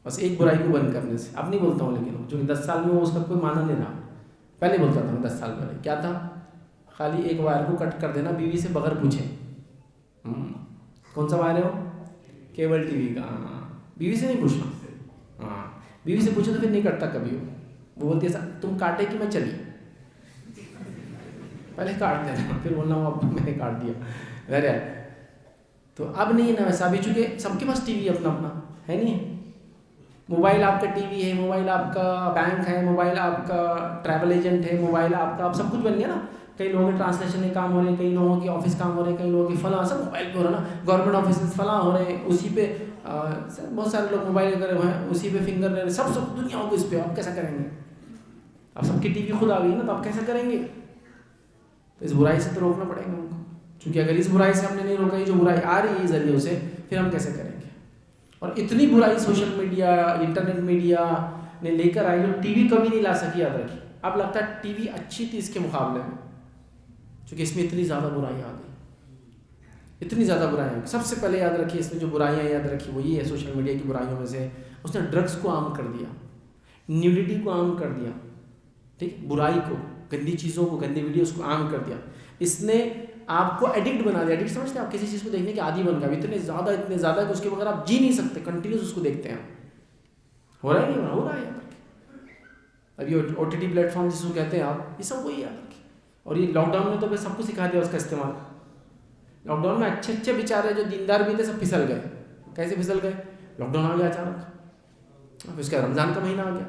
A: بس ایک برائی کو بند کرنے سے. اب نہیں بولتا ہوں, لیکن چونکہ 10 سال میں وہ اس کا کوئی معنی نہیں رہا. پہلے بولتا تھا میں 10 سال پہلے. کیا تھا؟ خالی ایک وائر کو کٹ کر دینا بیوی سے بغیر پوچھے. کون سا وائر ہے وہ؟ کیبل ٹی وی کا. بیوی سے نہیں پوچھنا. ہاں, بیوی سے پوچھو تو پھر نہیں کٹتا کبھی. وہ بولتی ہے تم کاٹے کہ میں چلی, پہلے کاٹ دینا, پھر بولنا وہ اب میں نے کاٹ دیا. بہرحال تو اب نہیں ہے نا ویسا بھی, چونکہ سب کے پاس ٹی وی اپنا اپنا ہے. نہیں, موبائل آپ کا ٹی وی ہے, موبائل آپ کا بینک ہے, موبائل آپ کا ٹریول ایجنٹ ہے, موبائل آپ کا, اب سب کچھ بن گیا نا. کئی لوگوں کے ٹرانسلیشن کے کام ہو رہے ہیں, کئی لوگوں کے آفس کام ہو رہے ہیں, کئی لوگوں کے فلاں, سب موبائل پہ ہو رہا نا. گورنمنٹ آفیسز فلاں ہو رہے ہیں, اسی پہ بہت سارے لوگ موبائل کرے ہوئے ہیں, اسی پہ فنگر رہے ہیں, سب دنیا ہو گئی اس پہ. آپ کیسا کریں گے؟ اب سب کی ٹی وی خود آ گئی نا, تو آپ کیسا کریں گے؟ تو اس برائی سے تو روکنا پڑے گا ان کو, چونکہ اگر اس برائی سے ہم نے نہیں روکا, یہ جو برائی آ رہی ہے ذریعوں سے, پھر ہم کیسے کریں گے؟ اور اتنی برائی سوشل میڈیا, انٹرنیٹ میڈیا نے لے کر آئی جو ٹی وی کبھی نہیں لا سکی. یاد رکھیے, اب لگتا ہے ٹی وی اچھی تھی اس کے مقابلے میں, چونکہ اس میں اتنی زیادہ برائی آ گئی, اتنی زیادہ برائیاں. سب سے پہلے یاد رکھیے اس میں جو برائیاں یاد رکھی وہ یہ ہے, سوشل میڈیا کی برائیوں میں سے اس نے ڈرگس کو عام کر دیا, نیوڈیٹی کو عام کر دیا, ٹھیک, برائی کو, گندی چیزوں کو, گندی ویڈیوز کو عام کر دیا. اس نے آپ کو ایڈکٹ بنا دیا. ایڈکٹ سمجھتے ہیں آپ, کسی چیز کو دیکھنے کے عادی بن گئے, اتنے زیادہ کہ اس کے بغیر آپ جی نہیں سکتے, کنٹینیوس اس کو دیکھتے ہیں. ہو رہا ہے نہیں ہو رہا ہے. اب یہ O T T plate form جس کو کہتے ہیں آپ, یہ سب وہی ہے. اور یہ لاک ڈاؤن میں تو پھر سب کو سکھا دیا اس کا استعمال. لاک ڈاؤن میں اچھے اچھے بیچارے جو دیندار بھی تھے سب پھسل گئے. کیسے پھسل گئے؟ لاک ڈاؤن آ گیا اچانک, پھر اس کا رمضان کا مہینہ آ گیا,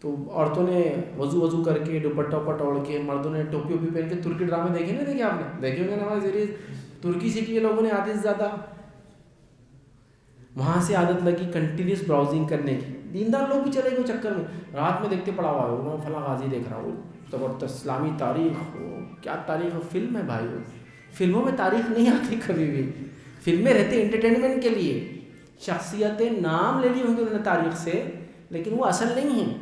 A: تو عورتوں نے وضو کر کے, دوپٹہ وپٹہ اوڑھ کے, مردوں نے ٹوپی ووپی پہن کے, ترکی ڈرامے دیکھے نہیں دیکھے آپ نے؟ دیکھے ہوں گے نا ہمارے ذریعے. ترکی سیکھی لوگوں نے عادت زیادہ, وہاں سے عادت لگی کنٹینیوس براؤزنگ کرنے کی. دیندار لوگ بھی چلے گئے چکر میں, رات میں دیکھتے پڑا ہوا ہے, فلاں غازی دیکھ رہا ہوں, زبردست اسلامی تاریخ ہو, کیا تاریخ ہو, فلم ہے بھائی. فلموں میں تاریخ نہیں آتی کبھی بھی, فلمیں رہتی انٹرٹینمنٹ کے لیے. شخصیتیں نام لے لی ہوں گی انہوں نے تاریخ سے, لیکن وہ اصل نہیں ہیں.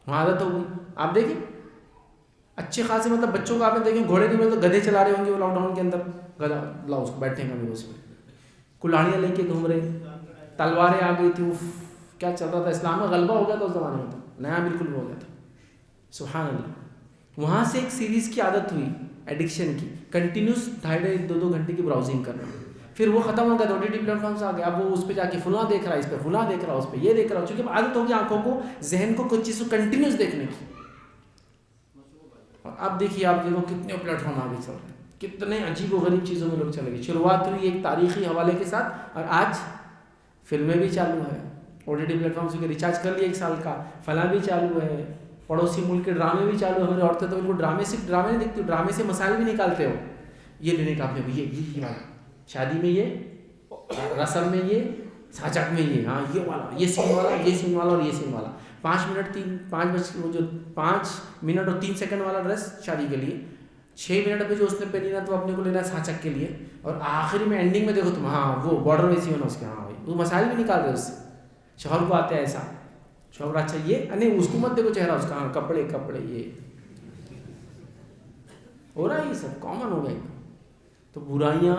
A: وہاں عادت ہو گئی. آپ دیکھیں اچھے خاصے مطلب بچوں کو آپ نے دیکھیں گھوڑے نہیں ملے تو گدھے چلا رہے ہوں گے وہ لاک ڈاؤن کے اندر، گدھا لاؤ اس کو بیٹھیں گے اس میں، کلاڑیاں لے کے گھوم رہے، تلواریں آ گئی تھی، کیا چل رہا تھا، اسلام میں غلبہ ہو گیا تھا اس زمانے میں، تو نیا بالکل ہو گیا تھا، سبحان اللہ۔ وہاں سے ایک سیریز کی عادت ہوئی ایڈکشن کی، کنٹینیوس 2.5 گھنٹے کی براؤزنگ کرنا، پھر وہ ختم ہو گیا تو OTT پلیٹ فارمس آ گیا، اب وہ اس پہ جا کے فلاں دیکھ رہا ہے، اس پہ فلاں دیکھ رہا ہے، اس پہ یہ دیکھ رہا ہے، چونکہ عادت ہوگی آنکھوں کو، ذہن کو کچھ چیز کو کنٹینیوس دیکھنے کی۔ اور اب دیکھیے آپ دیکھو کتنے پلیٹ فارم آگے چل رہے ہیں، کتنے عجیب و غریب چیزوں میں لوگ چلے گئے۔ شروعات ہوئی ایک تاریخی حوالے کے ساتھ، اور آج فلمیں بھی چالو ہے، OTT پلیٹ فارم سے ریچارج کر لیا 1 سال کا، فلاں بھی چالو ہے، پڑوسی ملک کے ڈرامے بھی چالو ہے۔ ہماری عورتیں تو ان کو ڈرامے صرف ڈرامے نہیں دیکھتی، ڈرامے سے مسائل بھی نکالتے ہو، یہ لینے کا آپ نے، یہ والا شادی میں، یہ رسم میں، یہ ساجک میں، یہ ہاں یہ والا، یہ سین والا، یہ سین والا اور یہ سین والا، 5 منٹ اور 3 سیکنڈ والا ڈریس شادی کے لیے، 6 منٹ پہ جو اس نے پہنی نا تو اپنے کو لینا ہے ساچک کے لیے، اور آخری میں اینڈنگ میں دیکھو تم، ہاں وہ بارڈر ویسی ہونا اس کے، ہاں بھائی وہ مسائل بھی نکال رہے اس سے، شوہر کو آتے ہیں ایسا، شوہر اچھا یہ نہیں، اس کو مت دیکھو چہرہ اس کا، ہاں کپڑے یہ ہو رہا ہے، یہ سب کامن ہو گئی۔ تو برائیاں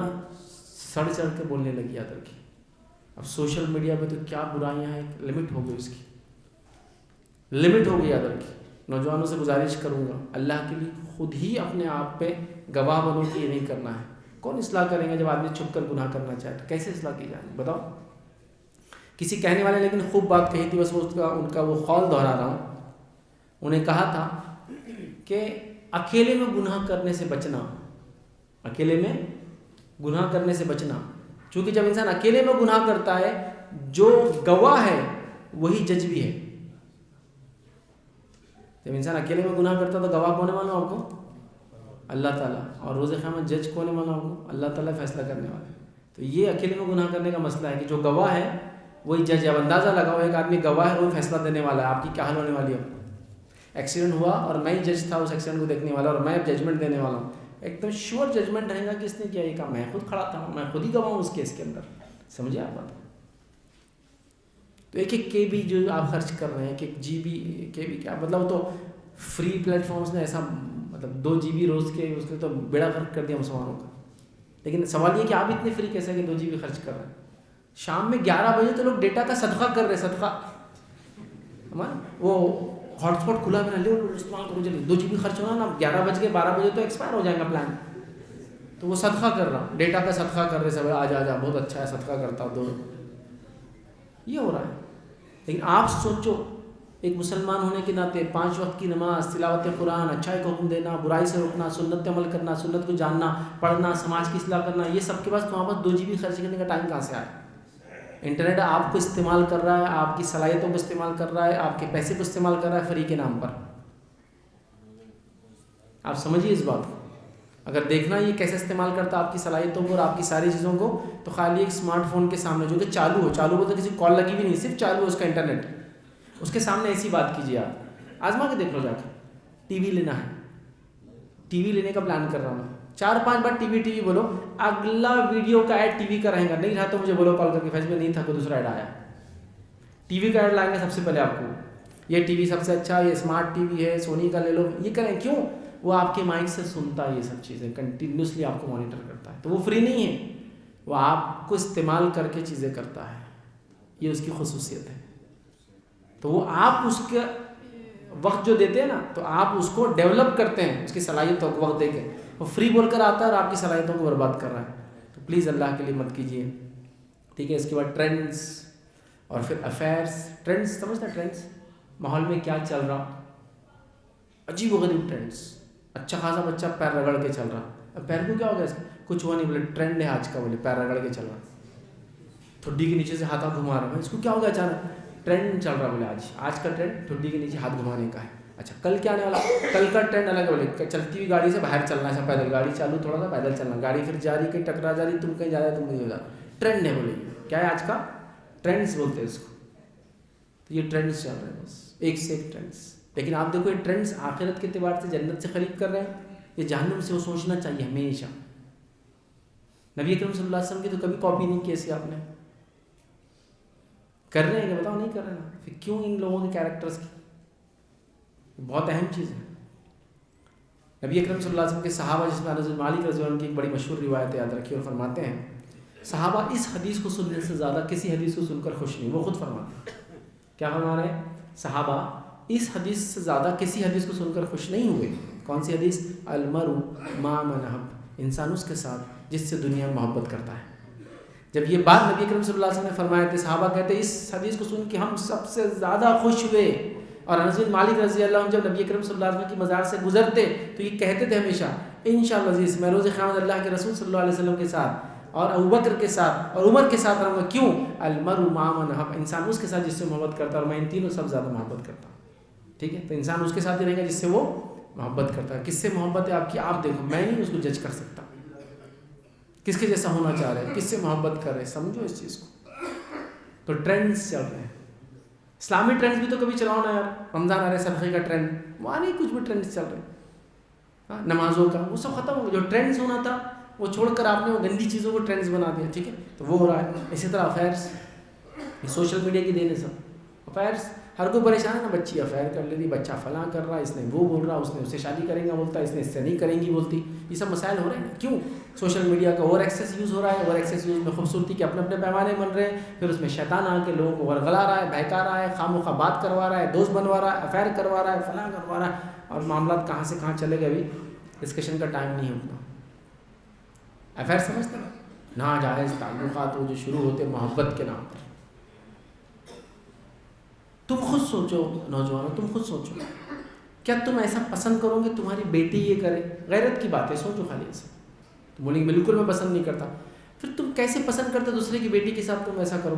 A: سڑ چڑھ کے بولنے لگی یاد رکھی۔ اب سوشل میڈیا پہ تو کیا برائیاں ہیں، لمٹ ہو گئی اس کی، لمٹ ہو گئی یاد رکھی۔ نوجوانوں سے گزارش کروں گا اللہ کے لیے خود ہی اپنے آپ پہ گواہ بنو کہ یہ نہیں کرنا ہے۔ کون اصلاح کریں گے جب آدمی چھپ کر گناہ کرنا چاہے تو کیسے اصلاح کی جائے بتاؤ؟ کسی کہنے والے لیکن خوب بات کہی تھی، بس ان کا وہ قول دہرا رہا ہوں۔ انہیں کہا تھا کہ اکیلے میں گناہ کرنے سے بچنا، اکیلے میں گناہ کرنے سے بچنا، چونکہ جب انسان اکیلے میں گناہ کرتا ہے جو گواہ ہے وہی جج بھی ہے۔ جب انسان اکیلے میں گناہ کرتا ہے تو گواہ کون ہے معلوم آپ کو؟ اللہ تعالیٰ، اور روز قیامت جج کون ہے معلوم آپ کو؟ اللہ تعالیٰ فیصلہ کرنے والا۔ تو یہ اکیلے میں گناہ کرنے کا مسئلہ ہے کہ جو گواہ ہے وہی جج ہے۔ اب اندازہ لگاؤ ایک آدمی گواہ ہے، وہی فیصلہ دینے والا ہے، آپ کی کیا حال ہونے والی ہے؟ ایکسیڈنٹ ہوا اور میں ہی جج تھا اس ایکسیڈنٹ کو دیکھنے والا، اور میں اب ججمنٹ دینے والا ہوں، ایک دم شیور ججمنٹ رہے گا کہ اس نے کیا یہ کام، میں خود کھڑا تھا، میں خود ہی گواہ ہوں اس کیس کے اندر، سمجھے آپ بات؟ تو ایک KB جو آپ خرچ کر رہے ہیں، ایک GB KB کیا مطلب، تو فری پلیٹ فارمز نے ایسا مطلب 2 GB روز کے، اس نے تو بیڑا غرق کر دیا مسلمانوں کا۔ لیکن سوال یہ کہ آپ اتنے فری کیسے کہ 2 GB خرچ کر رہے ہیں؟ شام میں 11 بجے تو لوگ ڈیٹا کا صدقہ کر رہے ہیں، صدقہ، ہمارا وہ ہاٹ اسپاٹ کھلا میں لے استعمال کرو جلدی، 2 GB خرچ ہونا نا، 11 بج کے 12 بجے تو ایکسپائر ہو جائے گا پلان، تو وہ صدقہ کر رہا، ڈیٹا کا صدقہ کر رہے سب، آجا بہت اچھا ہے صدقہ کرتا ہوں، 2 یہ ہو رہا ہے۔ لیکن آپ سوچو ایک مسلمان ہونے کے ناطے 5 وقت کی نماز، تلاوت قرآن، اچھائی کو حکم دینا، برائی سے روکنا، سنت پہ عمل کرنا، سنت کو جاننا، پڑھنا، سماج کی اصلاح کرنا، یہ سب کے پاس تو واپس 2 GB خرچ کرنے کا ٹائم کہاں سے آئے؟ انٹرنیٹ آپ کو استعمال کر رہا ہے، آپ کی صلاحیتوں کو استعمال کر رہا ہے، آپ کے پیسے کو استعمال کر رہا ہے فری کے نام پر۔ آپ سمجھیے اس بات کو، اگر دیکھنا یہ کیسے استعمال کرتا ہے آپ کی صلاحیتوں کو اور آپ کی ساری چیزوں کو، تو خالی ایک اسمارٹ فون کے سامنے جو کہ چالو ہو تو کسی کال لگی بھی نہیں، صرف چالو ہو اس کا انٹرنیٹ، اس کے سامنے ایسی بات کیجیے، آپ آزما کے دیکھ لو جا کے۔ ٹی وی لینا ہے، ٹی وی لینے کا پلان کر رہا ہوں میں، 4-5 بار ٹی وی بولو، اگلا ویڈیو کا ایڈ ٹی وی کا رہے گا، نہیں رہا تو مجھے بولو کال کر کے، فیس میں نہیں تھا کوئی دوسرا ایڈ آیا، ٹی وی کا ایڈ لائیں گے سب سے پہلے آپ کو، یہ ٹی وی سب سے اچھا، یہ اسمارٹ ٹی وی ہے، سونی کا لے لو، یہ کریں کیوں؟ وہ آپ کے مائک سے سنتا ہے یہ سب چیزیں، کنٹینیوسلی آپ کو مانیٹر کرتا ہے، تو وہ فری نہیں ہے، وہ آپ کو استعمال کر کے چیزیں کرتا ہے، یہ اس کی خصوصیت ہے۔ تو وہ آپ اس کے وقت جو دیتے ہیں نا، تو آپ اس کو ڈیولپ کرتے ہیں، اس کی صلاحیتوں کو وقت دے کے، وہ فری بول کر آتا ہے اور آپ کی صلاحیتوں کو برباد کر رہا ہے، تو پلیز اللہ کے لیے مت کیجیے، ٹھیک ہے؟ اس کے بعد ٹرینڈز اور پھر افیئرس، ٹرینڈز سمجھتے ہیں، ٹرینڈز ماحول میں کیا چل رہا، عجیب و غریب ٹرینڈز، اچھا خاصا بچہ پیر رگڑ کے چل رہا، اب پیر کو کیا ہو گیا، کچھ ہوا نہیں، بولے ٹرینڈ ہے آج کا، بولے پیر رگڑ کے چل رہا، ٹھڈی کے نیچے سے ہاتھ گھما رہا ہے، اس کو کیا ہو گیا اچانک، ٹرینڈ چل رہا، بولے آج کا ٹرینڈ ٹھڈی کے نیچے ہاتھ گھمانے کا ہے، اچھا کل کیا آنے والا، کل کا ٹرینڈ الگ ہے، بولے چلتی ہوئی گاڑی سے باہر چلنا ہے، پیدل گاڑی چالو تھوڑا سا پیدل چلنا، گاڑی پھر جا رہی کہیں ٹکرا جا رہی، تم کہیں جا رہے تم کہیں جا رہا، ٹرینڈ ہے، بولے کیا ہے آج کا ٹرینڈس بولتے ہیں اس کو، تو یہ ٹرینڈس چل رہے ہیں بس ایک سے ایک ٹرینڈس۔ لیکن آپ دیکھو یہ ٹرینڈس آخرت کے اعتبار سے جنت سے خرید کر رہے ہیں، یہ جہنم سے وہ سوچنا چاہیے ہمیشہ۔ نبی اکرم صلی اللہ علیہ وسلم کی تو کبھی کاپی نہیں کی ایسی، آپ نے کر رہے ہیں کہ بتاؤ نہیں کر رہے نا، پھر کیوں ان لوگوں کے کیریکٹرز کی، بہت اہم چیز ہے۔ نبی اکرم صلی اللہ علیہ وسلم کے صحابہ جس میں انس بن مالک رضی اللہ عنہ کی ایک بڑی مشہور روایت یاد رکھی اور فرماتے ہیں صحابہ اس حدیث کو سننے سے زیادہ کسی حدیث کو سن کر خوش نہیں. وہ خود فرماتے ہیں, کیا فرما رہے ہیں؟ صحابہ اس حدیث سے زیادہ کسی حدیث کو سن کر خوش نہیں ہوئے. کون سی حدیث؟ المرء مع من احب, انسان اس کے ساتھ جس سے دنیا میں محبت کرتا ہے. جب یہ بات نبی اکرم صلی اللہ علیہ وسلم نے فرمایا تھے, صحابہ کہتے ہیں اس حدیث کو سن کے ہم سب سے زیادہ خوش ہوئے. اور انس بن مالک رضی اللہ عنہ جب نبی اکرم صلی اللہ علیہ وسلم کی مزار سے گزرتے تو یہ کہتے تھے ہمیشہ انشاءاللہ عزیز میں روز قیامت اللہ کے رسول صلی اللہ علیہ وسلم کے ساتھ اور ابوبکر کے ساتھ اور عمر کے ساتھ رہوں گا. کیوں؟ المرء مع من احب, انسان اس کے ساتھ جس سے محبت کرتا ہے, اور میں ان تینوں سب زیادہ محبت کرتا ہوں. ٹھیک ہے, تو انسان اس کے ساتھ ہی رہے گا جس سے وہ محبت کرتا ہے. کس سے محبت ہے آپ کی آپ دیکھو, میں نہیں اس کو جج کر سکتا کس کے جیسا ہونا چاہ رہے ہیں, کس سے محبت کر رہے ہیں, سمجھو اس چیز کو. تو ٹرینڈز چل رہے ہیں, اسلامی ٹرینڈز بھی تو کبھی چلاؤ نا یار. رمضان آ رہے صدقے کا ٹرینڈ, وہاں نہیں کچھ بھی ٹرینڈز چل رہے ہیں. نمازوں کا وہ سب ختم ہو گیا. جو ٹرینڈز ہونا تھا وہ چھوڑ کر آپ نے وہ گندی چیزوں کو ٹرینڈز بنا دیا. ٹھیک ہے, تو وہ ہو رہا ہے. اسی طرح افیئرس, سوشل میڈیا کی دین ہے سب. افیئرس ہر کوئی پریشان ہے نا, بچی افیئر کر لیتی, بچہ فلاں کر رہا, اس نے وہ بول رہا, اس نے اس سے شادی کریں گا بولتا ہے, اس نے اس سے نہیں کریں گی بولتی. یہ سب مسائل ہو رہے ہیں. کیوں؟ سوشل میڈیا کا اوور ایکسیس یوز ہو رہا ہے. اوور ایکسیس یوز میں خوبصورتی کے اپنے اپنے پیمانے بن رہے ہیں. پھر اس میں شیطان آ کے لوگوں کو ورغلا رہا ہے, بہکا رہا ہے, خاموخواہ بات کروا رہا ہے, دوست بنوا رہا ہے, افیئر کروا رہا ہے, فلاں کروا رہا ہے, اور معاملات کہاں سے کہاں چلے گئے. ابھی ڈسکشن کا ٹائم نہیں ہے اتنا. افیئر سمجھتے ہیں ناجائز تعلقات وہ جو شروع ہوتے محبت کے نام پر. تم خود سوچو نوجوانوں, تم خود سوچو, کیا تم ایسا پسند کرو گے تمہاری بیٹی یہ کرے؟ غیرت کی بات ہے, سوچو خالی ایسا. تم بولیں گے بالکل میں پسند نہیں کرتا. پھر تم کیسے پسند کرتے دوسرے کی بیٹی کے ساتھ تم ایسا کرو,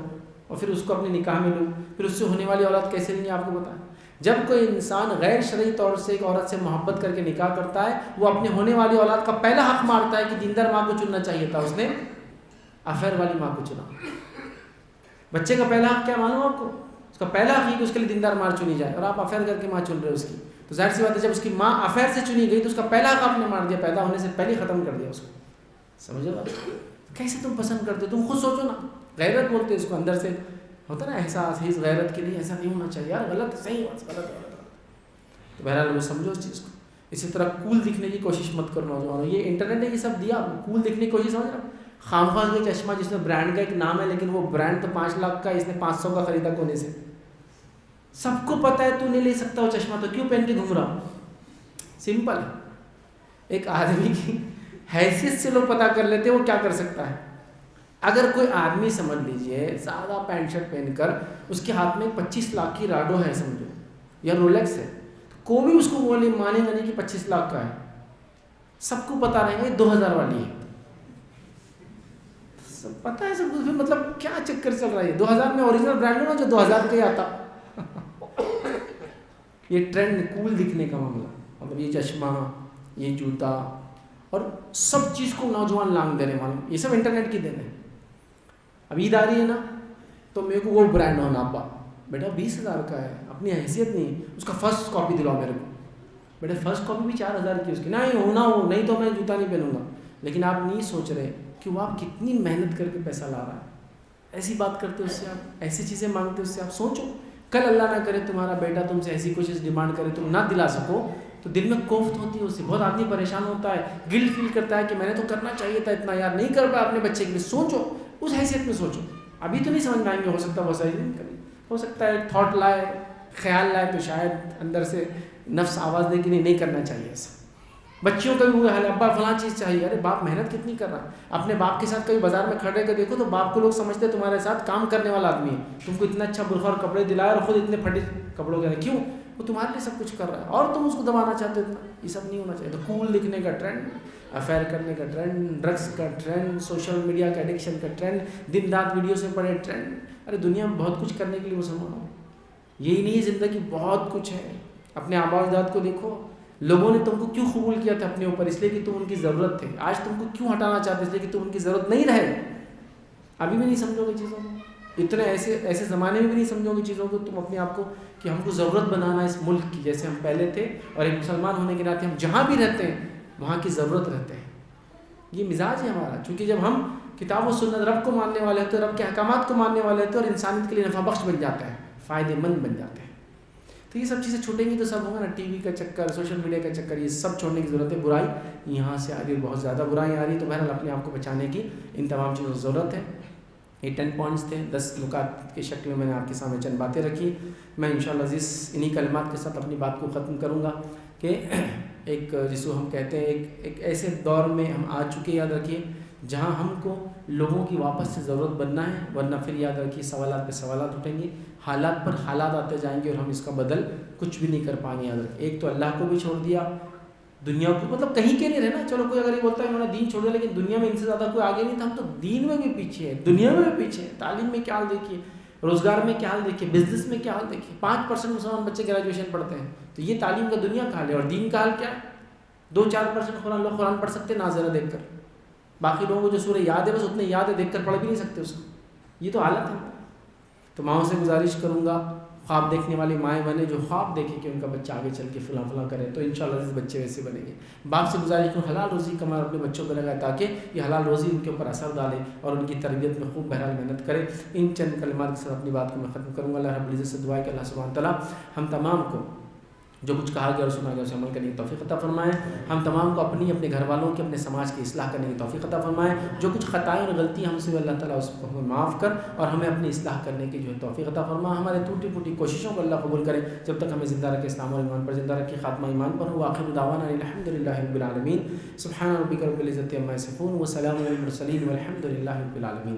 A: اور پھر اس کو اپنے نکاح میں لو, پھر اس سے ہونے والی اولاد کیسے لیں گے آپ کو بتائیں. جب کوئی انسان غیر شرعی طور سے ایک عورت سے محبت کر کے نکاح کرتا ہے, وہ اپنے ہونے والی اولاد کا پہلا حق مارتا ہے کہ دیندار ماں کو چننا چاہیے تھا, اس نے افیئر والی ماں کو چنا. بچے کا پہلا حق کیا معلوم آپ کو؟ اس کا پہلا حق کہ اس کے لیے دیندار ماں چنی جائے, اور آپ افیئر کر کے ماں چن رہے اس کی. تو ظاہر سی بات ہے جب اس کی ماں افیئر سے چنی گئی تو اس کا پہلا حق آپ نے مار دیا, پیدا ہونے سے پہلے ختم کر دیا اس کو. سمجھو بات, کیسے تم پسند کرتے ہو؟ تم خود سوچو نا. غیرت بولتے اس کو, اندر سے ہوتا نا احساس, اس غیرت کے لیے ایسا نہیں ہونا چاہیے یار, غلط صحیح غلط. تو بہرحال وہ سمجھو اس چیز کو. اسی طرح کول دکھنے کی کوشش مت کرو نوجوانوں. یہ انٹرنیٹ نے یہ سب دیا, کول دکھنے کی کوشش. سمجھ رہا, خامخواہ کا چشمہ جس میں برانڈ کا ایک نام ہے, لیکن وہ برانڈ تو 5 لاکھ کا, اس نے 500 کا خریدا کونے سے. سب کو پتہ ہے تو نہیں لے سکتا وہ چشمہ, تو کیوں پہن کے گھوم رہا؟ سمپل ہے. ایک آدمی کی حیثیت سے لوگ پتہ کر لیتے وہ کیا کر سکتا ہے. اگر کوئی آدمی سمجھ لیجئے سادہ پینٹ شرٹ پہن کر اس کے ہاتھ میں 25 لاکھ کی راڈو ہے سمجھو, یا رولیکس ہے, کوئی بھی اس کو مانے گا نہیں کہ 25 لاکھ کا ہے. سب کو پتہ رہے گا 2000 والی ہے. سب پتہ ہے سب کو, مطلب کیا چکر چل رہا ہے. 2000 میں اوریجنل برانڈ ہو نا جو 2000 کا ہی آتا. یہ ٹرینڈ کول دکھنے کا معاملہ, مطلب یہ چشمہ, یہ جوتا, اور سب چیز کو نوجوان لانگ دے رہے ہیں. معلوم یہ سب انٹرنیٹ کی دین ہے. اب عید آ رہی ہے نا, تو میرے کو وہ برانڈ ہونا, ابا بیٹا 20,000 کا ہے, اپنی حیثیت نہیں, اس کا فرسٹ کاپی دلاؤ میرے کو. بیٹا فرسٹ کاپی بھی 4,000 کی اس کی, نہیں ہونا ہو, نہیں تو میں جوتا نہیں پہنوں گا. لیکن آپ نہیں سوچ رہے کہ وہ آپ کتنی محنت کر کے پیسہ لا رہا ہے. ایسی بات کرتے اس سے آپ, ایسی چیزیں مانگتے اس سے آپ. سوچو کل اللہ نہ کرے تمہارا بیٹا تم سے ایسی کوئی چیز ڈیمانڈ کرے, تم نہ دلا سکو, تو دل میں کوفت ہوتی ہے اس سے. بہت آدمی پریشان ہوتا ہے, گلٹ فیل کرتا ہے کہ میں نے تو کرنا چاہیے تھا اتنا, یار نہیں کر پایا اپنے بچے کے لیے. سوچو اس حیثیت میں سوچو. ابھی تو نہیں سمجھ میں آئیں گے, ہو سکتا ہے وہ صحیح نہیں کریں, ہو سکتا ہے ایک تھاٹ لائے, خیال لائے, تو شاید اندر سے نفس آواز دے کہ نہیں کرنا چاہیے ایسا. بچیوں کا بھی وہ حال ہے, ابا فلاں چیز چاہیے. ارے باپ محنت کتنی کر رہا ہے. اپنے باپ کے ساتھ کبھی بازار میں کھڑے کر دیکھو تو باپ کو لوگ سمجھتے ہیں تمہارے ساتھ کام کرنے والا آدمی ہے. تم کو اتنا اچھا برقع اور کپڑے دلائے اور خود اتنے پھٹے کپڑوں کے, کیوں؟ وہ تمہارے لیے سب کچھ کر رہا ہے اور تم اس کو دبانا چاہتے ہو اتنا. یہ سب نہیں ہونا چاہیے. تو کول دکھنے کا ٹرینڈ, افیئر کرنے کا ٹرینڈ, ڈرگس کا ٹرینڈ, سوشل میڈیا کا ایڈکشن کا ٹرینڈ, دن رات ویڈیو سے پڑے ٹرینڈ. ارے دنیا میں بہت کچھ کرنے کے لیے مسلمانوں, یہی نہیں ہے زندگی, بہت کچھ ہے. اپنے آبا و اجداد کو دیکھو, لوگوں نے تم کو کیوں قبول کیا تھا اپنے اوپر؟ اس لیے کہ تم ان کی ضرورت تھے. آج تم کو کیوں ہٹانا چاہتے؟ اس لیے کہ تم ان کی ضرورت نہیں رہے. ابھی بھی نہیں سمجھو گے چیزوں کو, اتنے ایسے زمانے میں بھی نہیں سمجھو گے چیزوں کو تم اپنے آپ کو, کہ ہم کو ضرورت بنانا اس ملک کی جیسے ہم پہلے تھے, اور ایک مسلمان ہونے کے ناطے ہم جہاں بھی رہتے ہیں وہاں کی ضرورت رہتے ہیں. یہ مزاج ہے ہمارا. چونکہ جب ہم کتاب و سنت رب کو ماننے والے ہوتے ہیں, رب کے احکامات کو ماننے والے ہوتے ہیں, اور انسانیت کے لیے نفع بخش بن جاتے ہیں, فائدہ مند بن جاتے ہیں. تو یہ سب چیزیں چھوٹیں گی تو سب ہوگا نا، ٹی وی کا چکر، سوشل میڈیا کا چکر، یہ سب چھوڑنے کی ضرورت ہے. برائی یہاں سے آ رہی ہے، بہت زیادہ برائی آ رہی ہے. تو بہرحال اپنے آپ کو بچانے کی ان تمام چیزوں کی ضرورت ہے. یہ 10 پوائنٹس تھے، 10 نکات کی شکل میں نے آپ کے سامنے چند باتیں رکھی. میں انشاءاللہ عزیز انہی کلمات کے ساتھ اپنی بات کو ختم کروں گا کہ ایک جس کو ہم کہتے ہیں ایک ایسے دور میں ہم آ چکے، یاد رکھیے، جہاں ہم کو لوگوں کی واپس سے ضرورت بننا ہے، ورنہ پھر یاد رکھیے سوالات پہ سوالات اٹھیں گے، حالات پر حالات آتے جائیں گے اور ہم اس کا بدل کچھ بھی نہیں کر پائیں گے. یاد رکھیے، ایک تو اللہ کو بھی چھوڑ دیا، دنیا کو، مطلب کہیں کے نہیں رہنا. چلو کوئی اگر یہ بولتا ہے انہوں نے دین چھوڑ دیا لیکن دنیا میں ان سے زیادہ کوئی آگے نہیں تھا، ہم تو دین میں بھی پیچھے ہیں، دنیا میں بھی پیچھے ہیں. تعلیم میں کیا حال دیکھیے، روزگار میں کیا حال دیکھیے، بزنس میں کیا حال دیکھیے. 5% مسلمان بچے گریجویشن پڑھتے ہیں، تو یہ تعلیم کا دنیا کا حال ہے. اور دین کا حال کیا ہے؟ 2-4% لوگ قرآن پڑھ سکتے ہیں ناظرہ دیکھ کر، باقی لوگوں کو جو سورہ یاد ہے بس اتنے یاد ہے، دیکھ کر پڑھ بھی نہیں سکتے اس کو. یہ تو حالت ہے. تو ماؤں سے گزارش کروں گا، خواب دیکھنے والی مائیں بنے جو خواب دیکھے کہ ان کا بچہ آگے چل کے فلاں فلاں کرے، تو انشاءاللہ اس بچے ویسے بنیں گے. باپ سے گزارش کروں حلال روزی کمائے اپنے بچوں کو لگائے تاکہ یہ حلال روزی ان کے اوپر اثر ڈالے اور ان کی تربیت میں خوب بہرحال محنت کرے. ان چند کلمات کے ساتھ اپنی بات کو میں ختم کروں گا. اللہ رب العزت سے دعا ہے کہ اللہ سبحانہ تعالیٰ ہم تمام کو جو کچھ کہا گیا اور سنا گیا اسے عمل کرنے کی توفیق عطا فرمائے. ہم تمام کو اپنے گھر والوں کی، اپنے سماج کی اصلاح کرنے کی توفیق عطا فرمائے. جو کچھ خطائیں اور غلطیاں ہم سے اللہ تعالیٰ اس کو ہمیں معاف کر اور ہمیں اپنی اصلاح کرنے کی جو ہے توفیق عطا فرمائے. ہمارے ٹوٹی پھوٹی کوششوں کو اللہ قبول کرے، جب تک ہمیں زندہ رکھے اسلام اور ایمان پر زندہ رکھے، خاتمہ ایمان پر ہو. آخر دعوانا الحمدللہ رب العالمین. سبحان ربک رب العزت عما یصفون وسلام علی المرسلین والحمد للہ رب العالمین.